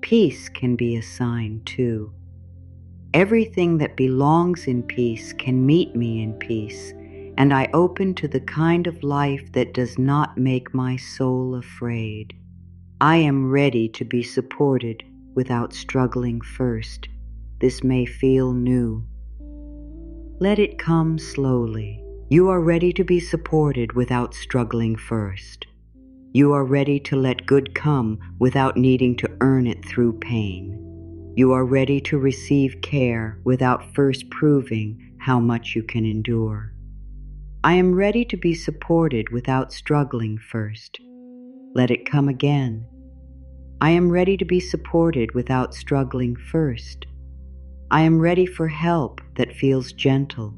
Peace can be a sign too. Everything that belongs in peace can meet me in peace, and I open to the kind of life that does not make my soul afraid. I am ready to be supported without struggling first. This may feel new. Let it come slowly. You are ready to be supported without struggling first. You are ready to let good come without needing to earn it through pain. You are ready to receive care without first proving how much you can endure. I am ready to be supported without struggling first. Let it come again. I am ready to be supported without struggling first. I am ready for help that feels gentle.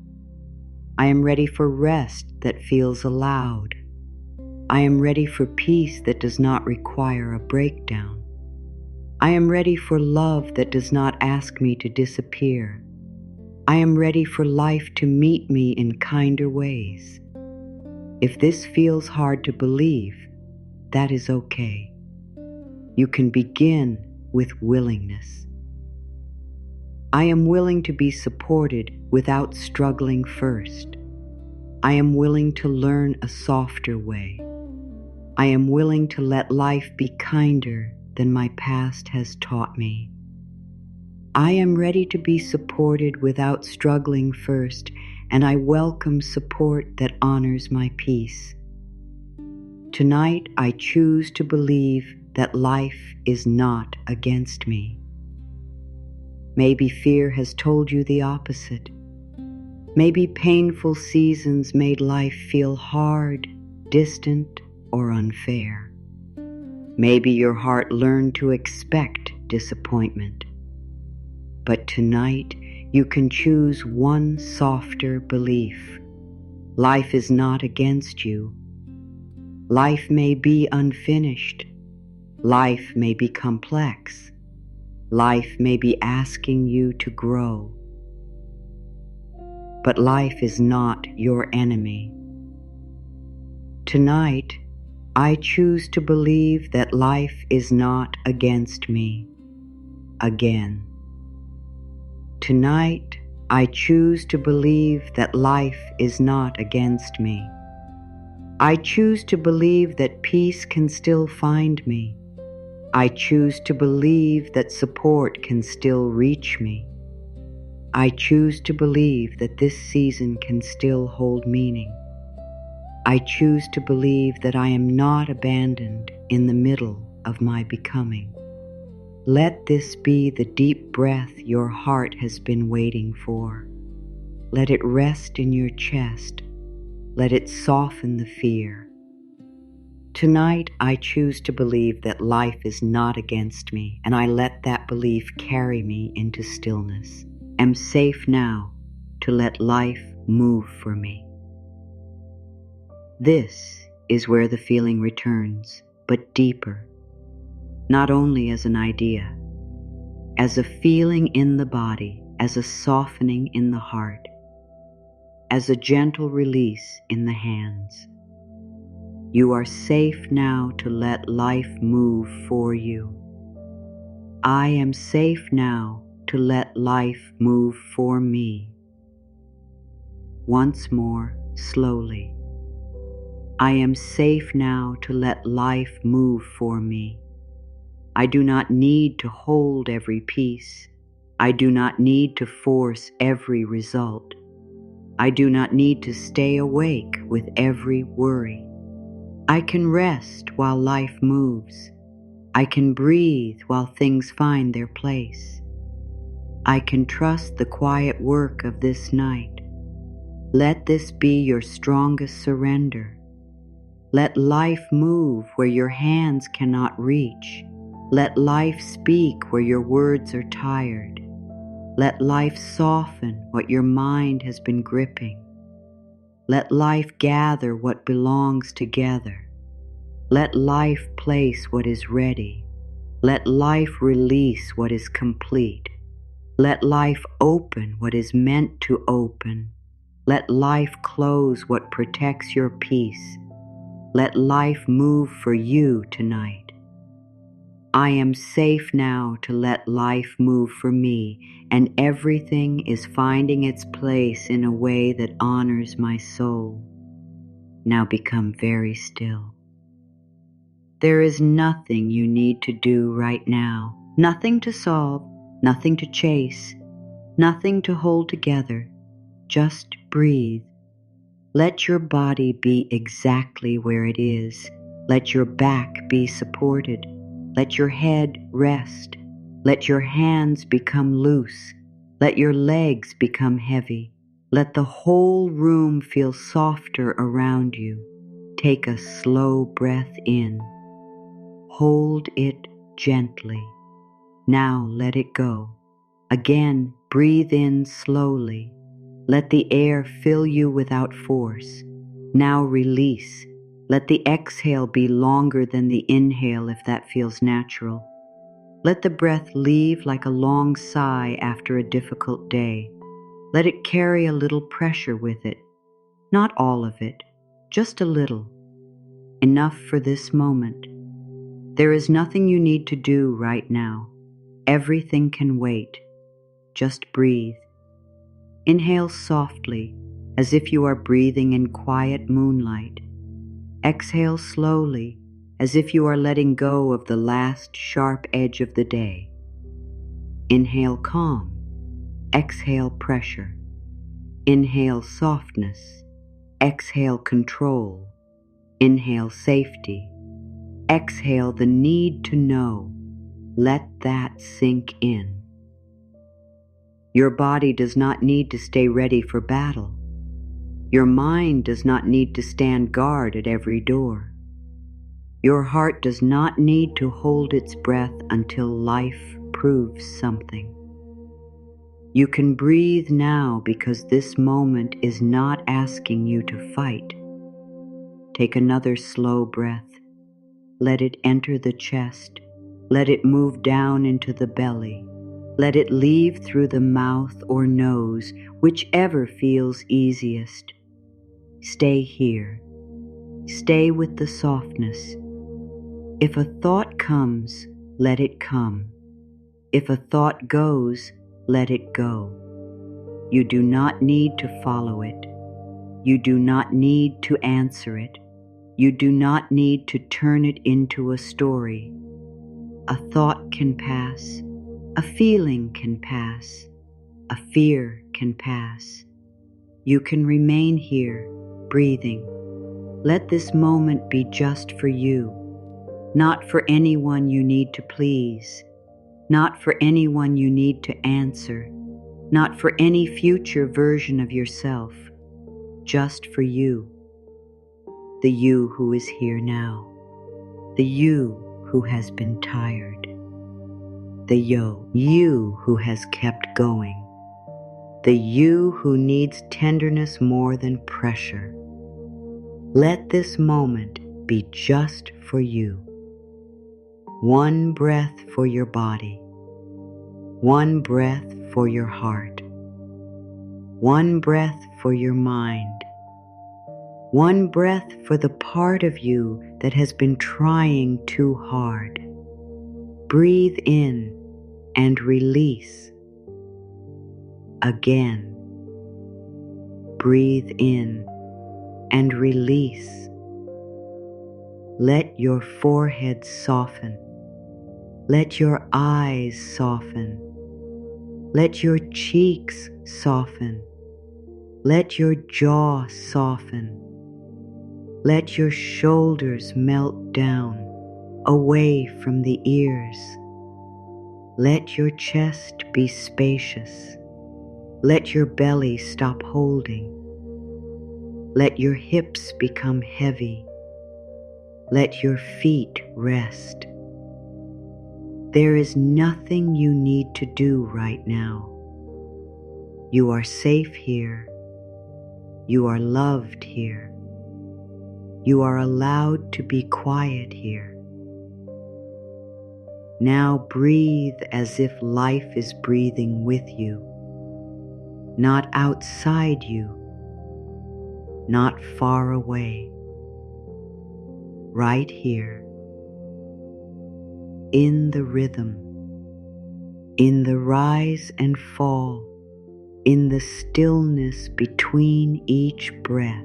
I am ready for rest that feels allowed. I am ready for peace that does not require a breakdown. I am ready for love that does not ask me to disappear. I am ready for life to meet me in kinder ways. If this feels hard to believe, that is okay. You can begin with willingness. I am willing to be supported without struggling first. I am willing to learn a softer way. I am willing to let life be kinder than my past has taught me. I am ready to be supported without struggling first, and I welcome support that honors my peace. Tonight, I choose to believe that life is not against me. Maybe fear has told you the opposite. Maybe painful seasons made life feel hard, distant, or unfair. Maybe your heart learned to expect disappointment. But tonight, you can choose one softer belief. Life is not against you. Life may be unfinished. Life may be complex. Life may be asking you to grow. But life is not your enemy. Tonight, I choose to believe that life is not against me. Again. Tonight, I choose to believe that life is not against me. I choose to believe that peace can still find me. I choose to believe that support can still reach me. I choose to believe that this season can still hold meaning. I choose to believe that I am not abandoned in the middle of my becoming. Let this be the deep breath your heart has been waiting for. Let it rest in your chest. Let it soften the fear. Tonight, I choose to believe that life is not against me, and I let that belief carry me into stillness. I'm safe now to let life move for me. This is where the feeling returns, but deeper, not only as an idea, as a feeling in the body, as a softening in the heart, as a gentle release in the hands. You are safe now to let life move for you. I am safe now to let life move for me. Once more, slowly. I am safe now to let life move for me. I do not need to hold every piece. I do not need to force every result. I do not need to stay awake with every worry. I can rest while life moves. I can breathe while things find their place. I can trust the quiet work of this night. Let this be your strongest surrender. Let life move where your hands cannot reach. Let life speak where your words are tired. Let life soften what your mind has been gripping. Let life gather what belongs together. Let life place what is ready. Let life release what is complete. Let life open what is meant to open. Let life close what protects your peace. Let life move for you tonight. I am safe now to let life move for me, and everything is finding its place in a way that honors my soul. Now become very still. There is nothing you need to do right now, nothing to solve, nothing to chase, nothing to hold together. Just breathe. Let your body be exactly where it is. Let your back be supported. Let your head rest. Let your hands become loose. Let your legs become heavy. Let the whole room feel softer around you. Take a slow breath in. Hold it gently. Now let it go. Again, breathe in slowly. Let the air fill you without force. Now release. Let the exhale be longer than the inhale if that feels natural. Let the breath leave like a long sigh after a difficult day. Let it carry a little pressure with it. Not all of it, just a little. Enough for this moment. There is nothing you need to do right now. Everything can wait. Just breathe. Inhale softly, as if you are breathing in quiet moonlight. Exhale slowly, as if you are letting go of the last sharp edge of the day. Inhale calm, exhale pressure. Inhale softness, exhale control. Inhale safety, exhale the need to know. Let that sink in. Your body does not need to stay ready for battle. Your mind does not need to stand guard at every door. Your heart does not need to hold its breath until life proves something. You can breathe now because this moment is not asking you to fight. Take another slow breath. Let it enter the chest. Let it move down into the belly. Let it leave through the mouth or nose, whichever feels easiest. Stay here. Stay with the softness. If a thought comes, let it come. If a thought goes, let it go. You do not need to follow it. You do not need to answer it. You do not need to turn it into a story. A thought can pass. A feeling can pass. A fear can pass. You can remain here, breathing. Let this moment be just for you, not for anyone you need to please, not for anyone you need to answer, not for any future version of yourself, just for you, the you who is here now, the you who has been tired, the you who has kept going, the you who needs tenderness more than pressure. Let this moment be just for you. One breath for your body, one breath for your heart, one breath for your mind, one breath for the part of you that has been trying too hard. Breathe in and release. Again. Breathe in and release. Let your forehead soften. Let your eyes soften. Let your cheeks soften. Let your jaw soften. Let your shoulders melt down, away from the ears. Let your chest be spacious. Let your belly stop holding. Let your hips become heavy. Let your feet rest. There is nothing you need to do right now. You are safe here. You are loved here. You are allowed to be quiet here. Now breathe as if life is breathing with you, not outside you, not far away, right here, in the rhythm, in the rise and fall, in the stillness between each breath.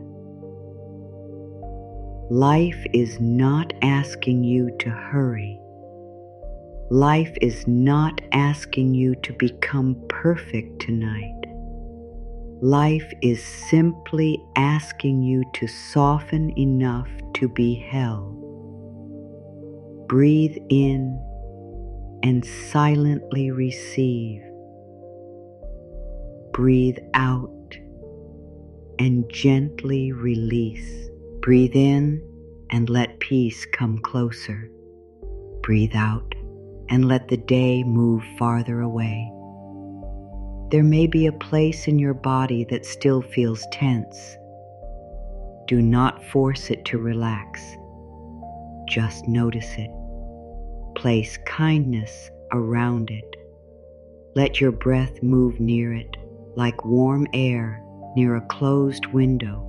Life is not asking you to hurry. Life is not asking you to become perfect tonight. Life is simply asking you to soften enough to be held. Breathe in and silently receive. Breathe out and gently release. Breathe in and let peace come closer. Breathe out and let the day move farther away. There may be a place in your body that still feels tense. Do not force it to relax. Just notice it. Place kindness around it. Let your breath move near it, like warm air near a closed window.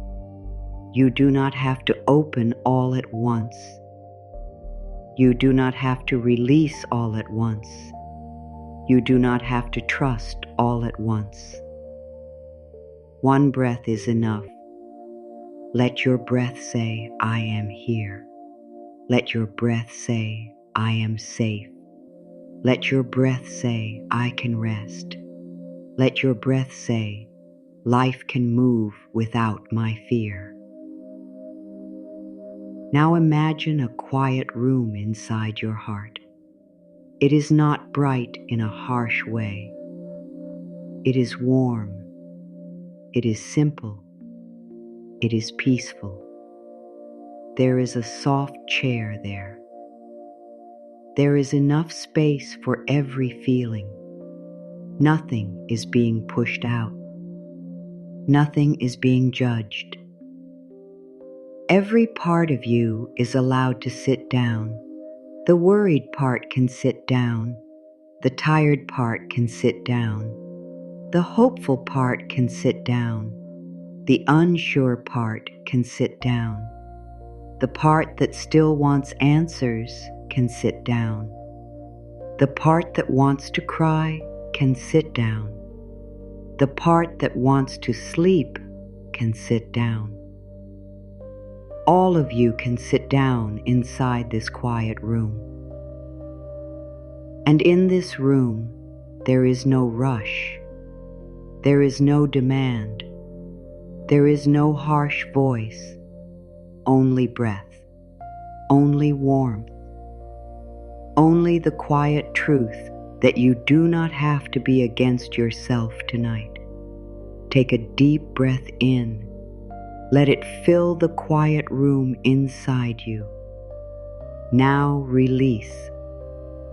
You do not have to open all at once. You do not have to release all at once. You do not have to trust all at once. One breath is enough. Let your breath say, I am here. Let your breath say, I am safe. Let your breath say, I can rest. Let your breath say, life can move without my fear. Now imagine a quiet room inside your heart. It is not bright in a harsh way. It is warm. It is simple. It is peaceful. There is a soft chair there. There is enough space for every feeling. Nothing is being pushed out. Nothing is being judged. Every part of you is allowed to sit down. The worried part can sit down. The tired part can sit down. The hopeful part can sit down. The unsure part can sit down. The part that still wants answers can sit down. The part that wants to cry can sit down. The part that wants to sleep can sit down. All of you can sit down inside this quiet room. And in this room, there is no rush. There is no demand. There is no harsh voice. Only breath. Only warmth. Only the quiet truth that you do not have to be against yourself tonight. Take a deep breath in. Let it fill the quiet room inside you. Now release.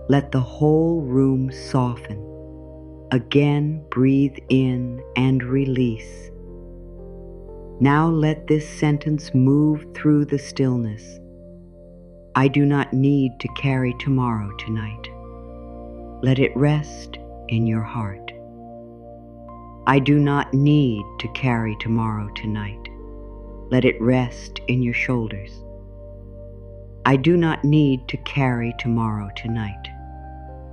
Let the whole room soften. Again, breathe in and release. Now let this sentence move through the stillness. I do not need to carry tomorrow tonight. Let it rest in your heart. I do not need to carry tomorrow tonight. Let it rest in your shoulders. I do not need to carry tomorrow tonight.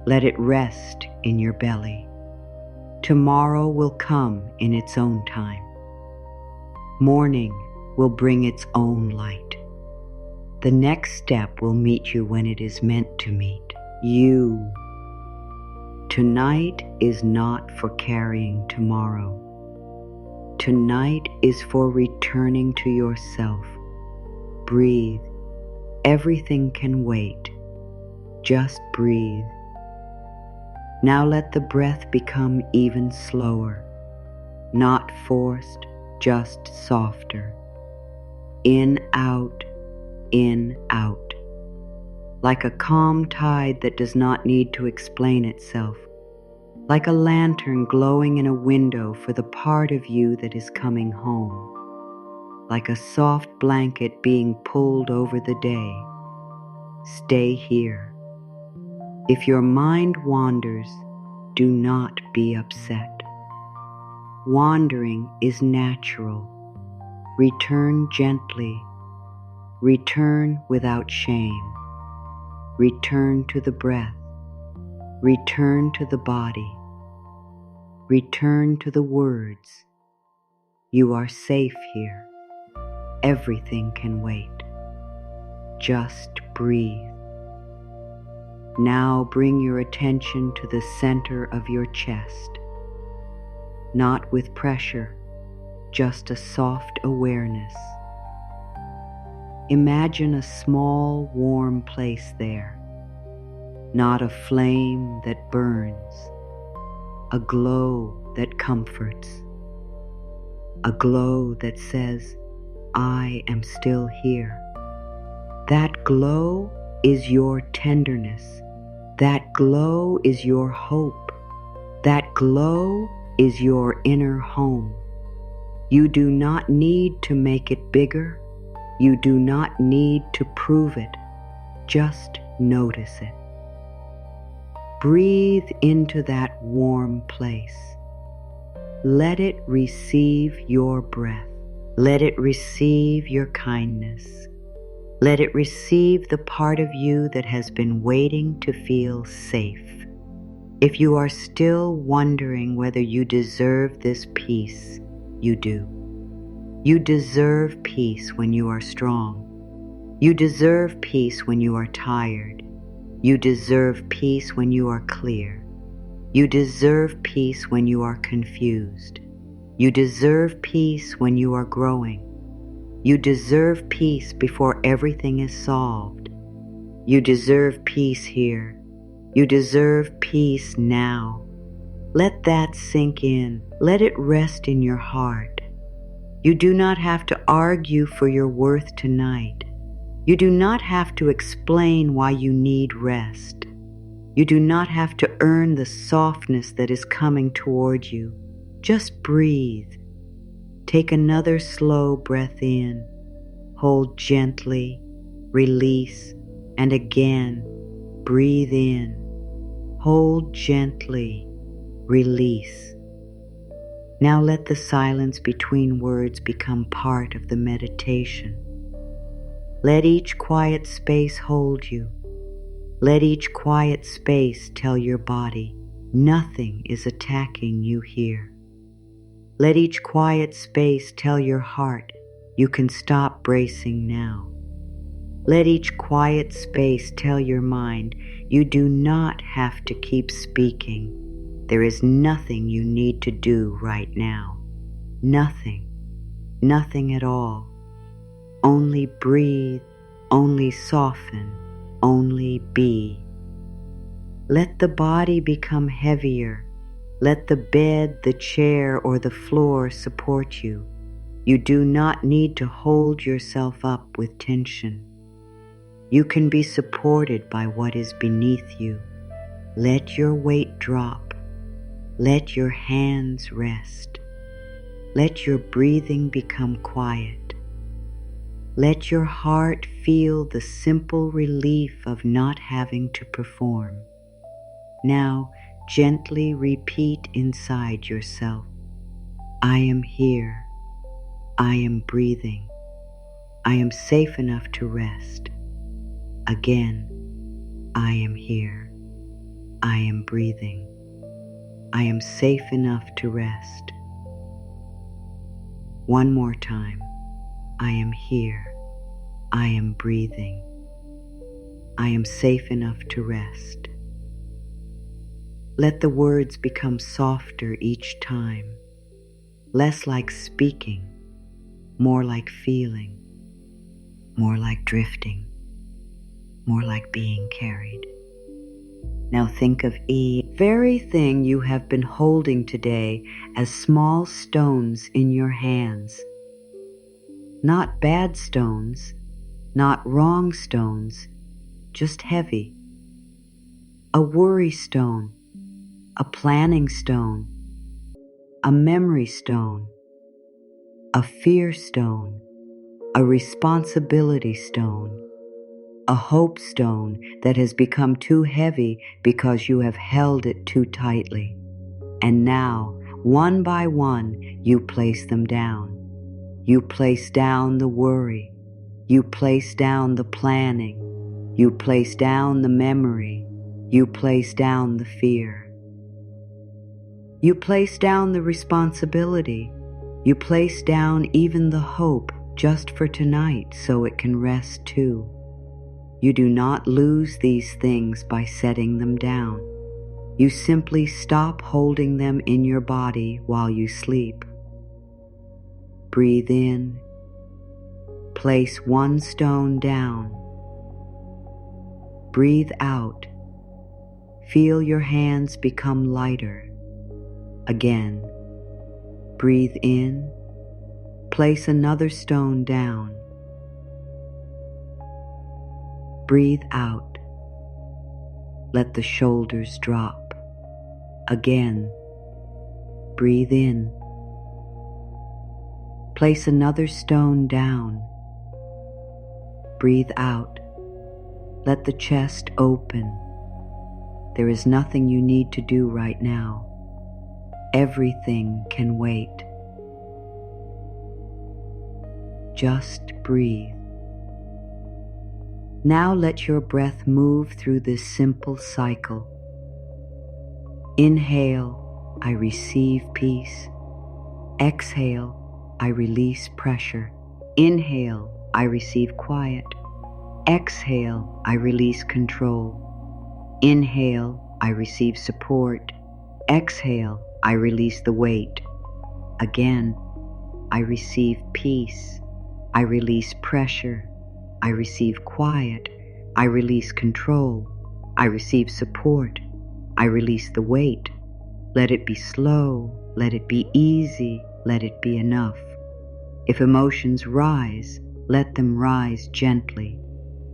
Let it rest in your belly. Tomorrow will come in its own time. Morning will bring its own light. The next step will meet you when it is meant to meet you. Tonight is not for carrying tomorrow. Tonight is for returning to yourself. Breathe. Everything can wait. Just breathe. Now let the breath become even slower. Not forced, just softer. In, out, in, out. Like a calm tide that does not need to explain itself. Like a lantern glowing in a window for the part of you that is coming home. Like a soft blanket being pulled over the day. Stay here. If your mind wanders, do not be upset. Wandering is natural. Return gently. Return without shame. Return to the breath. Return to the body. Return to the words. You are safe here. Everything can wait. Just breathe. Now bring your attention to the center of your chest. Not with pressure, just a soft awareness. Imagine a small, warm place there. Not a flame that burns, a glow that comforts, a glow that says, I am still here. That glow is your tenderness. That glow is your hope. That glow is your inner home. You do not need to make it bigger. You do not need to prove it. Just notice it. Breathe into that warm place. Let it receive your breath. Let it receive your kindness. Let it receive the part of you that has been waiting to feel safe. If you are still wondering whether you deserve this peace, you do. You deserve peace when you are strong. You deserve peace when you are tired. You deserve peace when you are clear. You deserve peace when you are confused. You deserve peace when you are growing. You deserve peace before everything is solved. You deserve peace here. You deserve peace now. Let that sink in. Let it rest in your heart. You do not have to argue for your worth tonight. You do not have to explain why you need rest. You do not have to earn the softness that is coming toward you. Just breathe. Take another slow breath in. Hold gently, release, and again, breathe in. Hold gently, release. Now let the silence between words become part of the meditation. Let each quiet space hold you. Let each quiet space tell your body, nothing is attacking you here. Let each quiet space tell your heart, you can stop bracing now. Let each quiet space tell your mind, you do not have to keep speaking. There is nothing you need to do right now. Nothing. Nothing at all. Only breathe, only soften, only be. Let the body become heavier. Let the bed, the chair, or the floor support you. You do not need to hold yourself up with tension. You can be supported by what is beneath you. Let your weight drop. Let your hands rest. Let your breathing become quiet. Let your heart feel the simple relief of not having to perform. Now, gently repeat inside yourself, I am here. I am breathing. I am safe enough to rest. Again, I am here. I am breathing. I am safe enough to rest. One more time. I am here. I am breathing. I am safe enough to rest. Let the words become softer each time, less like speaking, more like feeling, more like drifting, more like being carried. Now think of the very thing you have been holding today as small stones in your hands. Not bad stones, not wrong stones, just heavy. A worry stone, a planning stone, a memory stone, a fear stone, a responsibility stone, a hope stone that has become too heavy because you have held it too tightly. And now, one by one, you place them down. You place down the worry. You place down the planning. You place down the memory. You place down the fear. You place down the responsibility. You place down even the hope just for tonight so it can rest too. You do not lose these things by setting them down. You simply stop holding them in your body while you sleep. Breathe in. Place one stone down. Breathe out. Feel your hands become lighter. Again. Breathe in. Place another stone down. Breathe out. Let the shoulders drop. Again. Breathe in. Place another stone down. Breathe out. Let the chest open. There is nothing you need to do right now. Everything can wait. Just breathe. Now let your breath move through this simple cycle. Inhale, I receive peace. Exhale, I release pressure. Inhale, I receive quiet. Exhale, I release control. Inhale, I receive support. Exhale, I release the weight. Again, I receive peace. I release pressure. I receive quiet. I release control. I receive support. I release the weight. Let it be slow. Let it be easy. Let it be enough. If emotions rise, let them rise gently.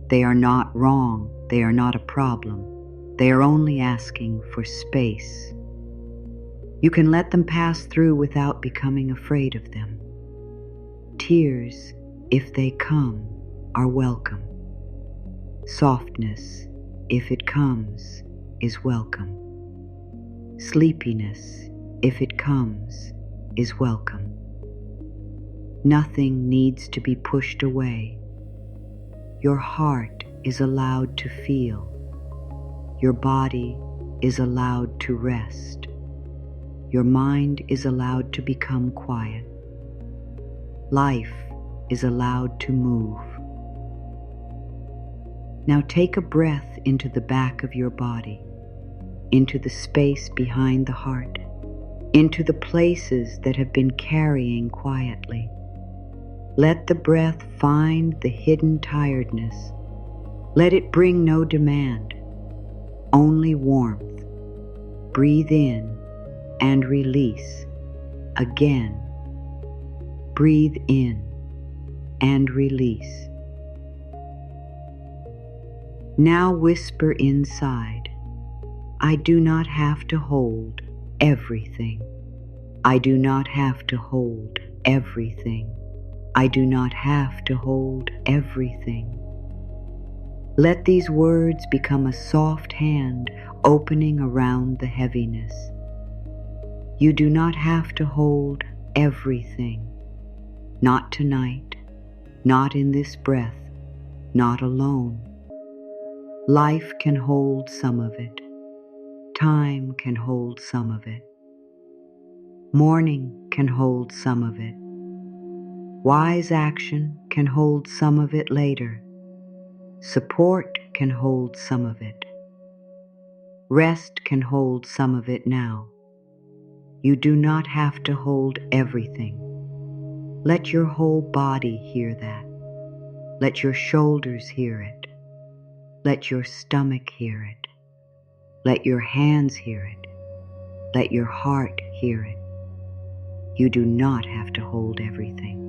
They are not wrong. They are not a problem. They are only asking for space. You can let them pass through without becoming afraid of them. Tears, if they come, are welcome. Softness, if it comes, is welcome. Sleepiness, if it comes, is welcome. Nothing needs to be pushed away. Your heart is allowed to feel. Your body is allowed to rest. Your mind is allowed to become quiet. Life is allowed to move. Now take a breath into the back of your body, into the space behind the heart, into the places that have been carrying quietly. Let the breath find the hidden tiredness. Let it bring no demand, only warmth. Breathe in and release. Again, breathe in and release. Now whisper inside, I do not have to hold everything. I do not have to hold everything. I do not have to hold everything. Let these words become a soft hand opening around the heaviness. You do not have to hold everything. Not tonight, not in this breath, not alone. Life can hold some of it. Time can hold some of it. Mourning can hold some of it. Wise action can hold some of it later. Support can hold some of it. Rest can hold some of it now. You do not have to hold everything. Let your whole body hear that. Let your shoulders hear it. Let your stomach hear it. Let your hands hear it. Let your heart hear it. You do not have to hold everything.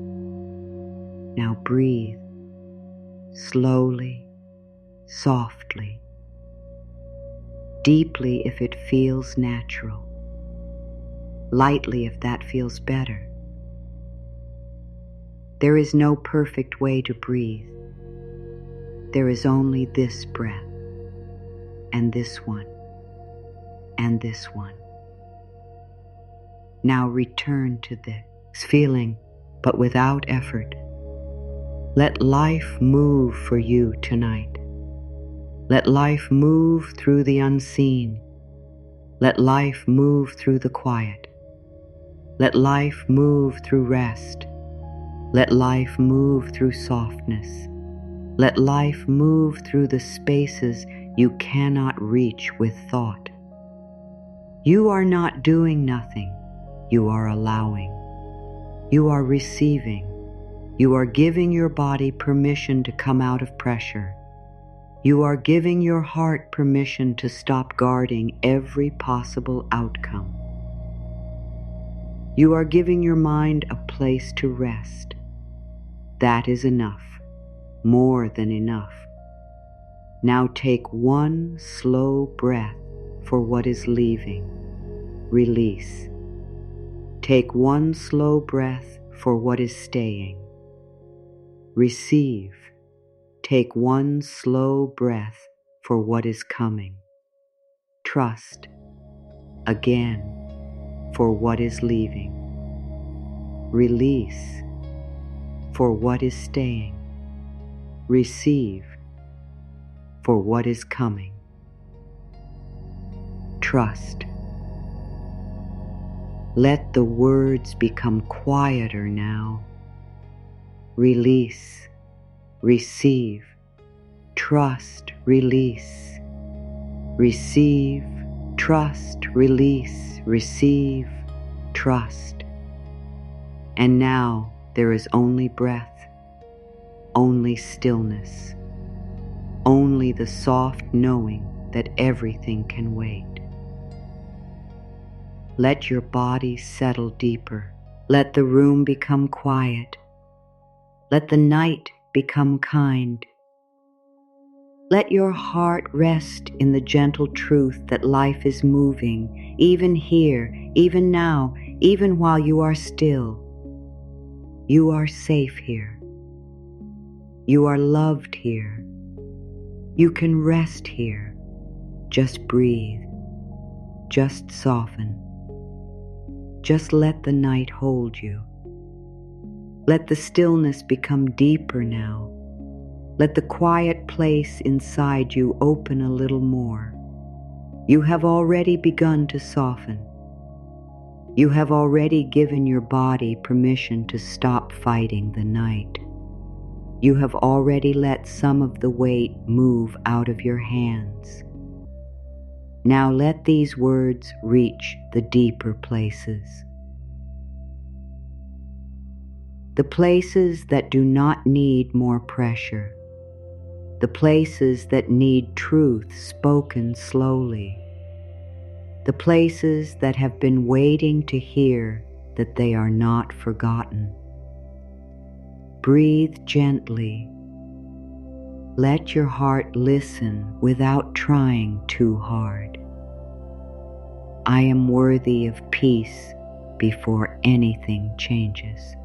Now breathe, slowly, softly, deeply if it feels natural, lightly if that feels better. There is no perfect way to breathe. There is only this breath, and this one, and this one. Now return to this feeling, but without effort. Let life move for you tonight. Let life move through the unseen. Let life move through the quiet. Let life move through rest. Let life move through softness. Let life move through the spaces you cannot reach with thought. You are not doing nothing. You are allowing. You are receiving. You are giving your body permission to come out of pressure. You are giving your heart permission to stop guarding every possible outcome. You are giving your mind a place to rest. That is enough, more than enough. Now take one slow breath for what is leaving. Release. Take one slow breath for what is staying. Receive. Take one slow breath for what is coming. Trust. Again for what is leaving. Release for what is staying. Receive for what is coming. Trust. Let the words become quieter now. Release, receive, trust, release. Receive, trust, release, receive, trust. And now there is only breath, only stillness, only the soft knowing that everything can wait. Let your body settle deeper. Let the room become quiet. Let the night become kind. Let your heart rest in the gentle truth that life is moving, even here, even now, even while you are still. You are safe here. You are loved here. You can rest here. Just breathe. Just soften. Just let the night hold you. Let the stillness become deeper now. Let the quiet place inside you open a little more. You have already begun to soften. You have already given your body permission to stop fighting the night. You have already let some of the weight move out of your hands. Now let these words reach the deeper places. The places that do not need more pressure. The places that need truth spoken slowly. The places that have been waiting to hear that they are not forgotten. Breathe gently. Let your heart listen without trying too hard. I am worthy of peace before anything changes.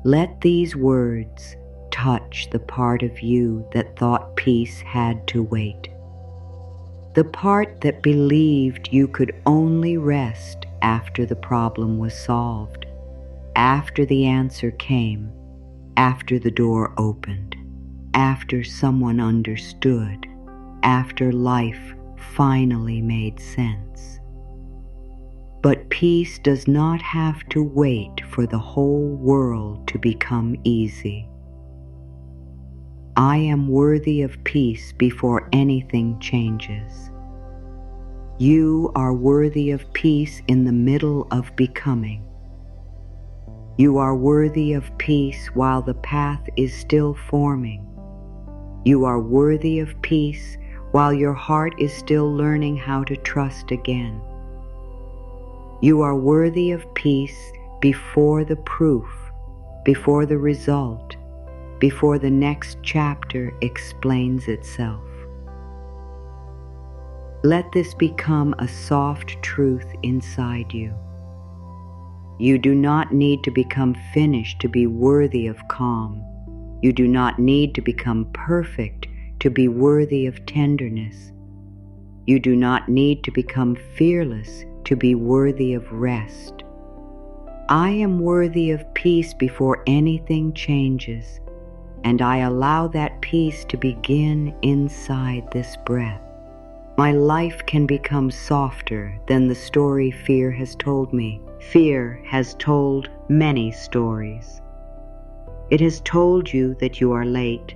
Let these words touch the part of you that thought peace had to wait. The part that believed you could only rest after the problem was solved, after the answer came, after the door opened, after someone understood, after life finally made sense. But peace does not have to wait for the whole world to become easy. I am worthy of peace before anything changes. You are worthy of peace in the middle of becoming. You are worthy of peace while the path is still forming. You are worthy of peace while your heart is still learning how to trust again. You are worthy of peace before the proof, before the result, before the next chapter explains itself. Let this become a soft truth inside you. You do not need to become finished to be worthy of calm. You do not need to become perfect to be worthy of tenderness. You do not need to become fearless to be worthy of rest. I am worthy of peace before anything changes, and I allow that peace to begin inside this breath. My life can become softer than the story fear has told me. Fear has told many stories. It has told you that you are late.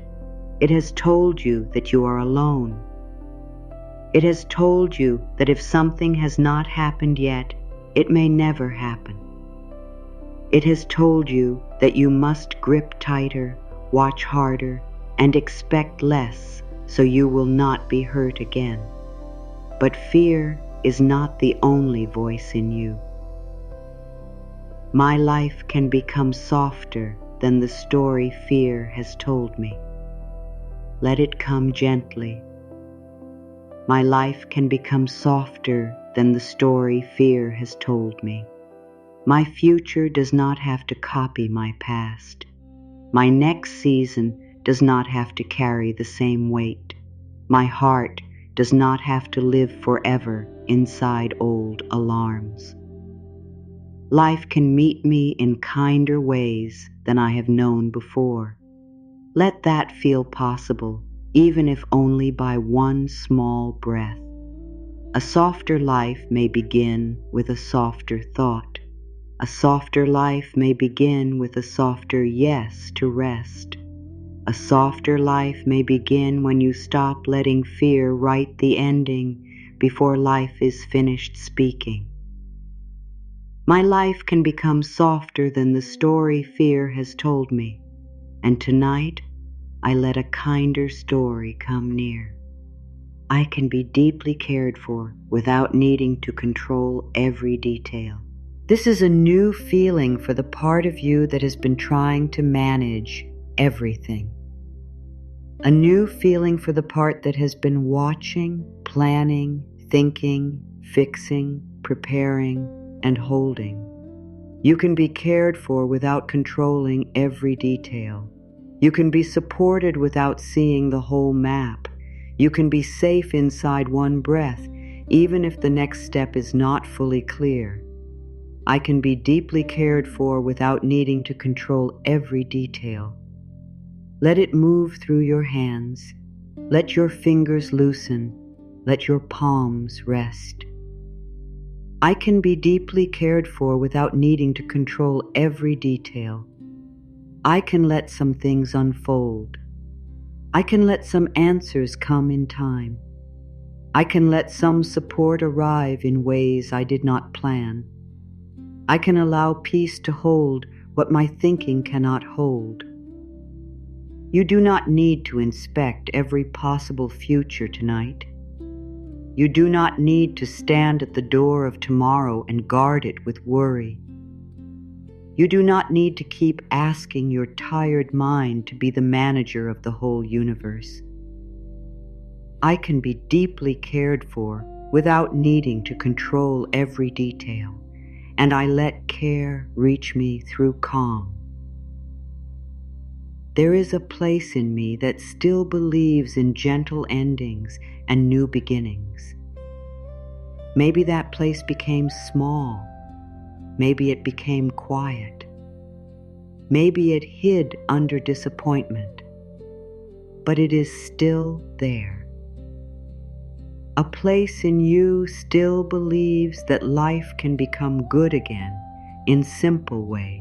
It has told you that you are alone. It has told you that if something has not happened yet, it may never happen. It has told you that you must grip tighter, watch harder, and expect less so you will not be hurt again. But fear is not the only voice in you. My life can become softer than the story fear has told me. Let it come gently. My life can become softer than the story fear has told me. My future does not have to copy my past. My next season does not have to carry the same weight. My heart does not have to live forever inside old alarms. Life can meet me in kinder ways than I have known before. Let that feel possible, even if only by one small breath. A softer life may begin with a softer thought. A softer life may begin with a softer yes to rest. A softer life may begin when you stop letting fear write the ending before life is finished speaking. My life can become softer than the story fear has told me, and tonight I let a kinder story come near. I can be deeply cared for without needing to control every detail. This is a new feeling for the part of you that has been trying to manage everything. A new feeling for the part that has been watching, planning, thinking, fixing, preparing, and holding. You can be cared for without controlling every detail. You can be supported without seeing the whole map. You can be safe inside one breath, even if the next step is not fully clear. I can be deeply cared for without needing to control every detail. Let it move through your hands. Let your fingers loosen. Let your palms rest. I can be deeply cared for without needing to control every detail. I can let some things unfold. I can let some answers come in time. I can let some support arrive in ways I did not plan. I can allow peace to hold what my thinking cannot hold. You do not need to inspect every possible future tonight. You do not need to stand at the door of tomorrow and guard it with worry. You do not need to keep asking your tired mind to be the manager of the whole universe. I can be deeply cared for without needing to control every detail, and I let care reach me through calm. There is a place in me that still believes in gentle endings and new beginnings. Maybe that place became small. Maybe it became quiet. Maybe it hid under disappointment. But it is still there. A place in you still believes that life can become good again in simple ways.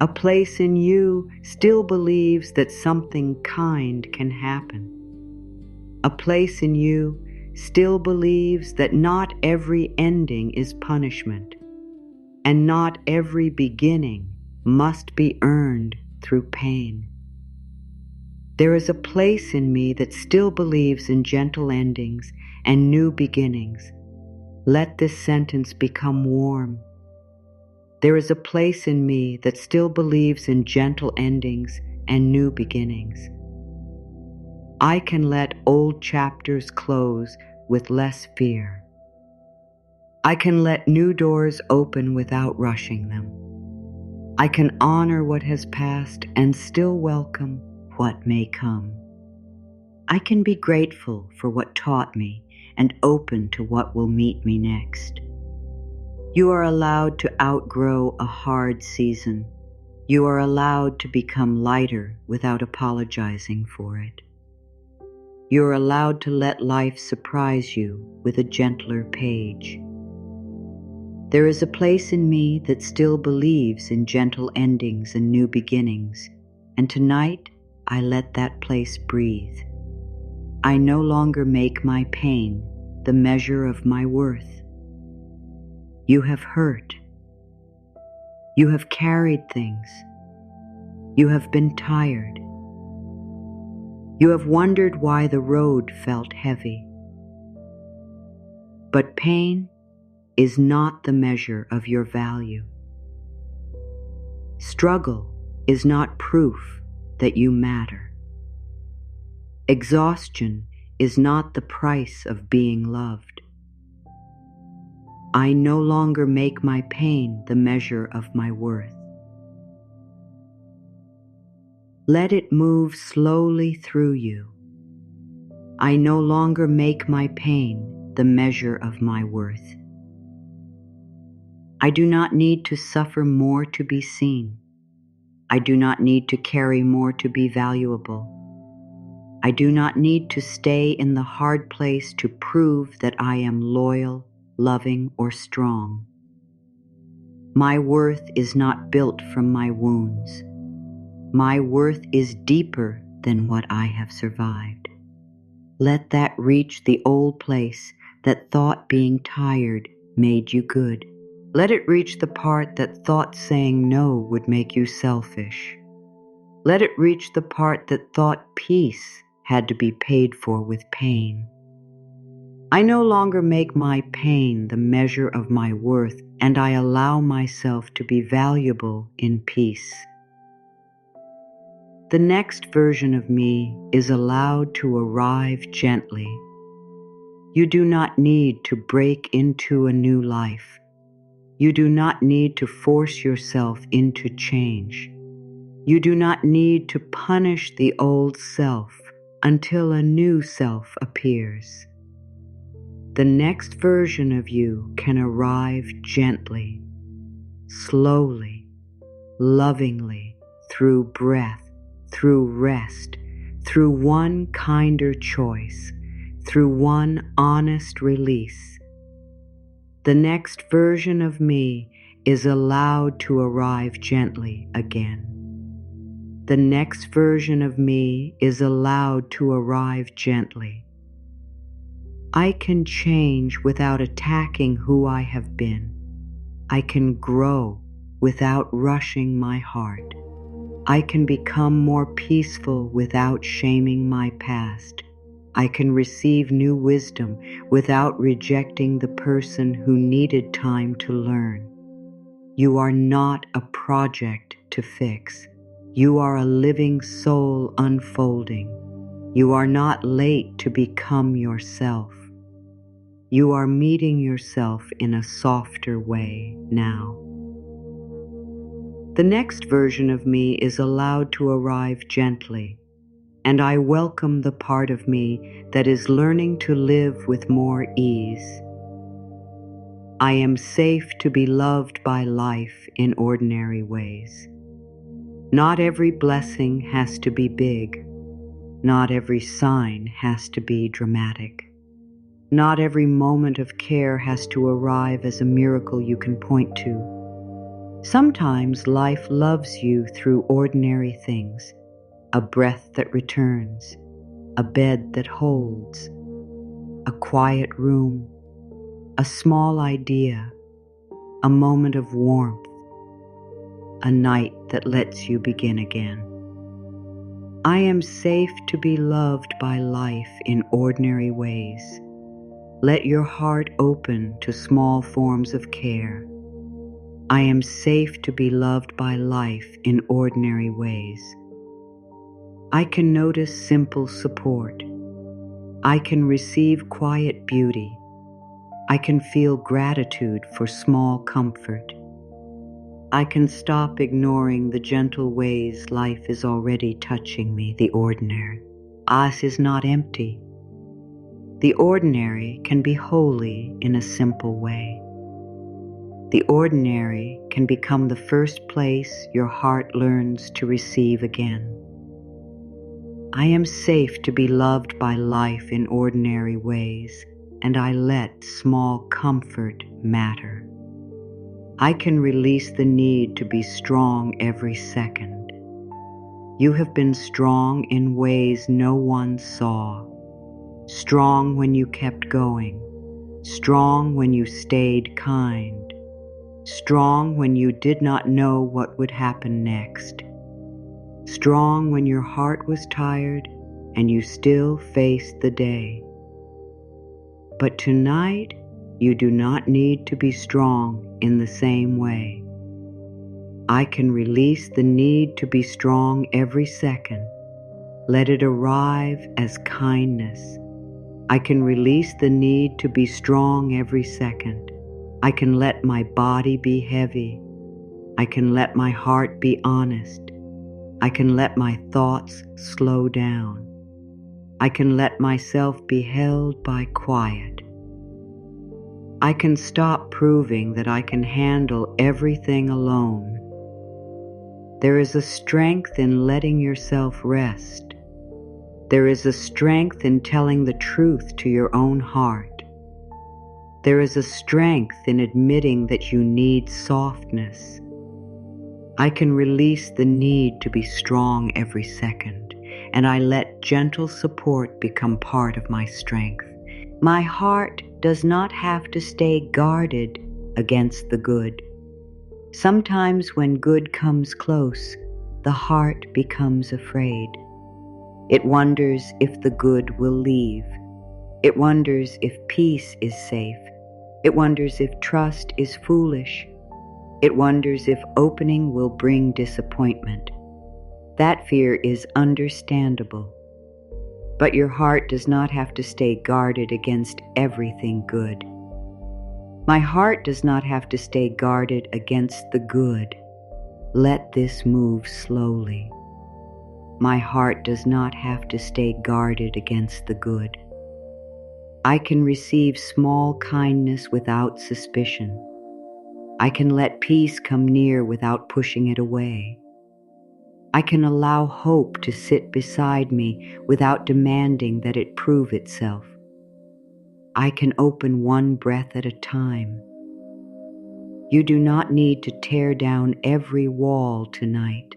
A place in you still believes that something kind can happen. A place in you still believes that not every ending is punishment, and not every beginning must be earned through pain. There is a place in me that still believes in gentle endings and new beginnings. Let this sentence become warm. There is a place in me that still believes in gentle endings and new beginnings. I can let old chapters close with less fear. I can let new doors open without rushing them. I can honor what has passed and still welcome what may come. I can be grateful for what taught me and open to what will meet me next. You are allowed to outgrow a hard season. You are allowed to become lighter without apologizing for it. You are allowed to let life surprise you with a gentler page. There is a place in me that still believes in gentle endings and new beginnings, and tonight I let that place breathe. I no longer make my pain the measure of my worth. You have hurt. You have carried things. You have been tired. You have wondered why the road felt heavy. But pain is not the measure of your value. Struggle is not proof that you matter. Exhaustion is not the price of being loved. I no longer make my pain the measure of my worth. Let it move slowly through you. I no longer make my pain the measure of my worth. I do not need to suffer more to be seen. I do not need to carry more to be valuable. I do not need to stay in the hard place to prove that I am loyal, loving, or strong. My worth is not built from my wounds. My worth is deeper than what I have survived. Let that reach the old place that thought being tired made you good. Let it reach the part that thought saying no would make you selfish. Let it reach the part that thought peace had to be paid for with pain. I no longer make my pain the measure of my worth, and I allow myself to be valuable in peace. The next version of me is allowed to arrive gently. You do not need to break into a new life. You do not need to force yourself into change. You do not need to punish the old self until a new self appears. The next version of you can arrive gently, slowly, lovingly, through breath, through rest, through one kinder choice, through one honest release. The next version of me is allowed to arrive gently again. The next version of me is allowed to arrive gently. I can change without attacking who I have been. I can grow without rushing my heart. I can become more peaceful without shaming my past. I can receive new wisdom without rejecting the person who needed time to learn. You are not a project to fix. You are a living soul unfolding. You are not late to become yourself. You are meeting yourself in a softer way now. The next version of me is allowed to arrive gently, and I welcome the part of me that is learning to live with more ease. I am safe to be loved by life in ordinary ways. Not every blessing has to be big. Not every sign has to be dramatic. Not every moment of care has to arrive as a miracle you can point to. Sometimes life loves you through ordinary things. A breath that returns, a bed that holds, a quiet room, a small idea, a moment of warmth, a night that lets you begin again. I am safe to be loved by life in ordinary ways. Let your heart open to small forms of care. I am safe to be loved by life in ordinary ways. I can notice simple support. I can receive quiet beauty. I can feel gratitude for small comfort. I can stop ignoring the gentle ways life is already touching me, the ordinary. Us is not empty. The ordinary can be holy in a simple way. The ordinary can become the first place your heart learns to receive again. I am safe to be loved by life in ordinary ways, and I let small comfort matter. I can release the need to be strong every second. You have been strong in ways no one saw. Strong when you kept going. Strong when you stayed kind. Strong when you did not know what would happen next. Strong when your heart was tired and you still faced the day. But tonight, you do not need to be strong in the same way. I can release the need to be strong every second. Let it arrive as kindness. I can release the need to be strong every second. I can let my body be heavy. I can let my heart be honest. I can let my thoughts slow down. I can let myself be held by quiet. I can stop proving that I can handle everything alone. There is a strength in letting yourself rest. There is a strength in telling the truth to your own heart. There is a strength in admitting that you need softness. I can release the need to be strong every second, and I let gentle support become part of my strength. My heart does not have to stay guarded against the good. Sometimes when good comes close, the heart becomes afraid. It wonders if the good will leave. It wonders if peace is safe. It wonders if trust is foolish. It wonders if opening will bring disappointment. That fear is understandable. But your heart does not have to stay guarded against everything good. My heart does not have to stay guarded against the good. Let this move slowly. My heart does not have to stay guarded against the good. I can receive small kindness without suspicion. I can let peace come near without pushing it away. I can allow hope to sit beside me without demanding that it prove itself. I can open one breath at a time. You do not need to tear down every wall tonight.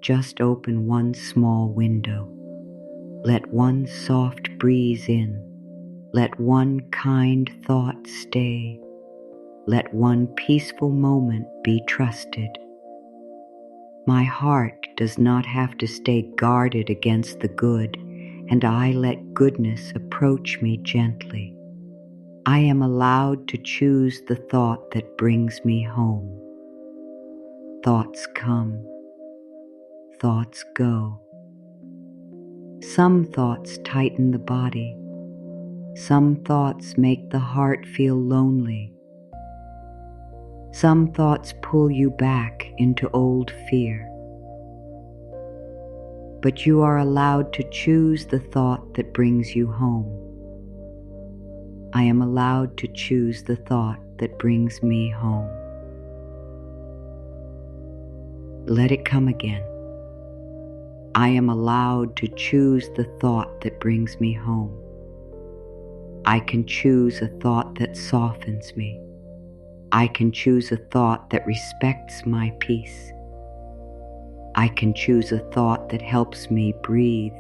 Just open one small window. Let one soft breeze in. Let one kind thought stay. Let one peaceful moment be trusted. My heart does not have to stay guarded against the good, and I let goodness approach me gently. I am allowed to choose the thought that brings me home. Thoughts come, thoughts go. Some thoughts tighten the body. Some thoughts make the heart feel lonely. Some thoughts pull you back into old fear. But you are allowed to choose the thought that brings you home. I am allowed to choose the thought that brings me home. Let it come again. I am allowed to choose the thought that brings me home. I can choose a thought that softens me. I can choose a thought that respects my peace. I can choose a thought that helps me breathe.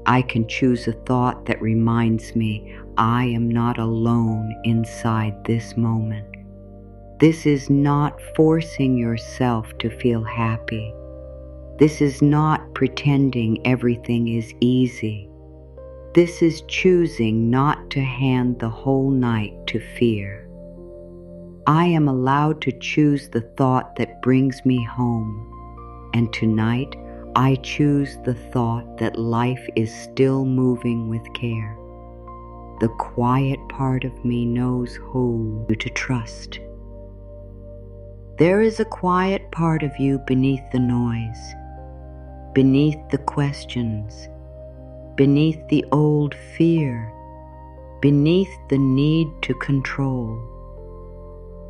I can choose a thought that reminds me I am not alone inside this moment. This is not forcing yourself to feel happy. This is not pretending everything is easy. This is choosing not to hand the whole night to fear. I am allowed to choose the thought that brings me home. And tonight, I choose the thought that life is still moving with care. The quiet part of me knows who to trust. There is a quiet part of you beneath the noise, beneath the questions, beneath the old fear, beneath the need to control.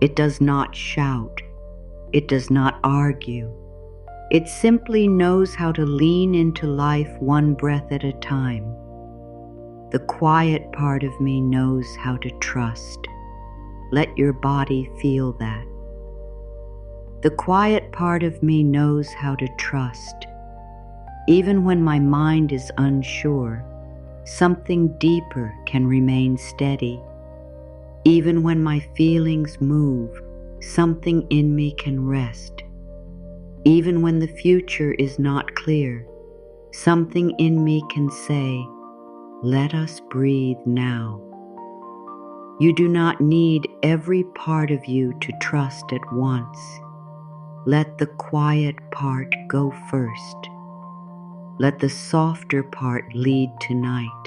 It does not shout. It does not argue. It simply knows how to lean into life one breath at a time. The quiet part of me knows how to trust. Let your body feel that. The quiet part of me knows how to trust. Even when my mind is unsure, something deeper can remain steady. Even when my feelings move, something in me can rest. Even when the future is not clear, something in me can say, "Let us breathe now." You do not need every part of you to trust at once. Let the quiet part go first. Let the softer part lead tonight.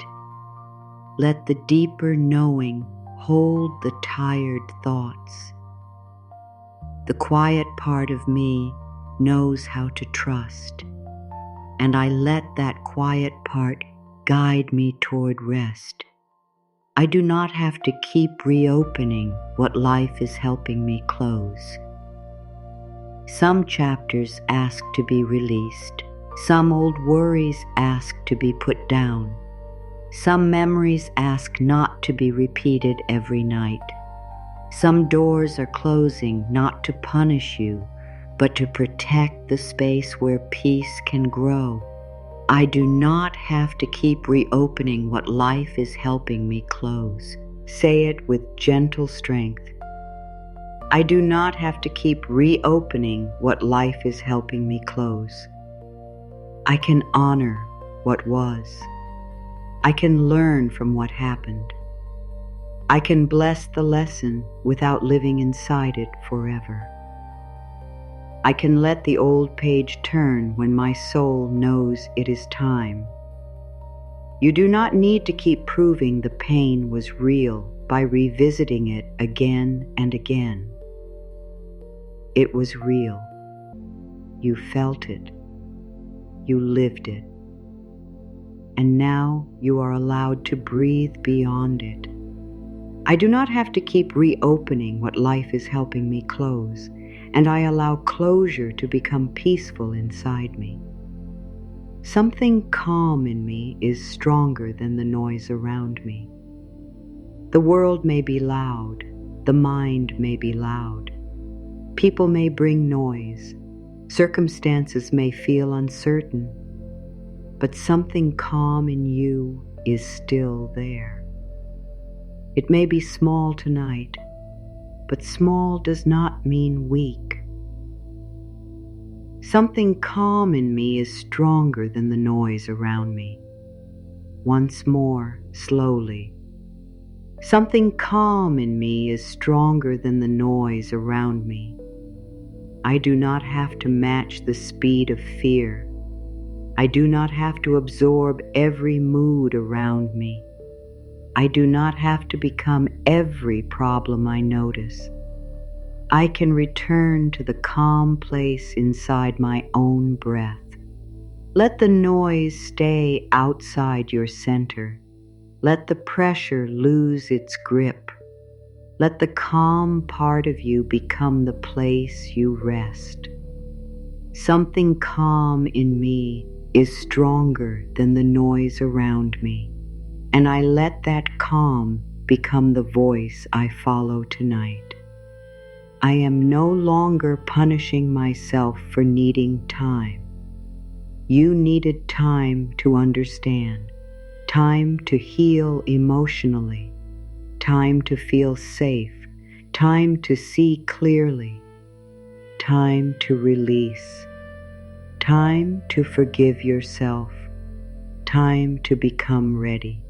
Let the deeper knowing hold the tired thoughts. The quiet part of me knows how to trust, and I let that quiet part guide me toward rest. I do not have to keep reopening what life is helping me close. Some chapters ask to be released. Some old worries ask to be put down. Some memories ask not to be repeated every night. Some doors are closing not to punish you, but to protect the space where peace can grow. I do not have to keep reopening what life is helping me close. Say it with gentle strength. I do not have to keep reopening what life is helping me close. I can honor what was. I can learn from what happened. I can bless the lesson without living inside it forever. I can let the old page turn when my soul knows it is time. You do not need to keep proving the pain was real by revisiting it again and again. It was real. You felt it. You lived it. And now you are allowed to breathe beyond it. I do not have to keep reopening what life is helping me close, and I allow closure to become peaceful inside me. Something calm in me is stronger than the noise around me. The world may be loud, the mind may be loud. People may bring noise, circumstances may feel uncertain, but something calm in you is still there. It may be small tonight, but small does not mean weak. Something calm in me is stronger than the noise around me. Once more, slowly. Something calm in me is stronger than the noise around me. I do not have to match the speed of fear. I do not have to absorb every mood around me. I do not have to become every problem I notice. I can return to the calm place inside my own breath. Let the noise stay outside your center. Let the pressure lose its grip. Let the calm part of you become the place you rest. Something calm in me is stronger than the noise around me, and I let that calm become the voice I follow tonight. I am no longer punishing myself for needing time. You needed time to understand, time to heal emotionally, time to feel safe, time to see clearly, time to release, time to forgive yourself, time to become ready.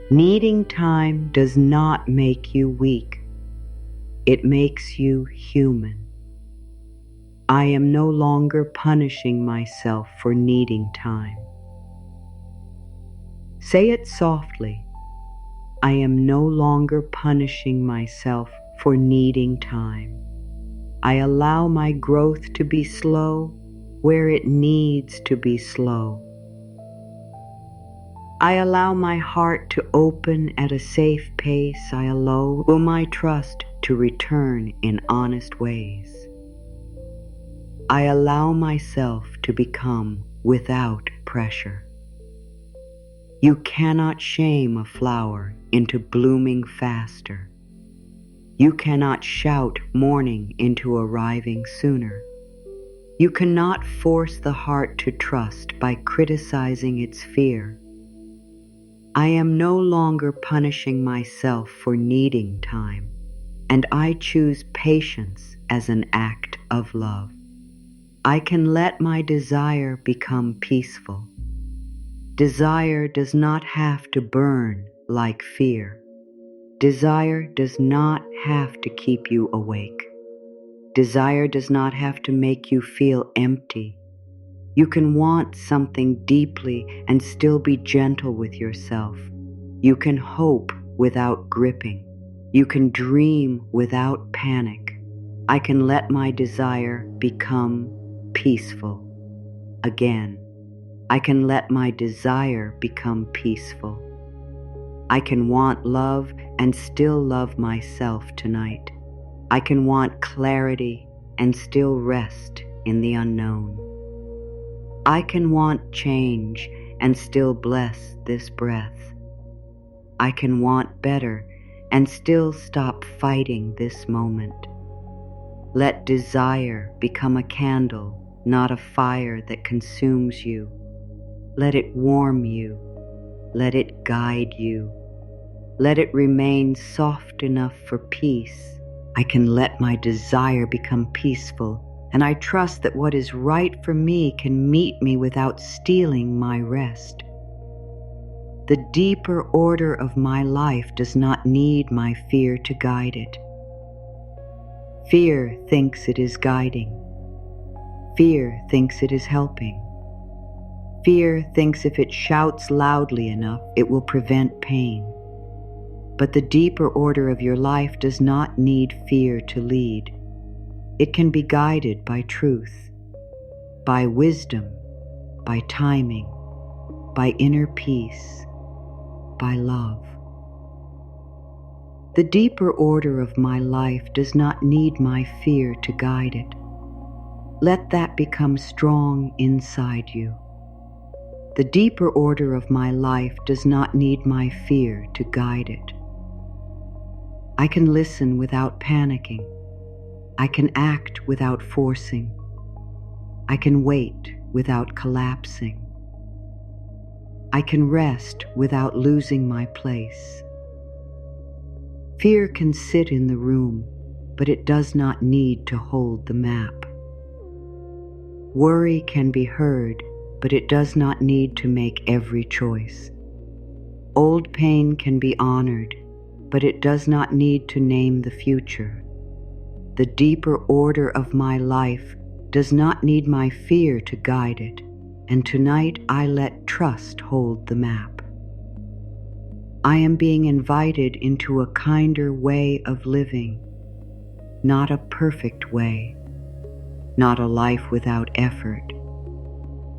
Needing time does not make you weak. It makes you human. I am no longer punishing myself for needing time. Say it softly. I am no longer punishing myself for needing time. I allow my growth to be slow where it needs to be slow. I allow my heart to open at a safe pace. I allow my trust to return in honest ways. I allow myself to become without pressure. You cannot shame a flower into blooming faster. You cannot shout morning into arriving sooner. You cannot force the heart to trust by criticizing its fear. I am no longer punishing myself for needing time, and I choose patience as an act of love. I can let my desire become peaceful. Desire does not have to burn like fear. Desire does not have to keep you awake. Desire does not have to make you feel empty. You can want something deeply and still be gentle with yourself. You can hope without gripping. You can dream without panic. I can let my desire become peaceful again. I can let my desire become peaceful. I can want love and still love myself tonight. I can want clarity and still rest in the unknown. I can want change and still bless this breath. I can want better and still stop fighting this moment. Let desire become a candle, not a fire that consumes you. Let it warm you. Let it guide you. Let it remain soft enough for peace. I can let my desire become peaceful, and I trust that what is right for me can meet me without stealing my rest. The deeper order of my life does not need my fear to guide it. Fear thinks it is guiding. Fear thinks it is helping. Fear thinks if it shouts loudly enough, it will prevent pain. But the deeper order of your life does not need fear to lead. It can be guided by truth, by wisdom, by timing, by inner peace, by love. The deeper order of my life does not need my fear to guide it. Let that become strong inside you. The deeper order of my life does not need my fear to guide it. I can listen without panicking. I can act without forcing. I can wait without collapsing. I can rest without losing my place. Fear can sit in the room, but it does not need to hold the map. Worry can be heard, but it does not need to make every choice. Old pain can be honored, but it does not need to name the future. The deeper order of my life does not need my fear to guide it, and tonight I let trust hold the map. I am being invited into a kinder way of living, not a perfect way, not a life without effort,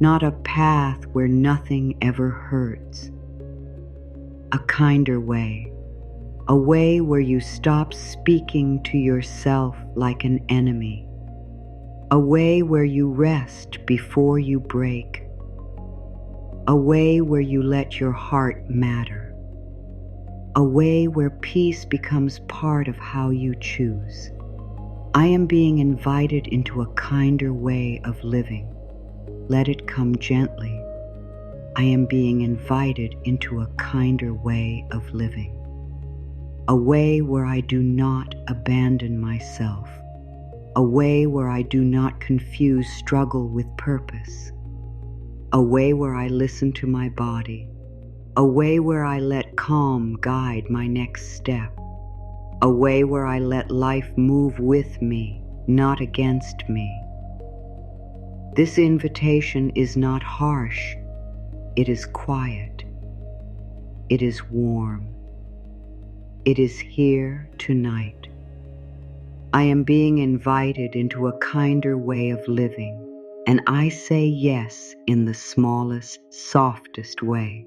not a path where nothing ever hurts. A kinder way, a way where you stop speaking to yourself like an enemy, a way where you rest before you break, a way where you let your heart matter, a way where peace becomes part of how you choose. I am being invited into a kinder way of living. Let it come gently. I am being invited into a kinder way of living. A way where I do not abandon myself. A way where I do not confuse struggle with purpose. A way where I listen to my body. A way where I let calm guide my next step. A way where I let life move with me, not against me. This invitation is not harsh. It is quiet. It is warm. It is here tonight. I am being invited into a kinder way of living, and I say yes in the smallest, softest way.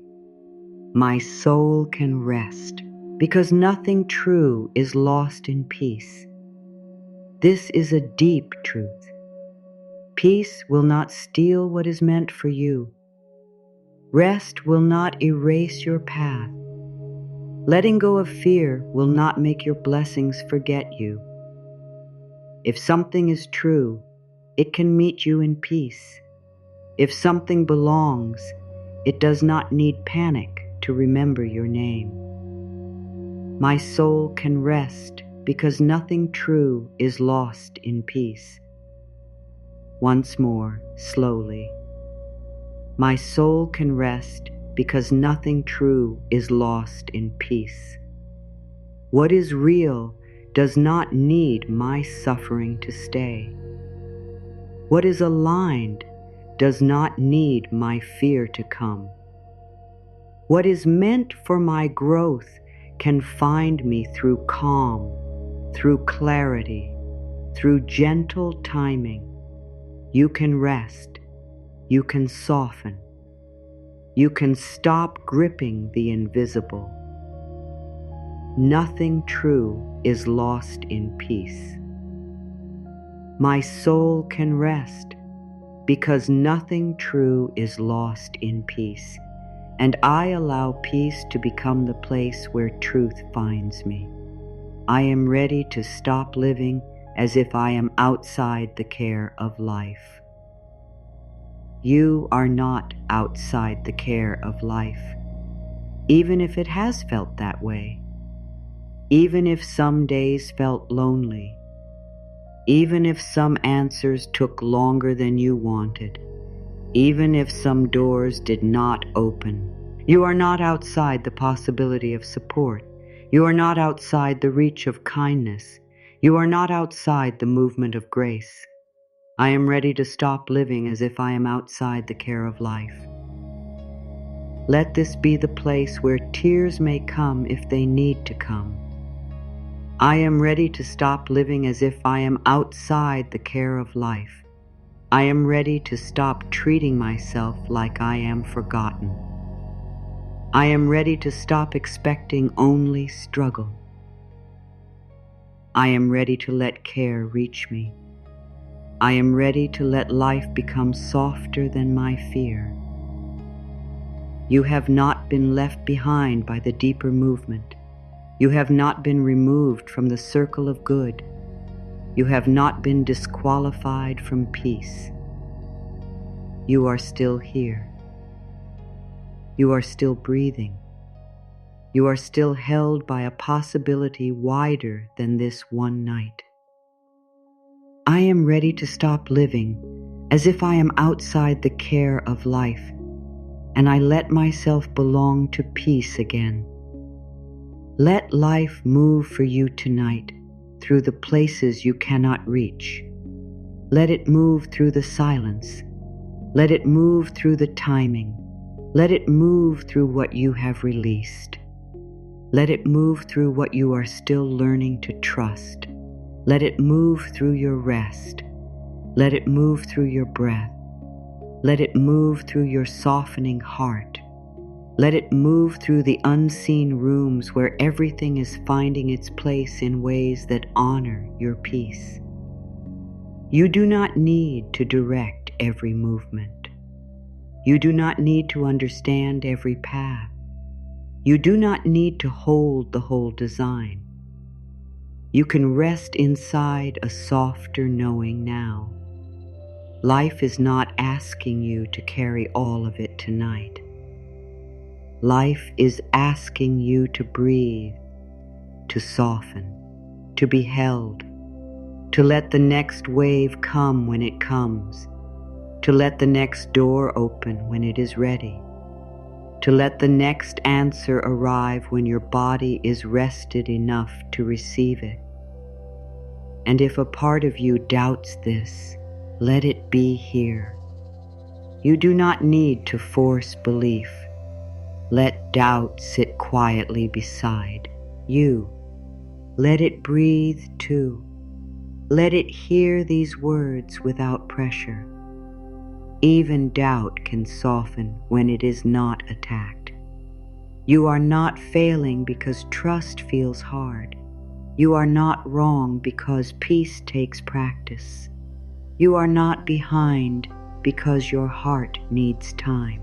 My soul can rest, because nothing true is lost in peace. This is a deep truth. Peace will not steal what is meant for you. Rest will not erase your path. Letting go of fear will not make your blessings forget you. If something is true, it can meet you in peace. If something belongs, it does not need panic to remember your name. My soul can rest because nothing true is lost in peace. Once more, slowly. My soul can rest because nothing true is lost in peace. What is real does not need my suffering to stay. What is aligned does not need my fear to come. What is meant for my growth can find me through calm, through clarity, through gentle timing. You can rest. You can soften. You can stop gripping the invisible. Nothing true is lost in peace. My soul can rest because nothing true is lost in peace, and I allow peace to become the place where truth finds me. I am ready to stop living as if I am outside the care of life. You are not outside the care of life, even if it has felt that way, even if some days felt lonely, even if some answers took longer than you wanted, even if some doors did not open. You are not outside the possibility of support. You are not outside the reach of kindness. You are not outside the movement of grace. I am ready to stop living as if I am outside the care of life. Let this be the place where tears may come if they need to come. I am ready to stop living as if I am outside the care of life. I am ready to stop treating myself like I am forgotten. I am ready to stop expecting only struggle. I am ready to let care reach me. I am ready to let life become softer than my fear. You have not been left behind by the deeper movement. You have not been removed from the circle of good. You have not been disqualified from peace. You are still here. You are still breathing. You are still held by a possibility wider than this one night. I am ready to stop living as if I am outside the care of life, and I let myself belong to peace again. Let life move for you tonight through the places you cannot reach. Let it move through the silence. Let it move through the timing. Let it move through what you have released. Let it move through what you are still learning to trust. Let it move through your rest. Let it move through your breath. Let it move through your softening heart. Let it move through the unseen rooms where everything is finding its place in ways that honor your peace. You do not need to direct every movement. You do not need to understand every path. You do not need to hold the whole design. You can rest inside a softer knowing now. Life is not asking you to carry all of it tonight. Life is asking you to breathe, to soften, to be held, to let the next wave come when it comes, to let the next door open when it is ready, to let the next answer arrive when your body is rested enough to receive it. And if a part of you doubts this, let it be here. You do not need to force belief. Let doubt sit quietly beside you. Let it breathe too. Let it hear these words without pressure. Even doubt can soften when it is not attacked. You are not failing because trust feels hard. You are not wrong because peace takes practice. You are not behind because your heart needs time.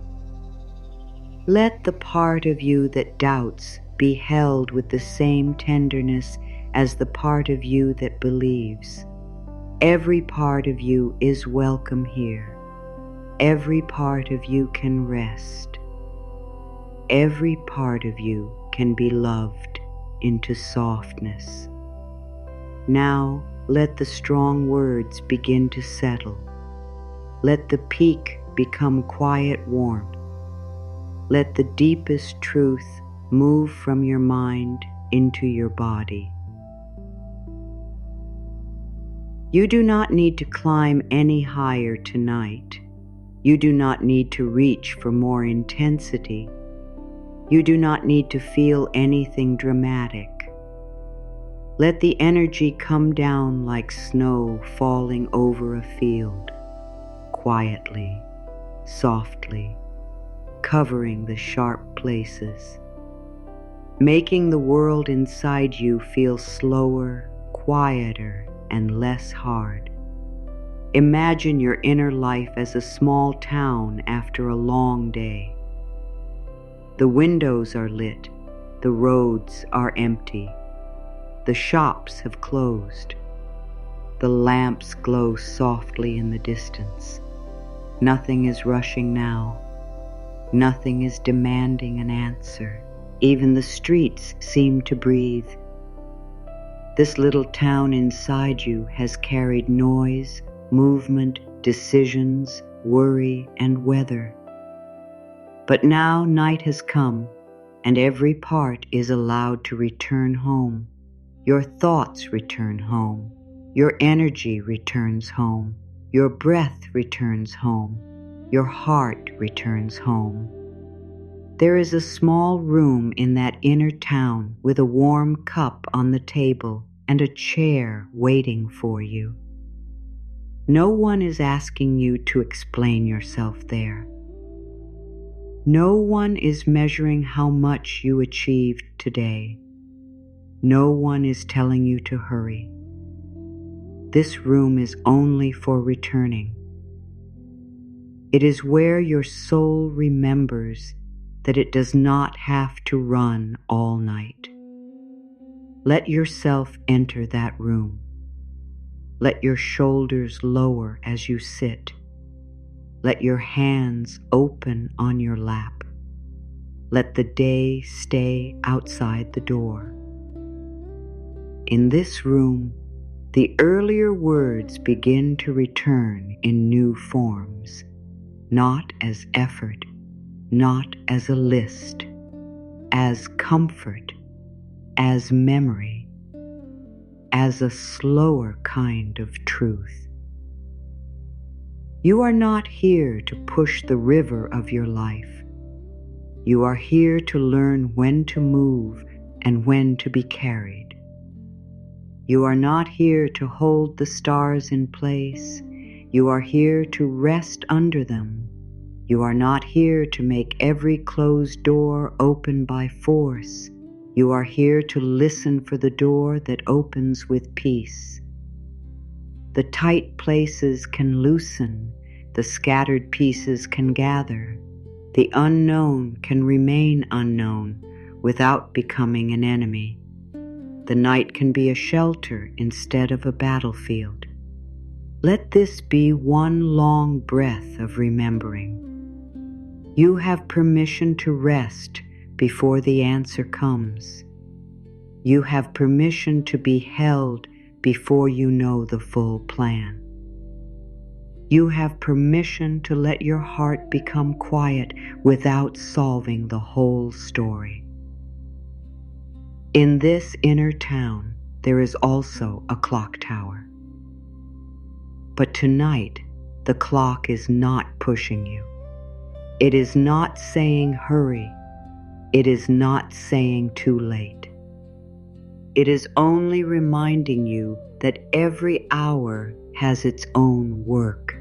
Let the part of you that doubts be held with the same tenderness as the part of you that believes. Every part of you is welcome here. Every part of you can rest. Every part of you can be loved into softness. Now let the strong words begin to settle. Let the peak become quiet warmth. Let the deepest truth move from your mind into your body. You do not need to climb any higher tonight. You do not need to reach for more intensity. You do not need to feel anything dramatic. Let the energy come down like snow falling over a field, quietly, softly, covering the sharp places, making the world inside you feel slower, quieter, and less hard. Imagine your inner life as a small town after a long day. The windows are lit, the roads are empty, the shops have closed. The lamps glow softly in the distance. Nothing is rushing now. Nothing is demanding an answer. Even the streets seem to breathe. This little town inside you has carried noise, movement, decisions, worry, and weather. But now night has come, and every part is allowed to return home. Your thoughts return home. Your energy returns home. Your breath returns home. Your heart returns home. There is a small room in that inner town with a warm cup on the table and a chair waiting for you. No one is asking you to explain yourself there. No one is measuring how much you achieved today. No one is telling you to hurry. This room is only for returning. It is where your soul remembers that it does not have to run all night. Let yourself enter that room. Let your shoulders lower as you sit. Let your hands open on your lap. Let the day stay outside the door. In this room, the earlier words begin to return in new forms, not as effort, not as a list, as comfort, as memory, as a slower kind of truth. You are not here to push the river of your life. You are here to learn when to move and when to be carried. You are not here to hold the stars in place. You are here to rest under them. You are not here to make every closed door open by force. You are here to listen for the door that opens with peace. The tight places can loosen. The scattered pieces can gather. The unknown can remain unknown without becoming an enemy. The night can be a shelter instead of a battlefield. Let this be one long breath of remembering. You have permission to rest before the answer comes. You have permission to be held before you know the full plan. You have permission to let your heart become quiet without solving the whole story. In this inner town, there is also a clock tower. But tonight, the clock is not pushing you. It is not saying hurry. It is not saying too late. It is only reminding you that every hour has its own work.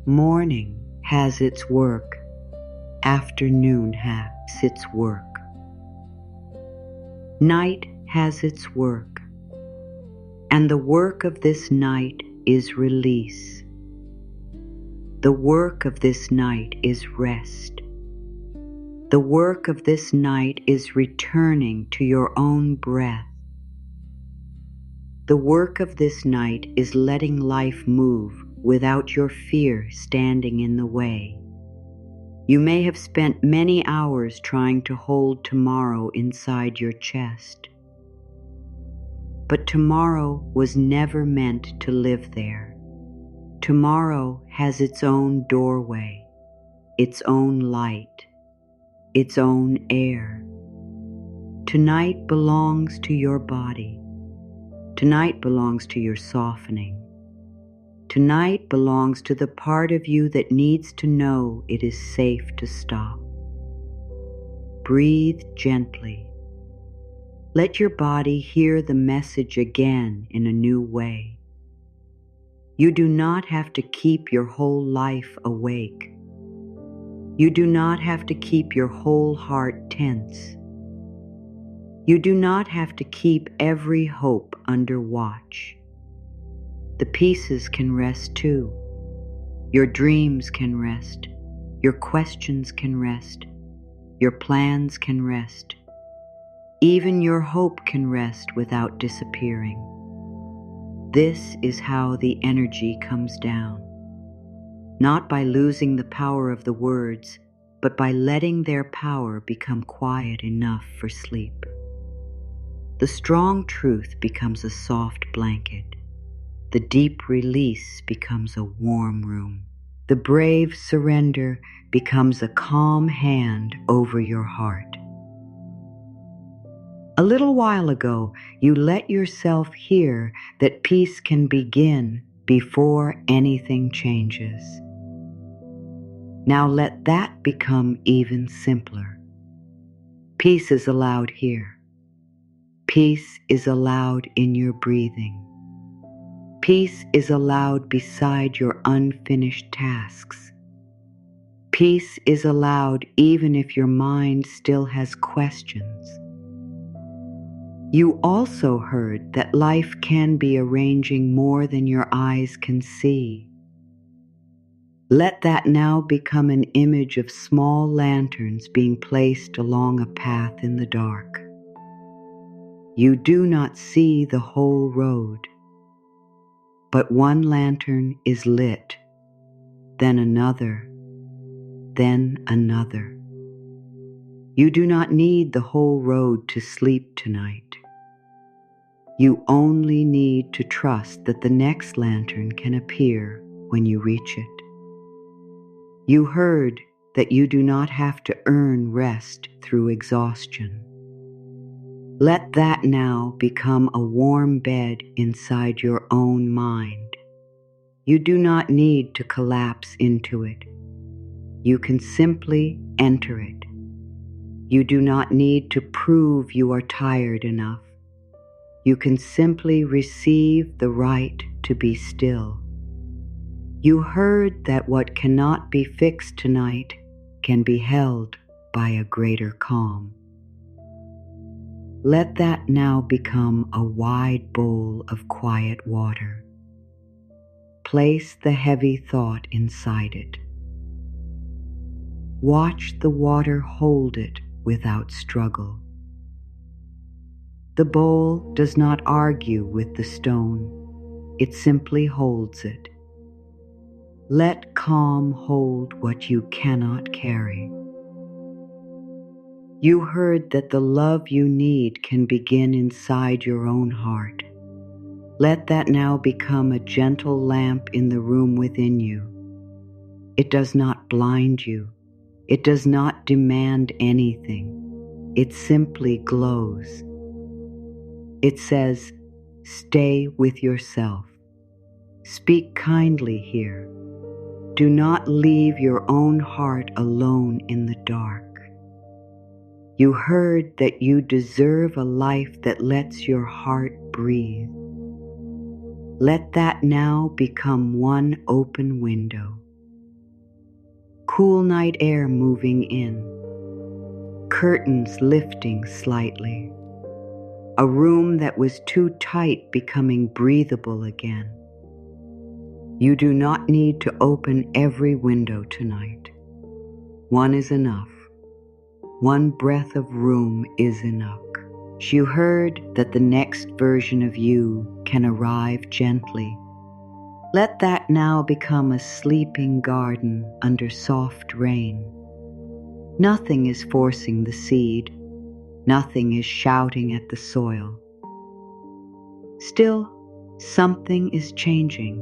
Morning has its work. Afternoon has its work. Night has its work, and the work of this night is release. The work of this night is rest. The work of this night is returning to your own breath. The work of this night is letting life move without your fear standing in the way. You may have spent many hours trying to hold tomorrow inside your chest. But tomorrow was never meant to live there. Tomorrow has its own doorway, its own light, its own air. Tonight belongs to your body. Tonight belongs to your softening. Tonight belongs to the part of you that needs to know it is safe to stop. Breathe gently. Let your body hear the message again in a new way. You do not have to keep your whole life awake. You do not have to keep your whole heart tense. You do not have to keep every hope under watch. The pieces can rest too. Your dreams can rest. Your questions can rest. Your plans can rest. Even your hope can rest without disappearing. This is how the energy comes down. Not by losing the power of the words, but by letting their power become quiet enough for sleep. The strong truth becomes a soft blanket. The deep release becomes a warm room. The brave surrender becomes a calm hand over your heart. A little while ago, you let yourself hear that peace can begin before anything changes. Now let that become even simpler. Peace is allowed here. Peace is allowed in your breathing. Peace is allowed beside your unfinished tasks. Peace is allowed even if your mind still has questions. You also heard that life can be arranging more than your eyes can see. Let that now become an image of small lanterns being placed along a path in the dark. You do not see the whole road, but one lantern is lit, then another, then another. You do not need the whole road to sleep tonight. You only need to trust that the next lantern can appear when you reach it. You heard that you do not have to earn rest through exhaustion. Let that now become a warm bed inside your own mind. You do not need to collapse into it. You can simply enter it. You do not need to prove you are tired enough. You can simply receive the right to be still. You heard that what cannot be fixed tonight can be held by a greater calm. Let that now become a wide bowl of quiet water. Place the heavy thought inside it. Watch the water hold it without struggle. The bowl does not argue with the stone. It simply holds it. Let calm hold what you cannot carry. You heard that the love you need can begin inside your own heart. Let that now become a gentle lamp in the room within you. It does not blind you. It does not demand anything. It simply glows. It says, stay with yourself. Speak kindly here. Do not leave your own heart alone in the dark. You heard that you deserve a life that lets your heart breathe. Let that now become one open window. Cool night air moving in. Curtains lifting slightly. A room that was too tight becoming breathable again. You do not need to open every window tonight. One is enough. One breath of room is enough. You heard that the next version of you can arrive gently. Let that now become a sleeping garden under soft rain. Nothing is forcing the seed. Nothing is shouting at the soil. Still, something is changing.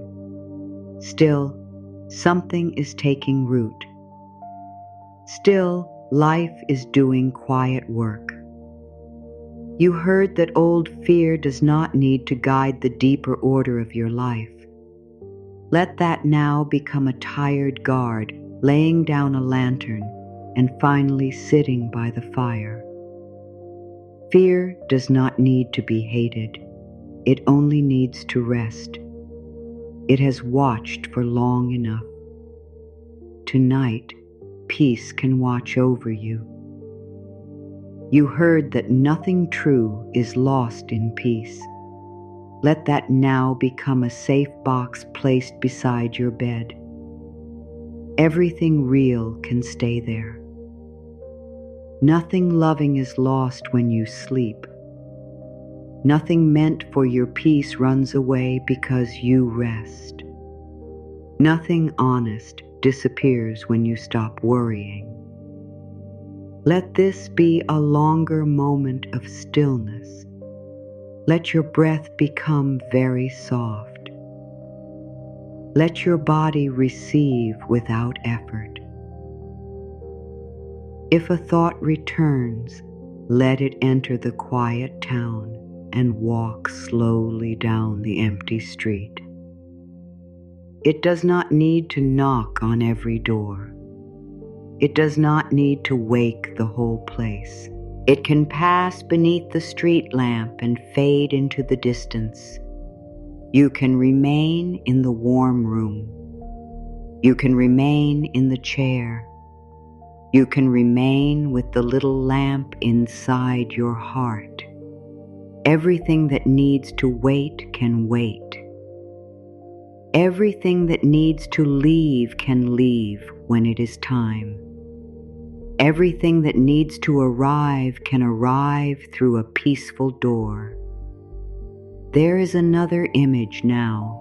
Still, something is taking root. Still, life is doing quiet work. You heard that old fear does not need to guide the deeper order of your life. Let that now become a tired guard, laying down a lantern and finally sitting by the fire. Fear does not need to be hated. It only needs to rest. It has watched for long enough. Tonight, peace can watch over you. You heard that nothing true is lost in peace. Let that now become a safe box placed beside your bed. Everything real can stay there. Nothing loving is lost when you sleep. Nothing meant for your peace runs away because you rest. Nothing honest disappears when you stop worrying. Let this be a longer moment of stillness. Let your breath become very soft. Let your body receive without effort. If a thought returns, let it enter the quiet town and walk slowly down the empty street. It does not need to knock on every door. It does not need to wake the whole place. It can pass beneath the street lamp and fade into the distance. You can remain in the warm room. You can remain in the chair. You can remain with the little lamp inside your heart. Everything that needs to wait can wait. Everything that needs to leave can leave when it is time. Everything that needs to arrive can arrive through a peaceful door. There is another image now.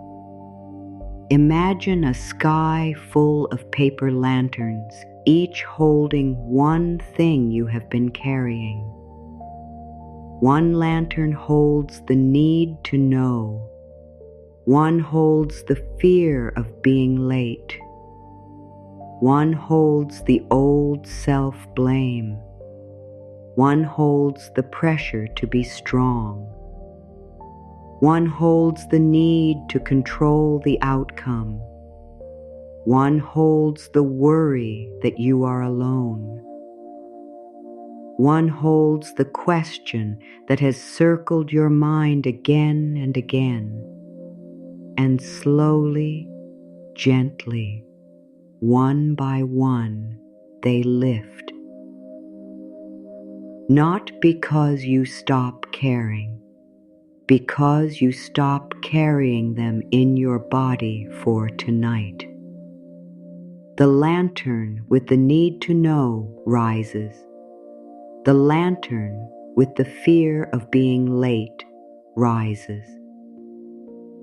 Imagine a sky full of paper lanterns, each holding one thing you have been carrying. One lantern holds the need to know. One holds the fear of being late. One holds the old self-blame. One holds the pressure to be strong. One holds the need to control the outcome. One holds the worry that you are alone. One holds the question that has circled your mind again and again. And slowly, gently, one by one, they lift. Not because you stop caring, because you stop carrying them in your body for tonight. The lantern with the need to know rises. The lantern with the fear of being late rises.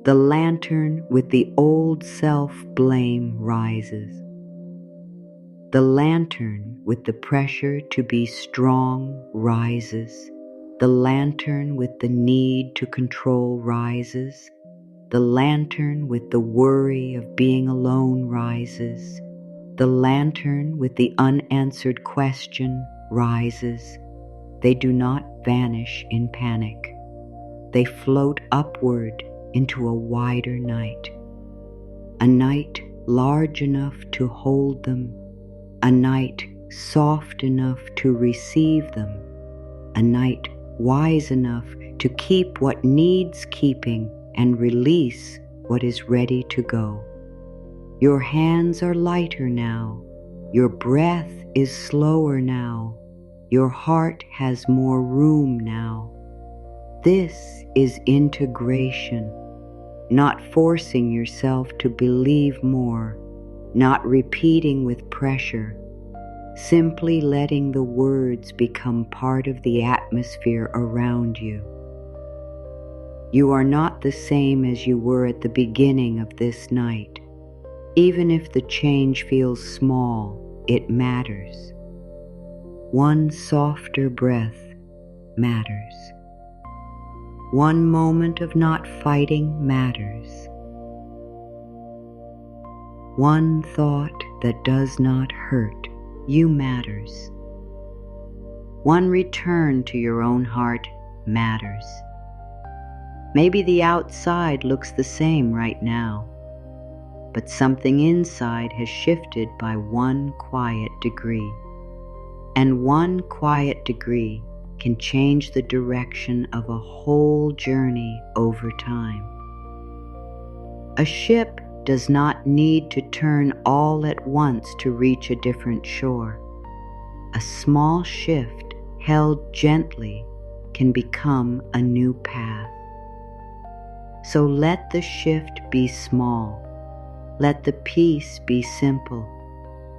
The lantern with the old self-blame rises. The lantern with the pressure to be strong rises. The lantern with the need to control rises. The lantern with the worry of being alone rises. The lantern with the unanswered question rises. They do not vanish in panic. They float upward into a wider night. A night large enough to hold them. A night soft enough to receive them. A night wise enough to keep what needs keeping and release what is ready to go. Your hands are lighter now. Your breath is slower now. Your heart has more room now. This is integration, not forcing yourself to believe more, not repeating with pressure, simply letting the words become part of the atmosphere around you. You are not the same as you were at the beginning of this night. Even if the change feels small, it matters. One softer breath matters. One moment of not fighting matters. One thought that does not hurt you matters. One return to your own heart matters. Maybe the outside looks the same right now, but something inside has shifted by one quiet degree. And one quiet degree can change the direction of a whole journey over time. A ship does not need to turn all at once to reach a different shore. A small shift held gently can become a new path. So let the shift be small. Let the peace be simple.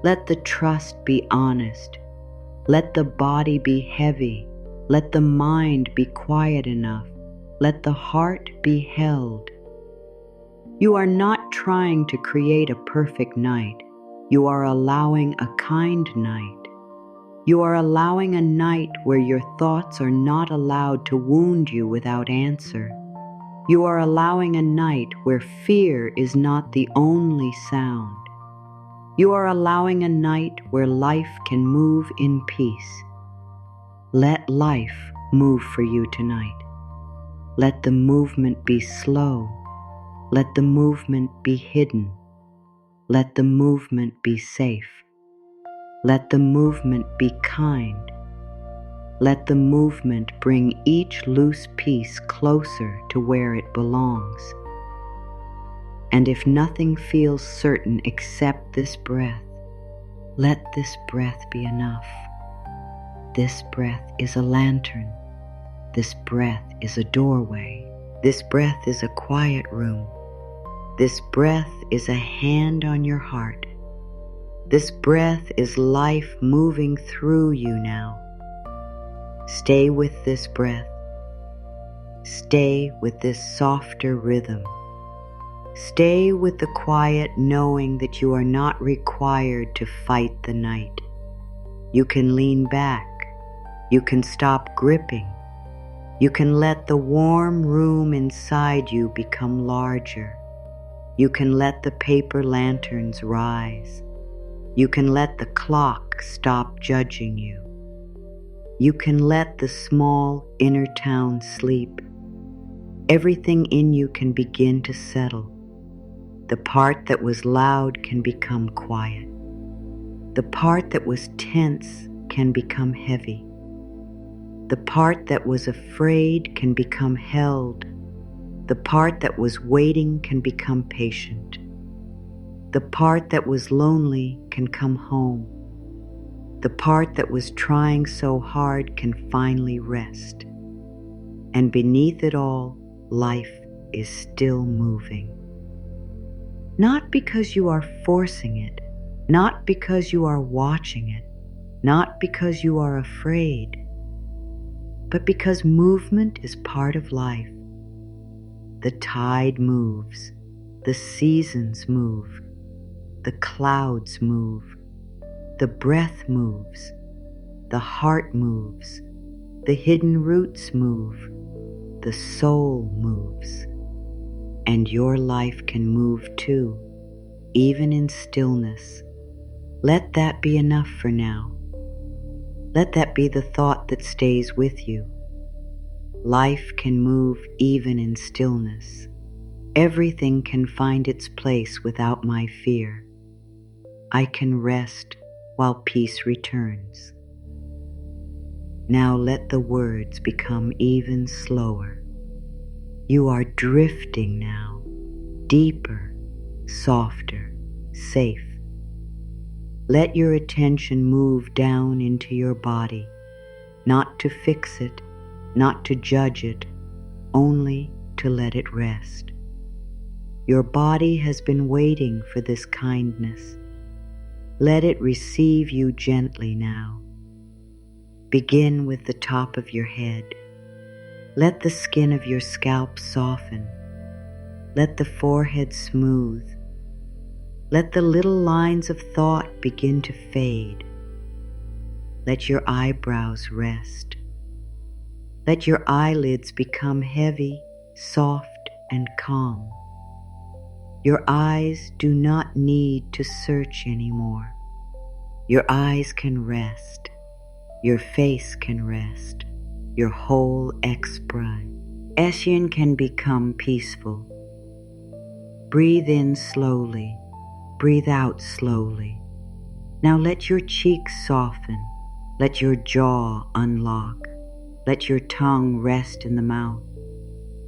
Let the trust be honest. Let the body be heavy. Let the mind be quiet enough. Let the heart be held. You are not trying to create a perfect night. You are allowing a kind night. You are allowing a night where your thoughts are not allowed to wound you without answer. You are allowing a night where fear is not the only sound. You are allowing a night where life can move in peace. Let life move for you tonight. Let the movement be slow. Let the movement be hidden. Let the movement be safe. Let the movement be kind. Let the movement bring each loose piece closer to where it belongs. And if nothing feels certain except this breath, let this breath be enough. This breath is a lantern. This breath is a doorway. This breath is a quiet room. This breath is a hand on your heart. This breath is life moving through you now. Stay with this breath. Stay with this softer rhythm. Stay with the quiet knowing that you are not required to fight the night. You can lean back. You can stop gripping. You can let the warm room inside you become larger. You can let the paper lanterns rise. You can let the clock stop judging you. You can let the small inner town sleep. Everything in you can begin to settle. The part that was loud can become quiet. The part that was tense can become heavy. The part that was afraid can become held. The part that was waiting can become patient. The part that was lonely can come home. The part that was trying so hard can finally rest. And beneath it all, life is still moving. Not because you are forcing it, not because you are watching it, not because you are afraid, but because movement is part of life. The tide moves, the seasons move, the clouds move, the breath moves, the heart moves, the hidden roots move, the soul moves, and your life can move too, even in stillness. Let that be enough for now. Let that be the thought that stays with you. Life can move even in stillness. Everything can find its place without my fear. I can rest while peace returns. Now let the words become even slower. You are drifting now, deeper, softer, safe. Let your attention move down into your body, not to fix it, not to judge it, only to let it rest. Your body has been waiting for this kindness. Let it receive you gently now. Begin with the top of your head. Let the skin of your scalp soften. Let the forehead smooth. Let the little lines of thought begin to fade. Let your eyebrows rest. Let your eyelids become heavy, soft, and calm. Your eyes do not need to search anymore. Your eyes can rest. Your face can rest. Your whole expression can become peaceful. Breathe in slowly. Breathe out slowly. Now let your cheeks soften. Let your jaw unlock. Let your tongue rest in the mouth.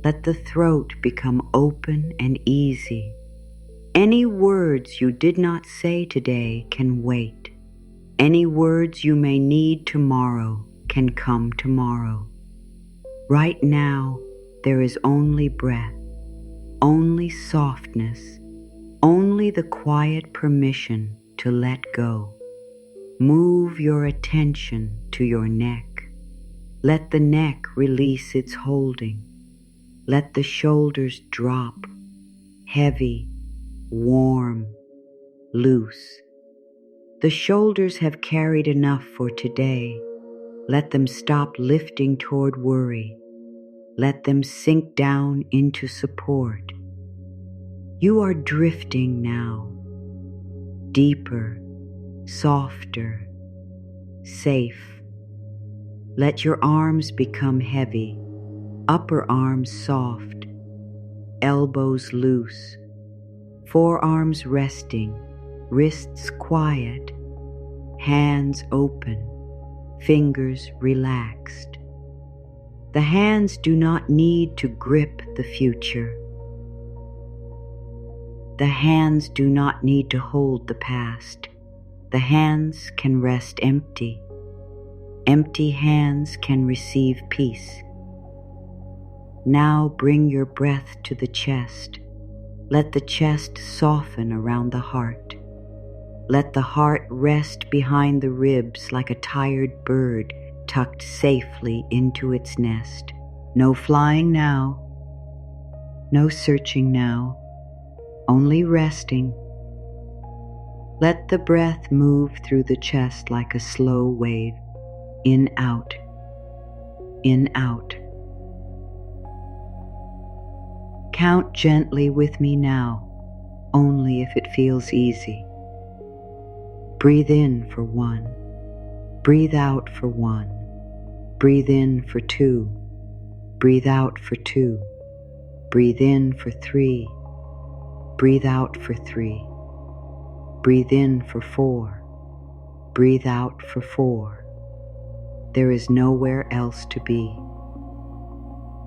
Let the throat become open and easy. Any words you did not say today can wait. Any words you may need tomorrow can come tomorrow. Right now, there is only breath, only softness, only the quiet permission to let go. Move your attention to your neck. Let the neck release its holding. Let the shoulders drop, heavy, warm, loose. The shoulders have carried enough for today. Let them stop lifting toward worry. Let them sink down into support. You are drifting now, deeper, softer, safe. Let your arms become heavy, upper arms soft, elbows loose, forearms resting, wrists quiet, hands open, fingers relaxed. The hands do not need to grip the future. The hands do not need to hold the past. The hands can rest empty. Empty hands can receive peace. Now bring your breath to the chest. Let the chest soften around the heart. Let the heart rest behind the ribs like a tired bird tucked safely into its nest. No flying now, no searching now, only resting. Let the breath move through the chest like a slow wave, in, out, in, out. Count gently with me now, only if it feels easy. Breathe in for 1, breathe out for 1, breathe in for 2, breathe out for 2, breathe in for 3, breathe out for 3, breathe in for 4, breathe out for 4. There is nowhere else to be.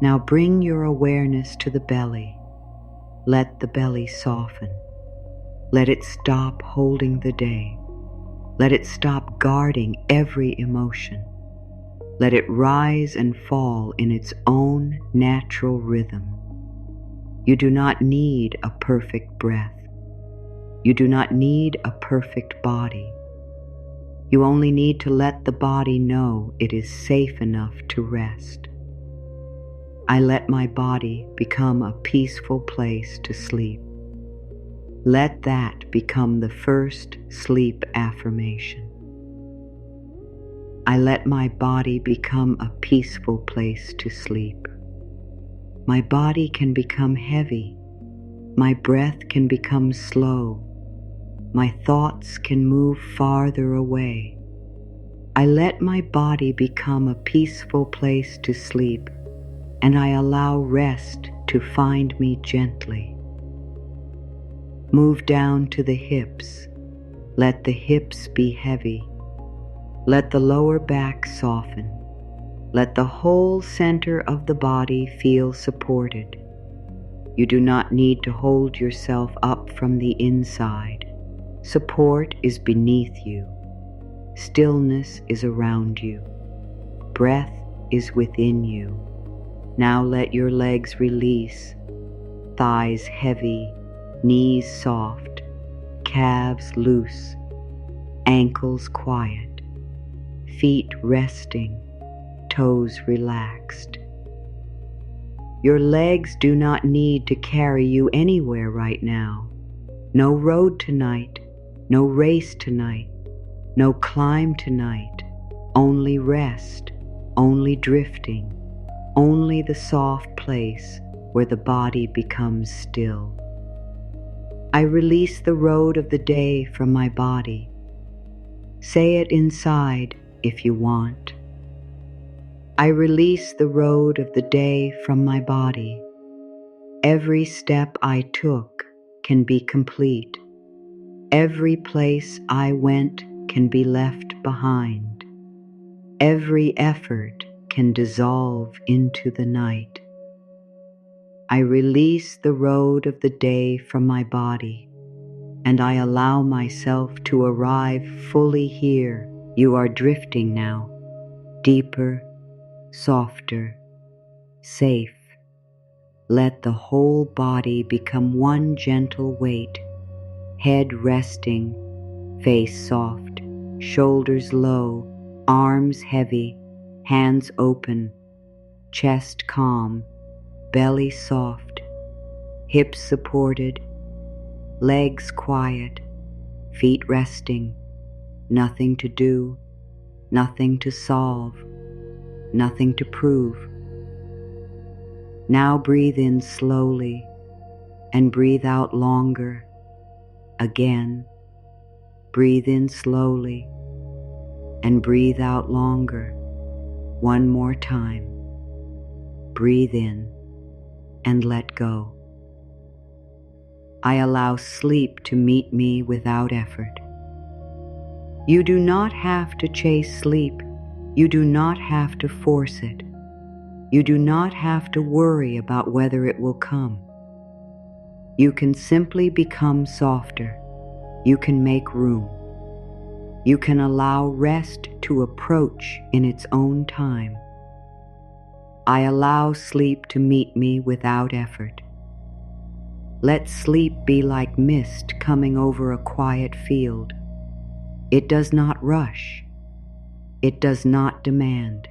Now bring your awareness to the belly. Let the belly soften. Let it stop holding the day. Let it stop guarding every emotion. Let it rise and fall in its own natural rhythm. You do not need a perfect breath. You do not need a perfect body. You only need to let the body know it is safe enough to rest. I let my body become a peaceful place to sleep. Let that become the first sleep affirmation. I let my body become a peaceful place to sleep. My body can become heavy. My breath can become slow. My thoughts can move farther away. I let my body become a peaceful place to sleep, and I allow rest to find me gently. Move down to the hips. Let the hips be heavy. Let the lower back soften. Let the whole center of the body feel supported. You do not need to hold yourself up from the inside. Support is beneath you. Stillness is around you. Breath is within you. Now let your legs release. Thighs heavy, knees soft, calves loose, ankles quiet, feet resting, toes relaxed. Your legs do not need to carry you anywhere right now. No road tonight, no race tonight, no climb tonight, only rest, only drifting, only the soft place where the body becomes still. I release the road of the day from my body. Say it inside if you want. I release the road of the day from my body. Every step I took can be complete. Every place I went can be left behind. Every effort can dissolve into the night. I release the road of the day from my body, and I allow myself to arrive fully here. You are drifting now, deeper, softer, safe. Let the whole body become one gentle weight, head resting, face soft, shoulders low, arms heavy, hands open, chest calm, belly soft, hips supported, legs quiet, feet resting, nothing to do, nothing to solve, nothing to prove. Now breathe in slowly and breathe out longer. Again, breathe in slowly and breathe out longer. One more time. Breathe in and let go. I allow sleep to meet me without effort. You do not have to chase sleep. You do not have to force it. You do not have to worry about whether it will come. You can simply become softer. You can make room. You can allow rest to approach in its own time. I allow sleep to meet me without effort. Let sleep be like mist coming over a quiet field. It does not rush. It does not demand.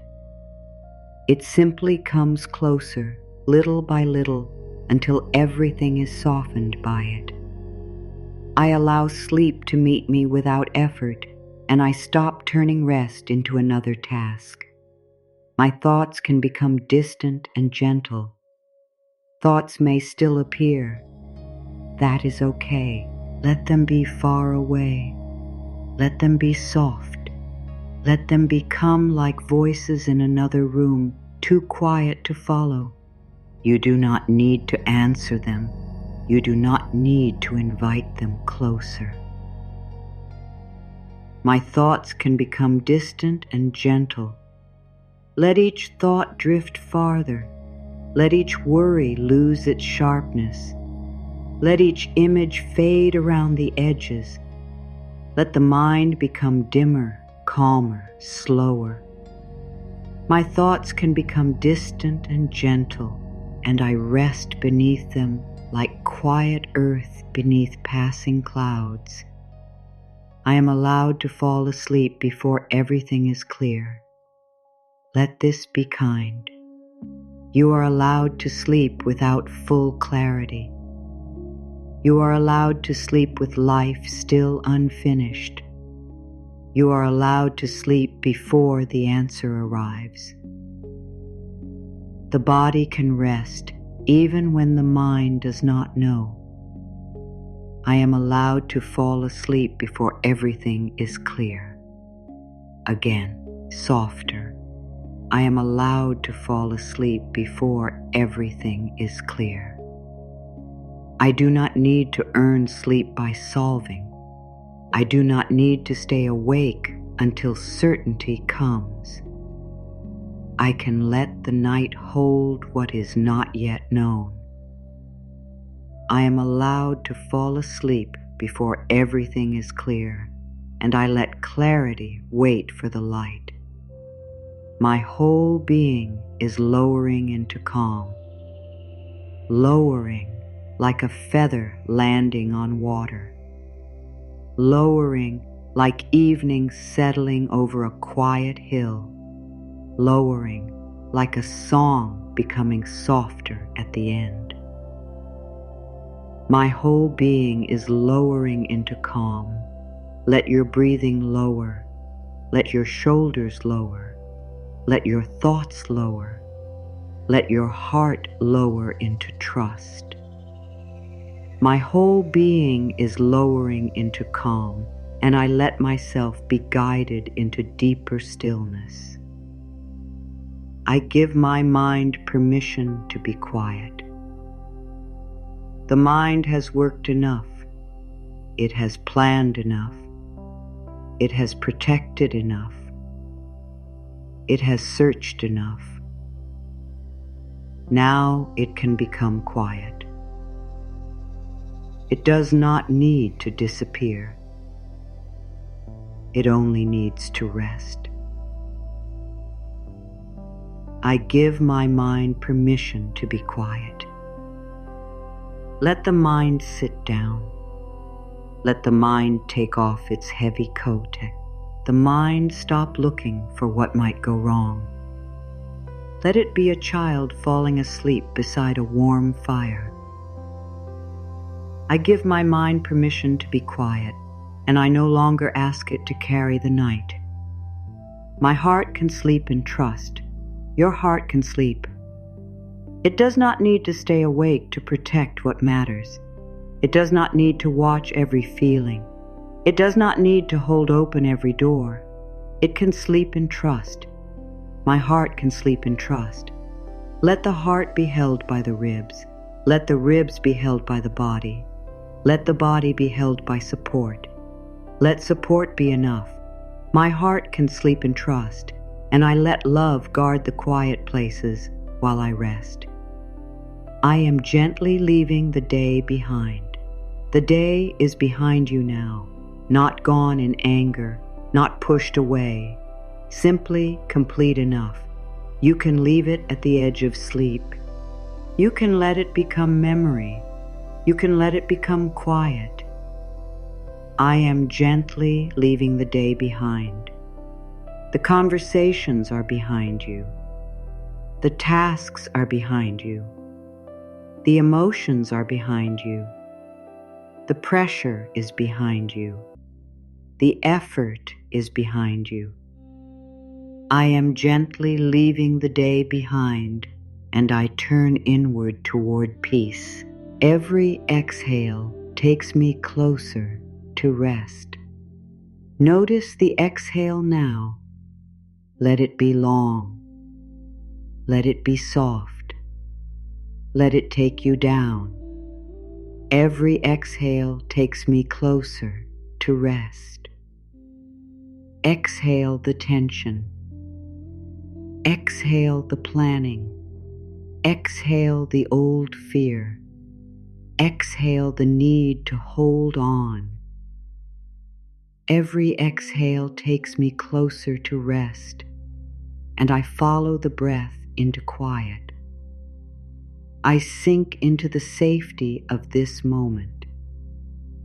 It simply comes closer, little by little, until everything is softened by it. I allow sleep to meet me without effort, and I stop turning rest into another task. My thoughts can become distant and gentle. Thoughts may still appear. That is okay. Let them be far away. Let them be soft. Let them become like voices in another room, too quiet to follow. You do not need to answer them. You do not need to invite them closer. My thoughts can become distant and gentle. Let each thought drift farther. Let each worry lose its sharpness. Let each image fade around the edges. Let the mind become dimmer, calmer, slower. My thoughts can become distant and gentle, and I rest beneath them like quiet earth beneath passing clouds. I am allowed to fall asleep before everything is clear. Let this be kind. You are allowed to sleep without full clarity. You are allowed to sleep with life still unfinished. You are allowed to sleep before the answer arrives. The body can rest even when the mind does not know. I am allowed to fall asleep before everything is clear. Again, softer. I am allowed to fall asleep before everything is clear. I do not need to earn sleep by solving. I do not need to stay awake until certainty comes. I can let the night hold what is not yet known. I am allowed to fall asleep before everything is clear, and I let clarity wait for the light. My whole being is lowering into calm, lowering like a feather landing on water, lowering like evening settling over a quiet hill, lowering like a song becoming softer at the end. My whole being is lowering into calm. Let your breathing lower. Let your shoulders lower. Let your thoughts lower. Let your heart lower into trust. My whole being is lowering into calm, and I let myself be guided into deeper stillness. I give my mind permission to be quiet. The mind has worked enough. It has planned enough. It has protected enough. It has searched enough. Now it can become quiet. It does not need to disappear. It only needs to rest. I give my mind permission to be quiet. Let the mind sit down. Let the mind take off its heavy coat. The mind stop looking for what might go wrong. Let it be a child falling asleep beside a warm fire. I give my mind permission to be quiet, and I no longer ask it to carry the night. My heart can sleep in trust. Your heart can sleep. It does not need to stay awake to protect what matters. It does not need to watch every feeling. It does not need to hold open every door. It can sleep in trust. My heart can sleep in trust. Let the heart be held by the ribs. Let the ribs be held by the body. Let the body be held by support. Let support be enough. My heart can sleep in trust, and I let love guard the quiet places while I rest. I am gently leaving the day behind. The day is behind you now, not gone in anger, not pushed away, simply complete enough. You can leave it at the edge of sleep. You can let it become memory. You can let it become quiet. I am gently leaving the day behind. The conversations are behind you. The tasks are behind you. The emotions are behind you. The pressure is behind you. The effort is behind you. I am gently leaving the day behind, and I turn inward toward peace. Every exhale takes me closer to rest. Notice the exhale now. Let it be long. Let it be soft. Let it take you down. Every exhale takes me closer to rest. Exhale the tension. Exhale the planning. Exhale the old fear. Exhale the need to hold on. Every exhale takes me closer to rest, and I follow the breath into quiet. I sink into the safety of this moment.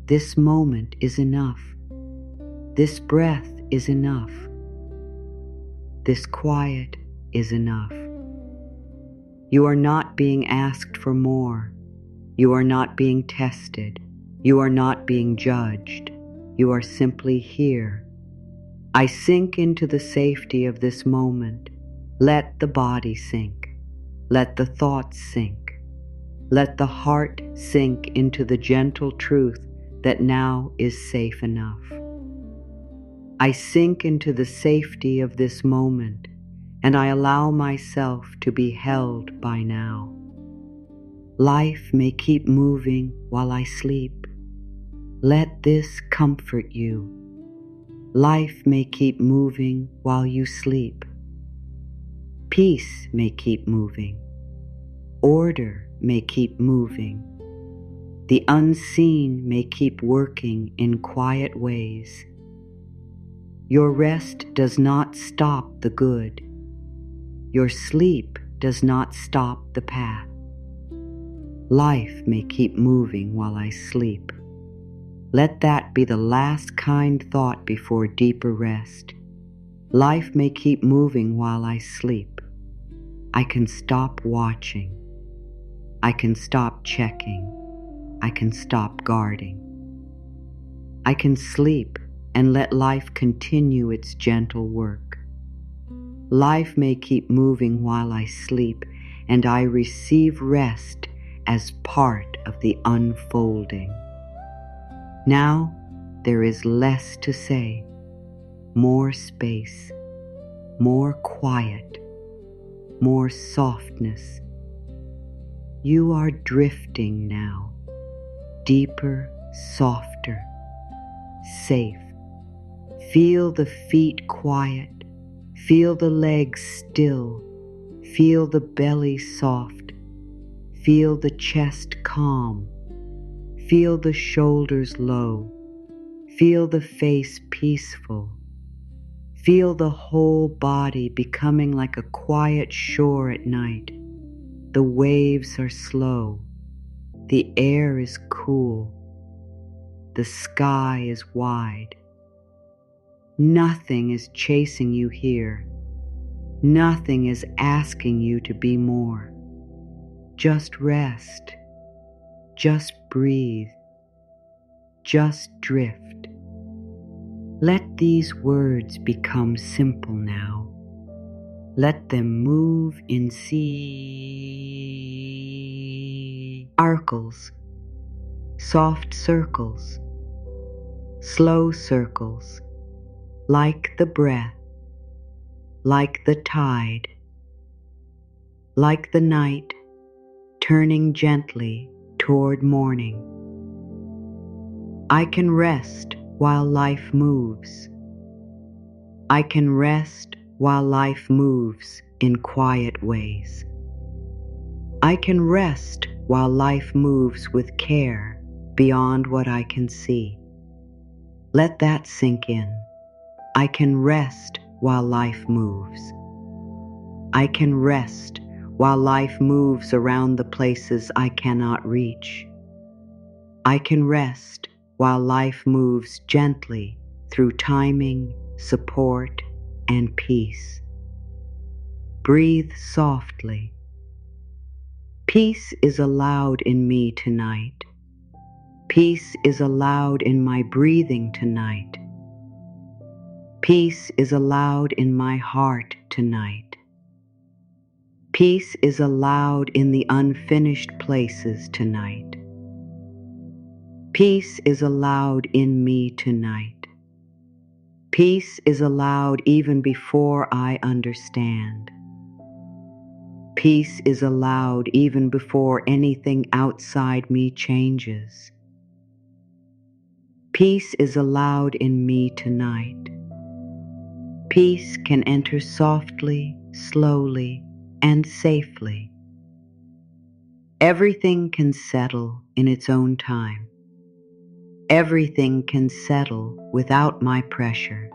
This moment is enough. This breath is enough. This quiet is enough. You are not being asked for more. You are not being tested. You are not being judged. You are simply here. I sink into the safety of this moment. Let the body sink. Let the thoughts sink. Let the heart sink into the gentle truth that now is safe enough. I sink into the safety of this moment, and I allow myself to be held by now. Life may keep moving while I sleep. Let this comfort you. Life may keep moving while you sleep. Peace may keep moving. Order may keep moving. The unseen may keep working in quiet ways. Your rest does not stop the good. Your sleep does not stop the path. Life may keep moving while I sleep. Let that be the last kind thought before deeper rest. Life may keep moving while I sleep. I can stop watching. I can stop checking. I can stop guarding. I can sleep and let life continue its gentle work. Life may keep moving while I sleep, and I receive rest as part of the unfolding. Now there is less to say, more space, more quiet, more softness. You are drifting now, deeper, softer, safe. Feel the feet quiet, feel the legs still, feel the belly soft, feel the chest calm, feel the shoulders low, feel the face peaceful, feel the whole body becoming like a quiet shore at night. The waves are slow, the air is cool, the sky is wide. Nothing is chasing you here. Nothing is asking you to be more. Just rest. Just breathe. Just drift. Let these words become simple now. Let them move in circles, soft circles, slow circles, like the breath, like the tide, like the night turning gently toward morning. I can rest while life moves. I can rest while life moves in quiet ways. I can rest while life moves with care beyond what I can see. Let that sink in. I can rest while life moves. I can rest while life moves around the places I cannot reach. I can rest while life moves gently through timing, support, and peace. Breathe softly. Peace is allowed in me tonight. Peace is allowed in my breathing tonight. Peace is allowed in my heart tonight. Peace is allowed in the unfinished places tonight. Peace is allowed in me tonight. Peace is allowed even before I understand. Peace is allowed even before anything outside me changes. Peace is allowed in me tonight. Peace can enter softly, slowly, and safely. Everything can settle in its own time. Everything can settle without my pressure.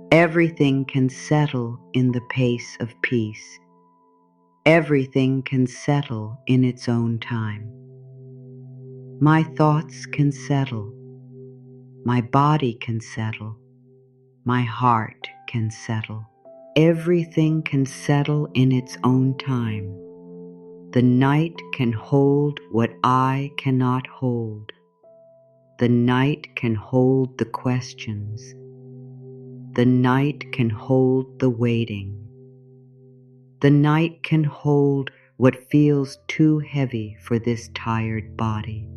Everything can settle in the pace of peace. Everything can settle in its own time. My thoughts can settle. My body can settle. My heart can settle. Everything can settle in its own time. The night can hold what I cannot hold. The night can hold the questions. The night can hold the waiting. The night can hold what feels too heavy for this tired body.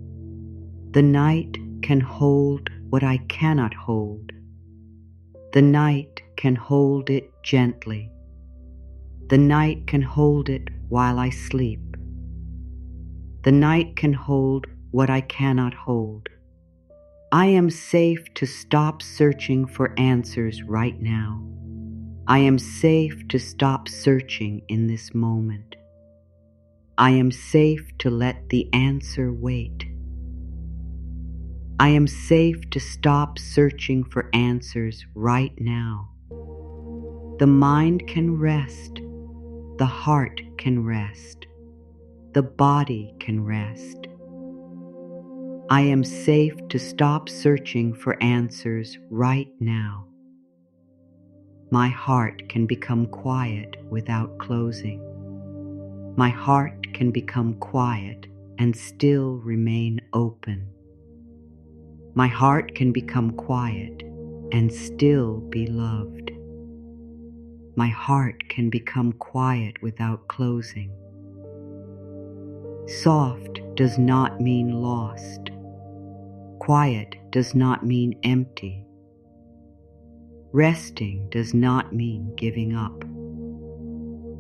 The night can hold what I cannot hold. The night can hold it gently. The night can hold it while I sleep. The night can hold what I cannot hold. I am safe to stop searching for answers right now. I am safe to stop searching in this moment. I am safe to let the answer wait. I am safe to stop searching for answers right now. The mind can rest. The heart can rest. The body can rest. I am safe to stop searching for answers right now. My heart can become quiet without closing. My heart can become quiet and still remain open. My heart can become quiet and still be loved. My heart can become quiet without closing. Soft does not mean lost. Quiet does not mean empty. Resting does not mean giving up.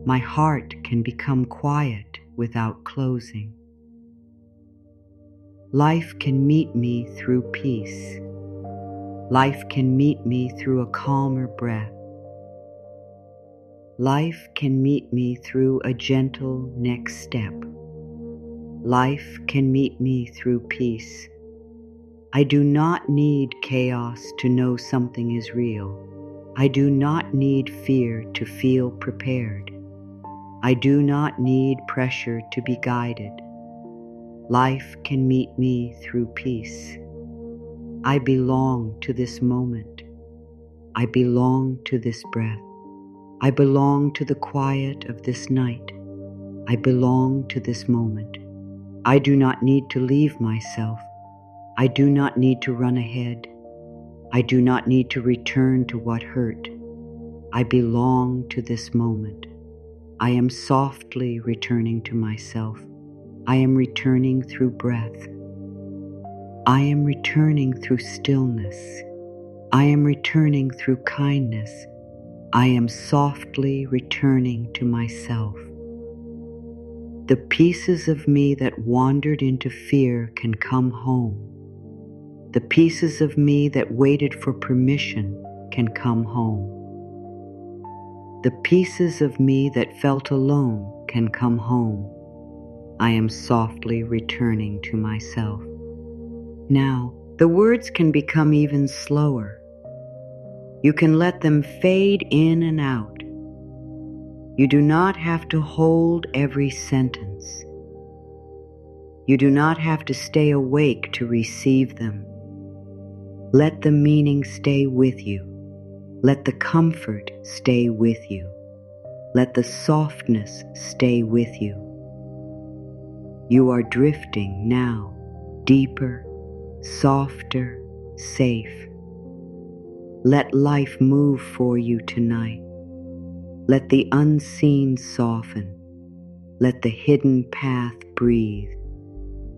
My heart can become quiet without closing. Life can meet me through peace. Life can meet me through a calmer breath. Life can meet me through a gentle next step. Life can meet me through peace. I do not need chaos to know something is real. I do not need fear to feel prepared. I do not need pressure to be guided. Life can meet me through peace. I belong to this moment. I belong to this breath. I belong to the quiet of this night. I belong to this moment. I do not need to leave myself. I do not need to run ahead. I do not need to return to what hurt. I belong to this moment. I am softly returning to myself. I am returning through breath. I am returning through stillness. I am returning through kindness. I am softly returning to myself. The pieces of me that wandered into fear can come home. The pieces of me that waited for permission can come home. The pieces of me that felt alone can come home. I am softly returning to myself. Now, the words can become even slower. You can let them fade in and out. You do not have to hold every sentence. You do not have to stay awake to receive them. Let the meaning stay with you. Let the comfort stay with you. Let the softness stay with you. You are drifting now, deeper, softer, safe. Let life move for you tonight. Let the unseen soften. Let the hidden path breathe.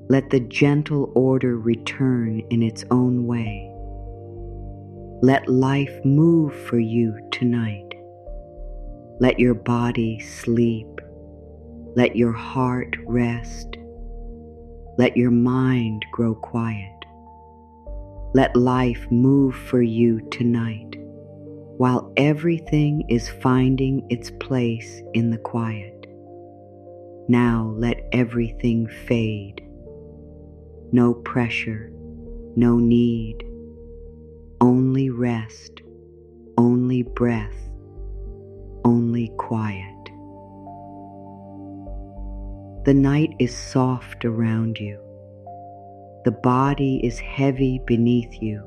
Let the gentle order return in its own way. Let life move for you tonight. Let your body sleep. Let your heart rest. Let your mind grow quiet. Let life move for you tonight, while everything is finding its place in the quiet. Now let everything fade. No pressure, no need, only rest, only breath, only quiet. The night is soft around you. The body is heavy beneath you.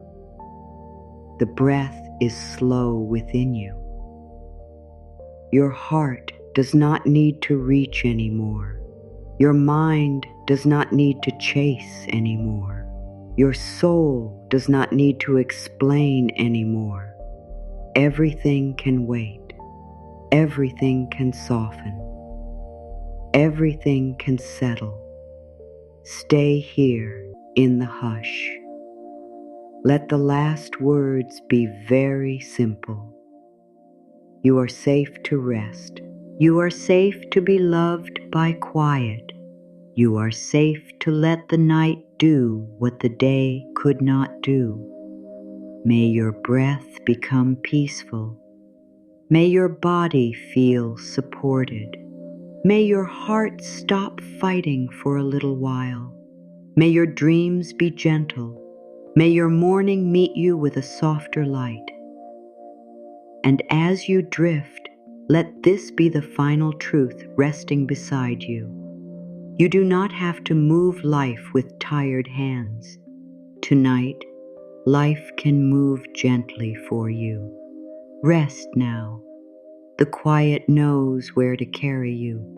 The breath is slow within you. Your heart does not need to reach anymore. Your mind does not need to chase anymore. Your soul does not need to explain anymore. Everything can wait. Everything can soften. Everything can settle. Stay here in the hush. Let the last words be very simple. You are safe to rest. You are safe to be loved by quiet. You are safe to let the night do what the day could not do. May your breath become peaceful. May your body feel supported. May your heart stop fighting for a little while. May your dreams be gentle. May your morning meet you with a softer light. And as you drift, let this be the final truth resting beside you. You do not have to move life with tired hands. Tonight, life can move gently for you. Rest now. The quiet knows where to carry you.